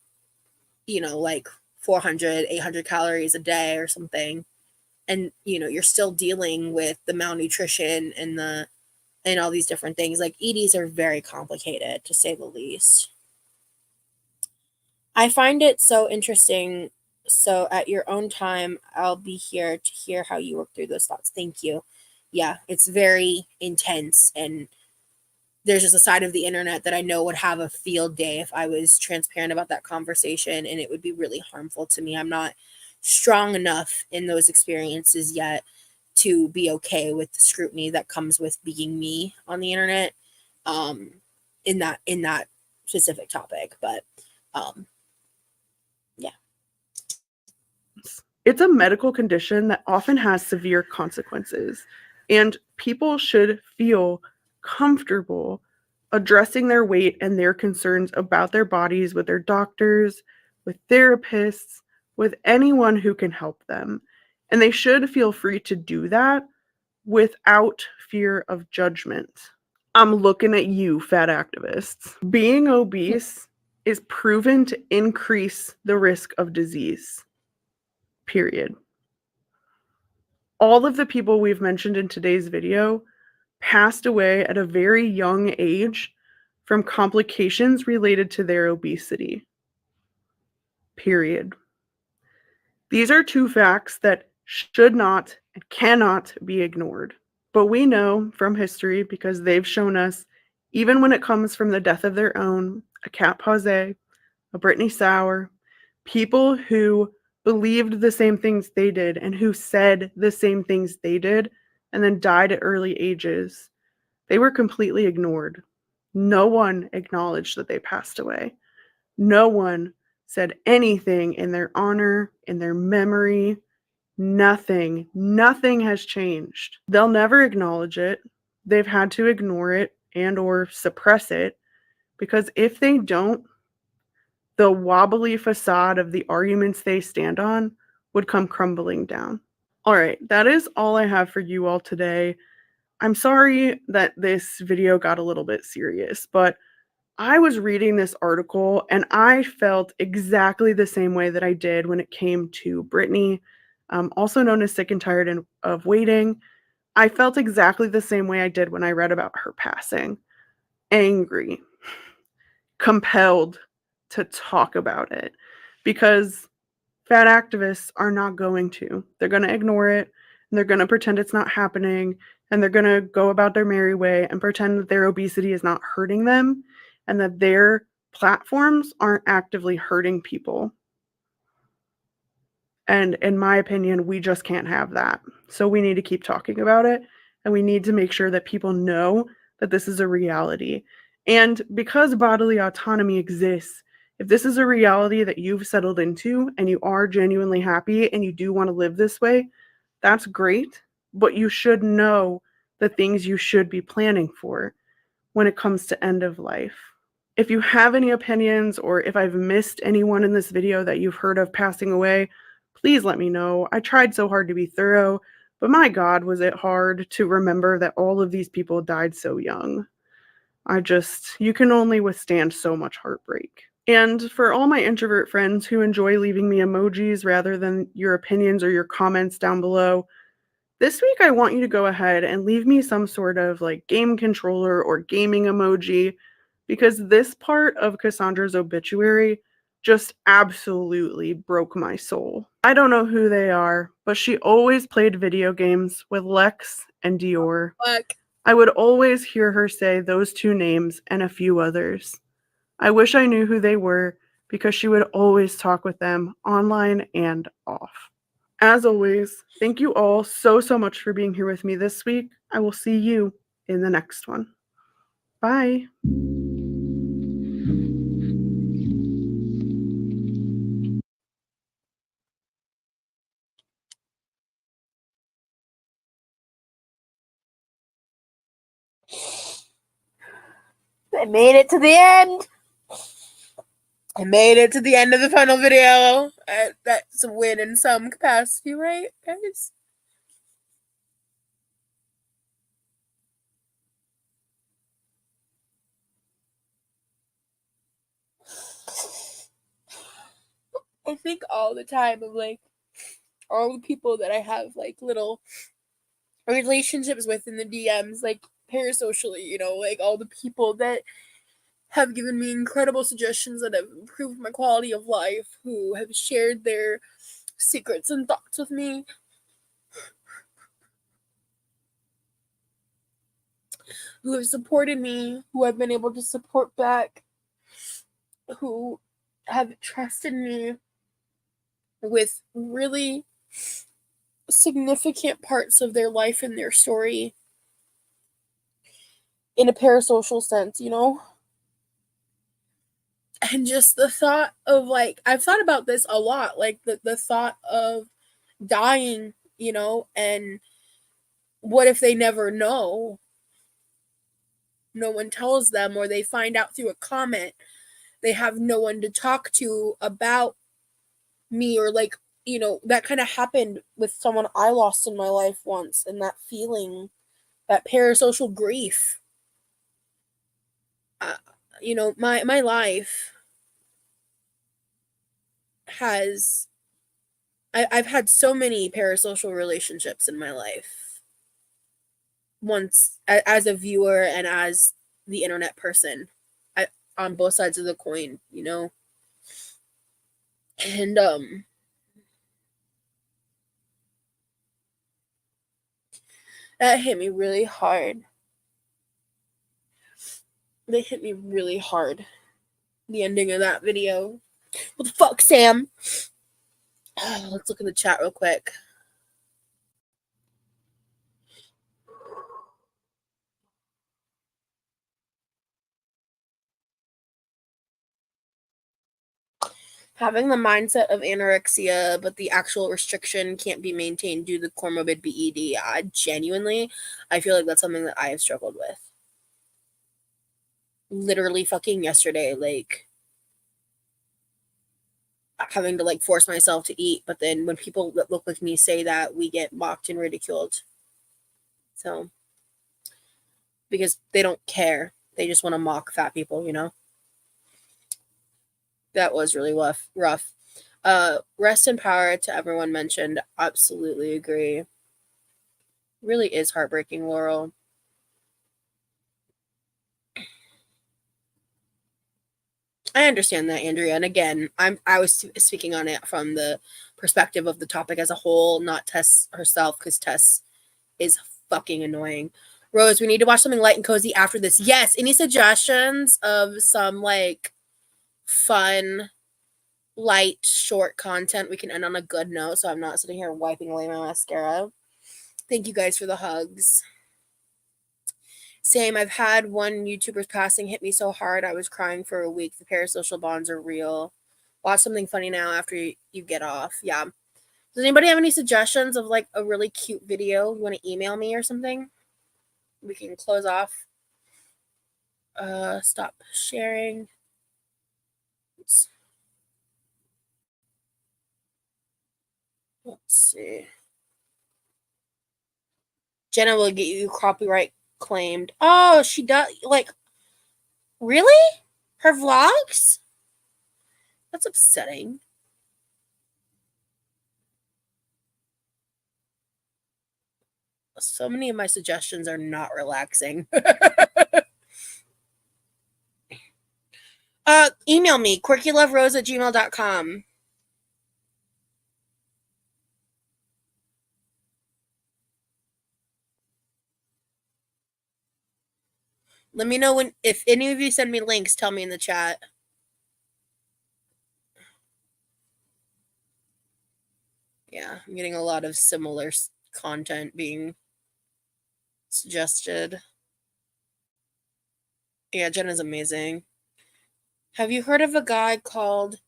like 400, 800 calories a day or something. And, you're still dealing with the malnutrition and all these different things. Like EDs are very complicated, to say the least. I find it so interesting. So at your own time, I'll be here to hear how you work through those thoughts. Thank you. Yeah, it's very intense. And there's just a side of the internet that I know would have a field day if I was transparent about that conversation, and it would be really harmful to me. I'm not strong enough in those experiences yet to be okay with the scrutiny that comes with being me on the internet, in that specific topic. But yeah. It's a medical condition that often has severe consequences, and people should feel comfortable addressing their weight and their concerns about their bodies with their doctors, with therapists, with anyone who can help them. And they should feel free to do that without fear of judgment. I'm looking at you, fat activists. Being obese is proven to increase the risk of disease. Period. All of the people we've mentioned in today's video passed away at a very young age from complications related to their obesity. Period. These are two facts that should not and cannot be ignored. But we know from history, because they've shown us, even when it comes from the death of their own, a Kat Pause, a Brittany Sauer, people who believed the same things they did and who said the same things they did and then died at early ages, they were completely ignored. No one acknowledged that they passed away. No one said anything in their honor, in their memory. Nothing has changed. They'll never acknowledge it. They've had to ignore it and or suppress it, because if they don't, the wobbly facade of the arguments they stand on would come crumbling down. All right, that is all I have for you all today. I'm sorry that this video got a little bit serious, but I was reading this article and I felt exactly the same way that I did when it came to Brittany, also known as Sick and Tired of Waiting. I felt exactly the same way I did when I read about her passing. Angry, compelled to talk about it, because fat activists are not going to. They're going to ignore it, and they're going to pretend it's not happening, and they're going to go about their merry way and pretend that their obesity is not hurting them and that their platforms aren't actively hurting people. And in my opinion, we just can't have that. So we need to keep talking about it, and we need to make sure that people know that this is a reality. And because bodily autonomy exists, if this is a reality that you've settled into and you are genuinely happy and you do want to live this way, that's great, but you should know the things you should be planning for when it comes to end of life. If you have any opinions, or if I've missed anyone in this video that you've heard of passing away, please let me know. I tried so hard to be thorough, but my God, was it hard to remember that all of these people died so young. You can only withstand so much heartbreak. And for all my introvert friends who enjoy leaving me emojis rather than your opinions or your comments down below, this week I want you to go ahead and leave me some sort of like game controller or gaming emoji, because this part of Cassandra's obituary just absolutely broke my soul. I don't know who they are, but she always played video games with Lex and Dior. I would always hear her say those two names and a few others. I wish I knew who they were, because she would always talk with them online and off. As always, thank you all so much for being here with me this week. I will see you in the next one. Bye. I made it to the end. I made it to the end of the final video. That's a win in some capacity, right, guys? I think all the time of like all the people that I have like little relationships with in the DMs, like parasocially, you know, like all the people that have given me incredible suggestions that have improved my quality of life, who have shared their secrets and thoughts with me, who have supported me, who I've been able to support back, who have trusted me with really significant parts of their life and their story in a parasocial sense, you know? And just the thought of like, I've thought about this a lot, like the thought of dying, you know, and what if they never know? No one tells them, or they find out through a comment. They have no one to talk to about me, or like, you know, that kind of happened with someone I lost in my life once, and that feeling, that parasocial grief. You know, my life has, I've had so many parasocial relationships in my life. Once as a viewer and as the internet person, on both sides of the coin, you know. And that hit me really hard. They hit me really hard. The ending of that video. What the fuck, Sam? Let's look in the chat real quick. Having the mindset of anorexia, but the actual restriction can't be maintained due to the comorbid BED. Genuinely, I feel like that's something that I have struggled with. Literally fucking yesterday, like, having to like force myself to eat. But then when people that look like me say that, we get mocked and ridiculed. So, because they don't care. They just want to mock fat people, you know? That was really rough. Rest in power to everyone mentioned. Absolutely agree. Really is heartbreaking, Laurel. I understand that, Andrea. And again, I was speaking on it from the perspective of the topic as a whole, not Tess herself, because Tess is fucking annoying. Rose, we need to watch something light and cozy after this. Yes. Any suggestions of some like fun, light, short content we can end on a good note, so I'm not sitting here wiping away my mascara. Thank you guys for the hugs. Same. I've had one YouTuber's passing hit me so hard I was crying for a week. The parasocial bonds are real. Watch something funny now after you get off. Yeah. Does anybody have any suggestions of like a really cute video? You want to email me or something? We can close off. Stop sharing. Let's see. Jenna will get you copyright claimed. Oh, she does. Like, really? Her vlogs? That's upsetting. So many of my suggestions are not relaxing. Email me, quirkyloverosee@gmail.com. Let me know if any of you send me links, tell me in the chat. Yeah, I'm getting a lot of similar content being suggested. Yeah, Jenna's amazing. Have you heard of a guy called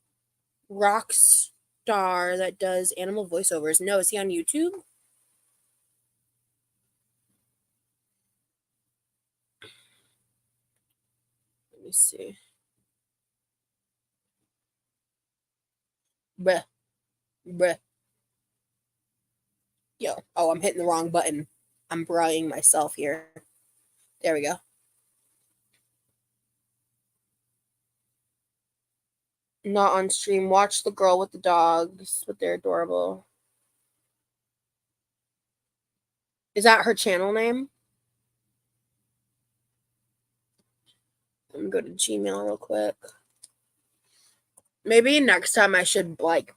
Rockstar that does animal voiceovers? No, is he on YouTube? Let me see. Bruh. Yo. Oh, I'm hitting the wrong button. I'm braying myself here. There we go. Not on stream. Watch the girl with the dogs, but they're adorable. Is that her channel name? Let me go to Gmail real quick. Maybe next time I should like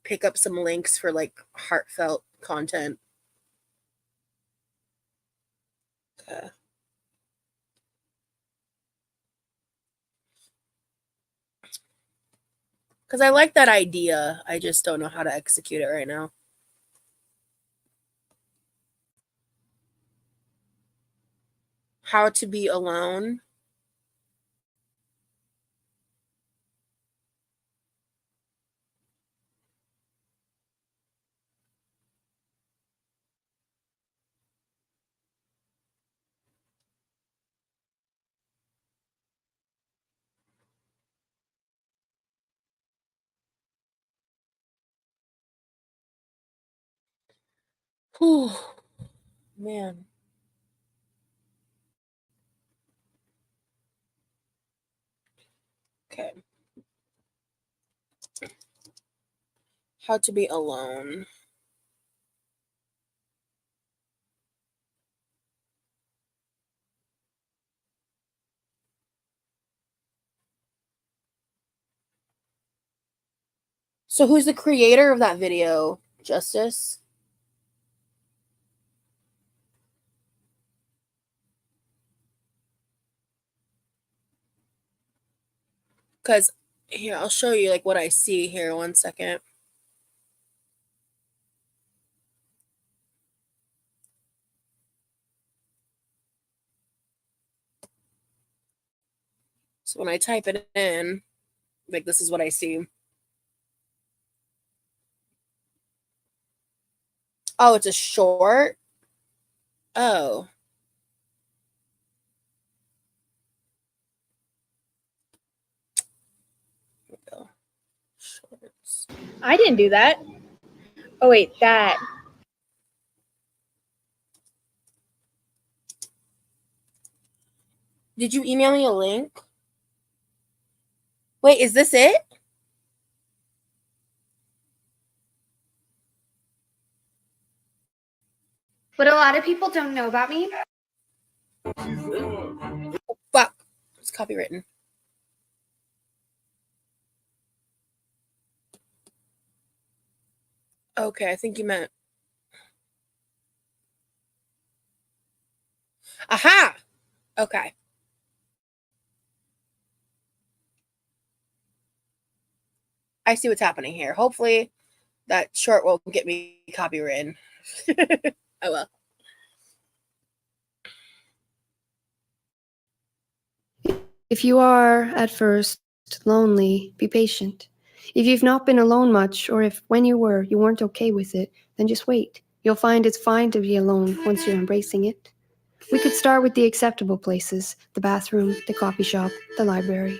pick up some links for like heartfelt content. Okay. Because I like that idea. I just don't know how to execute it right now. How to be alone. Whew. Man. Okay. How to be alone. So who's the creator of that video? Justice? Because here, I'll show you like what I see here. 1 second. So when I type it in, like this is what I see. Oh, it's a short? Oh. Here we go. I didn't do that. Oh, wait, that. Did you email me a link? Wait, is this it? What a lot of people don't know about me. Oh, fuck. It's copywritten. Okay, I think you meant. Aha! Okay. I see what's happening here. Hopefully that short won't get me copywritten. Oh well. If you are, at first, lonely, be patient. If you've not been alone much, or if when you were, you weren't okay with it, then just wait. You'll find it's fine to be alone once you're embracing it. We could start with the acceptable places, the bathroom, the coffee shop, the library,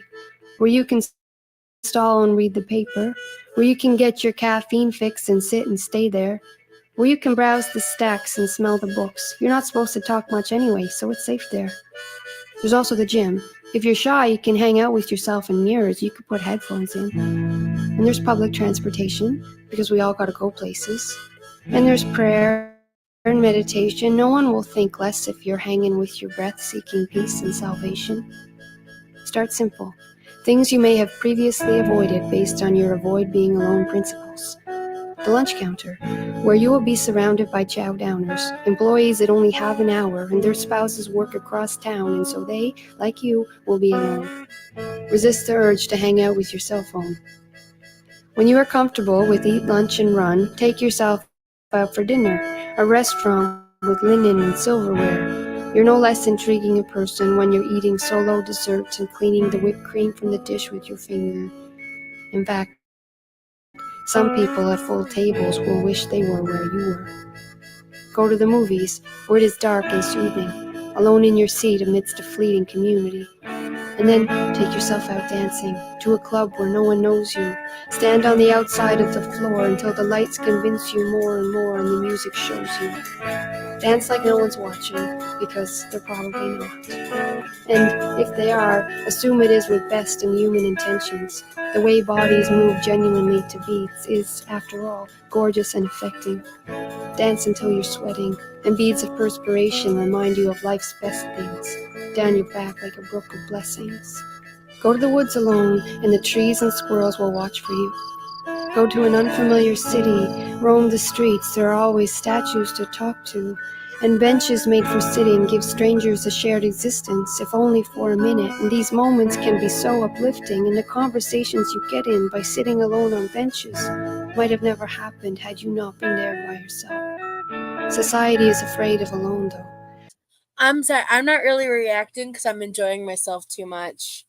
where you can stall and read the paper, where you can get your caffeine fix and sit and stay there, where you can browse the stacks and smell the books. You're not supposed to talk much anyway, so it's safe there. There's also the gym. If you're shy, you can hang out with yourself in mirrors. You could put headphones in. And there's public transportation, because we all gotta go places. And there's prayer and meditation. No one will think less if you're hanging with your breath, seeking peace and salvation. Start simple. Things you may have previously avoided based on your avoid being alone principles. The lunch counter, where you will be surrounded by chow downers, employees that only have an hour and their spouses work across town, and so they, like you, will be alone. Resist the urge to hang out with your cell phone. When you are comfortable with eat lunch and run, take yourself out for dinner, a restaurant with linen and silverware. You're no less intriguing a person when you're eating solo desserts and cleaning the whipped cream from the dish with your finger. In fact, some people at full tables will wish they were where you were. Go to the movies, where it is dark and soothing, alone in your seat amidst a fleeting community. And then take yourself out dancing, to a club where no one knows you. Stand on the outside of the floor until the lights convince you more and more and the music shows you. Dance like no one's watching, because they're probably not. And if they are, assume it is with best and human intentions. The way bodies move genuinely to beats is, after all, gorgeous and affecting. Dance until you're sweating, and beads of perspiration remind you of life's best things, down your back like a brook of blessings. Go to the woods alone, and the trees and squirrels will watch for you. Go to an unfamiliar city, roam the streets, there are always statues to talk to, and benches made for sitting give strangers a shared existence, if only for a minute, and these moments can be so uplifting, and the conversations you get in by sitting alone on benches might have never happened had you not been there by yourself. Society is afraid of alone, though. I'm sorry, I'm not really reacting because I'm enjoying myself too much.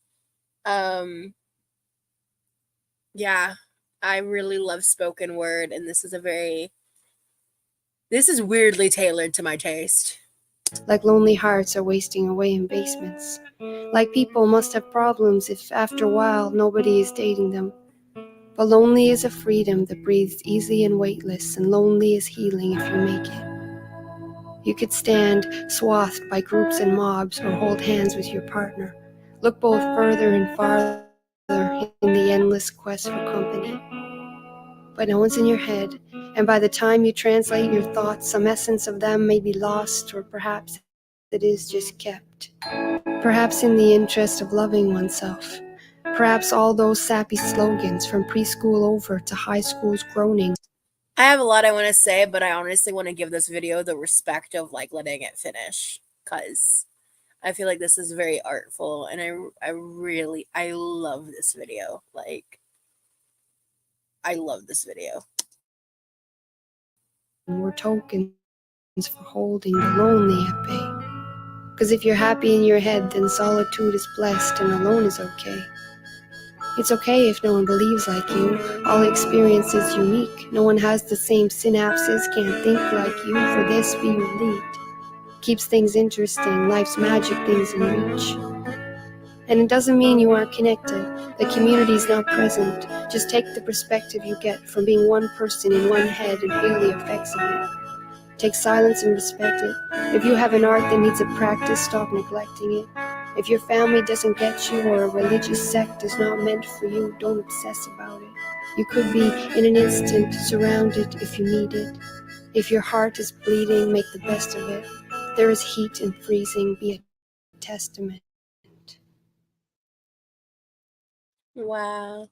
Yeah, I really love spoken word, and this is weirdly tailored to my taste. Like lonely hearts are wasting away in basements. Like people must have problems if after a while nobody is dating them. But lonely is a freedom that breathes easy and weightless, and lonely is healing if you make it. You could stand swathed by groups and mobs, or hold hands with your partner. Look both further and farther in the endless quest for company. But no one's in your head, and by the time you translate your thoughts, some essence of them may be lost, or perhaps it is just kept. Perhaps in the interest of loving oneself. Perhaps all those sappy slogans from preschool over to high school's groaning. I have a lot I want to say, but I honestly want to give this video the respect of like letting it finish, because I feel like this is very artful, and I love this video. Like, I love this video. We're tokens for holding the lonely at bay. Because if you're happy in your head, then solitude is blessed and alone is okay. It's okay if no one believes like you. All experience is unique. No one has the same synapses, can't think like you. For this, be your lead. Keeps things interesting, life's magic things in reach. And it doesn't mean you aren't connected. The community is not present. Just take the perspective you get from being one person in one head and feel the effects of it. Take silence and respect it. If you have an art that needs a practice, stop neglecting it. If your family doesn't get you or a religious sect is not meant for you, don't obsess about it. You could be, in an instant, surrounded if you need it. If your heart is bleeding, make the best of it. There is heat in freezing, be a testament. Wow.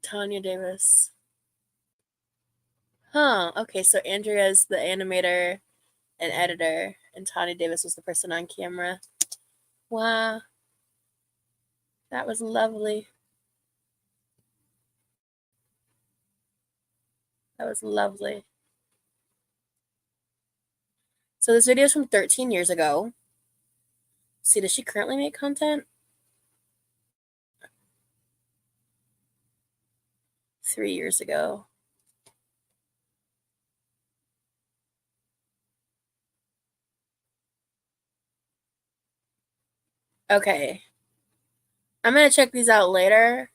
Tanya Davis. Huh. Okay, so Andrea's the animator and editor, and Tanya Davis was the person on camera. Wow. That was lovely. That was lovely. So this video is from 13 years ago. See, does she currently make content? 3 years ago. Okay. I'm going to check these out later.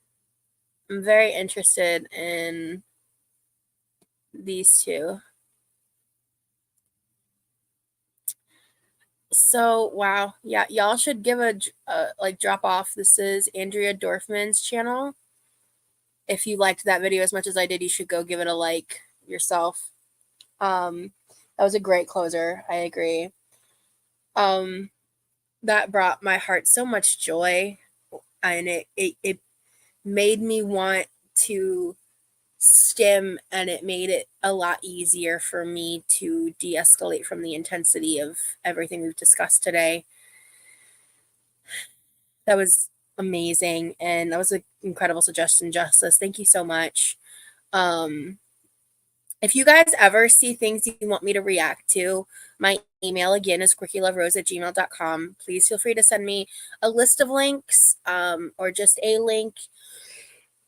I'm very interested in these two. So, wow. Yeah, y'all should give a like drop off. This is Andrea Dorfman's channel. If you liked that video as much as I did, you should go give it a like yourself. That was a great closer. I agree. That brought my heart so much joy, and it made me want to stim, and it made it a lot easier for me to de-escalate from the intensity of everything we've discussed today. That was amazing, and that was an incredible suggestion, Justice. Thank you so much. If you guys ever see things you want me to react to, my email again is quirkyloverosee@gmail.com. Please feel free to send me a list of links or just a link.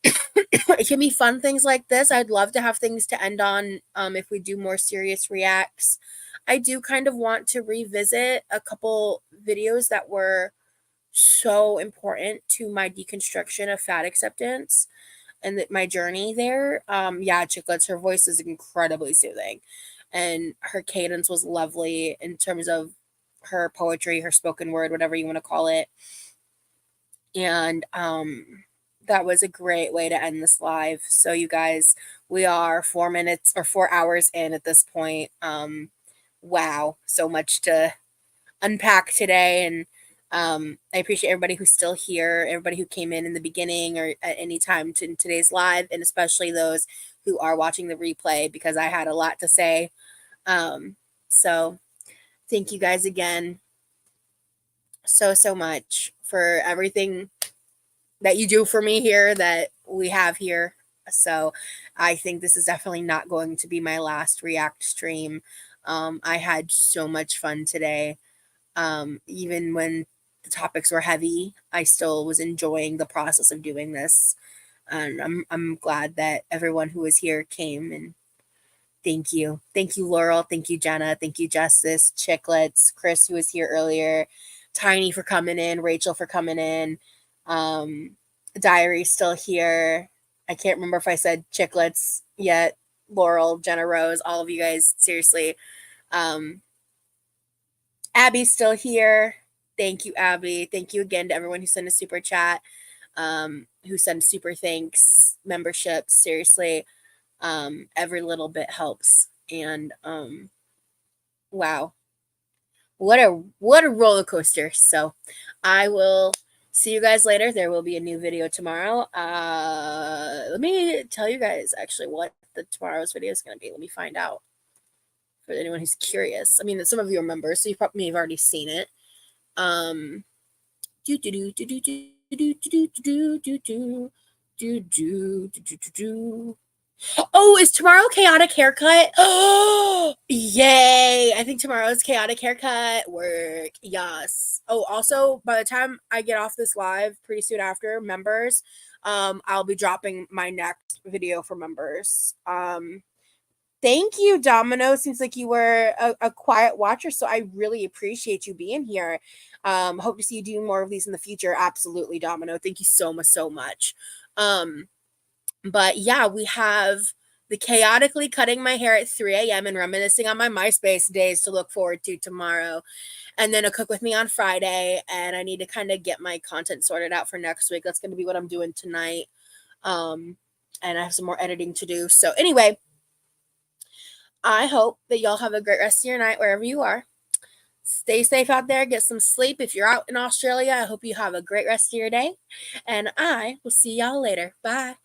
It can be fun things like this. I'd love to have things to end on if we do more serious reacts. I do kind of want to revisit a couple videos that were so important to my deconstruction of fat acceptance and my journey there. Yeah, Chicklets, her voice is incredibly soothing, and her cadence was lovely in terms of her poetry, her spoken word, whatever you want to call it. And that was a great way to end this live. So you guys, we are 4 minutes or 4 hours in at this point. Wow, so much to unpack today. And I appreciate everybody who's still here, everybody who came in the beginning or at any time in today's live, and especially those who are watching the replay, because I had a lot to say. So thank you guys again so much for everything that you do for me here, that we have here. So I think this is definitely not going to be my last react stream. I had so much fun today. Even when the topics were heavy, I still was enjoying the process of doing this. And I'm glad that everyone who was here came, and thank you. Thank you, Laurel. Thank you, Jenna. Thank you, Justice, Chicklets, Chris, who was here earlier, Tiny for coming in, Rachel for coming in, Diary's still here. I can't remember if I said Chicklets yet. Laurel, Jenna Rose, all of you guys, seriously. Abby's still here. Thank you, Abby. Thank you again to everyone who sent a super chat, who sent super thanks, memberships. Seriously, every little bit helps. And wow, what a roller coaster. So I will see you guys later. There will be a new video tomorrow. Let me tell you guys actually what tomorrow's video is going to be. Let me find out. For anyone who's curious. I mean, some of you are members, so you probably have already seen it. Oh, is tomorrow Chaotic Haircut? Oh, yay. I think tomorrow's Chaotic Haircut work. Yes. Oh, also, by the time I get off this live pretty soon after, members, I'll be dropping my next video for members. Thank you, Domino. Seems like you were a quiet watcher, so I really appreciate you being here. Hope to see you do more of these in the future. Absolutely, Domino. Thank you so much. But yeah, we have the chaotically cutting my hair at 3 a.m. and reminiscing on my MySpace days to look forward to tomorrow. And then a cook with me on Friday. And I need to kind of get my content sorted out for next week. That's going to be what I'm doing tonight. And I have some more editing to do. So anyway, I hope that y'all have a great rest of your night wherever you are. Stay safe out there. Get some sleep. If you're out in Australia, I hope you have a great rest of your day. And I will see y'all later. Bye.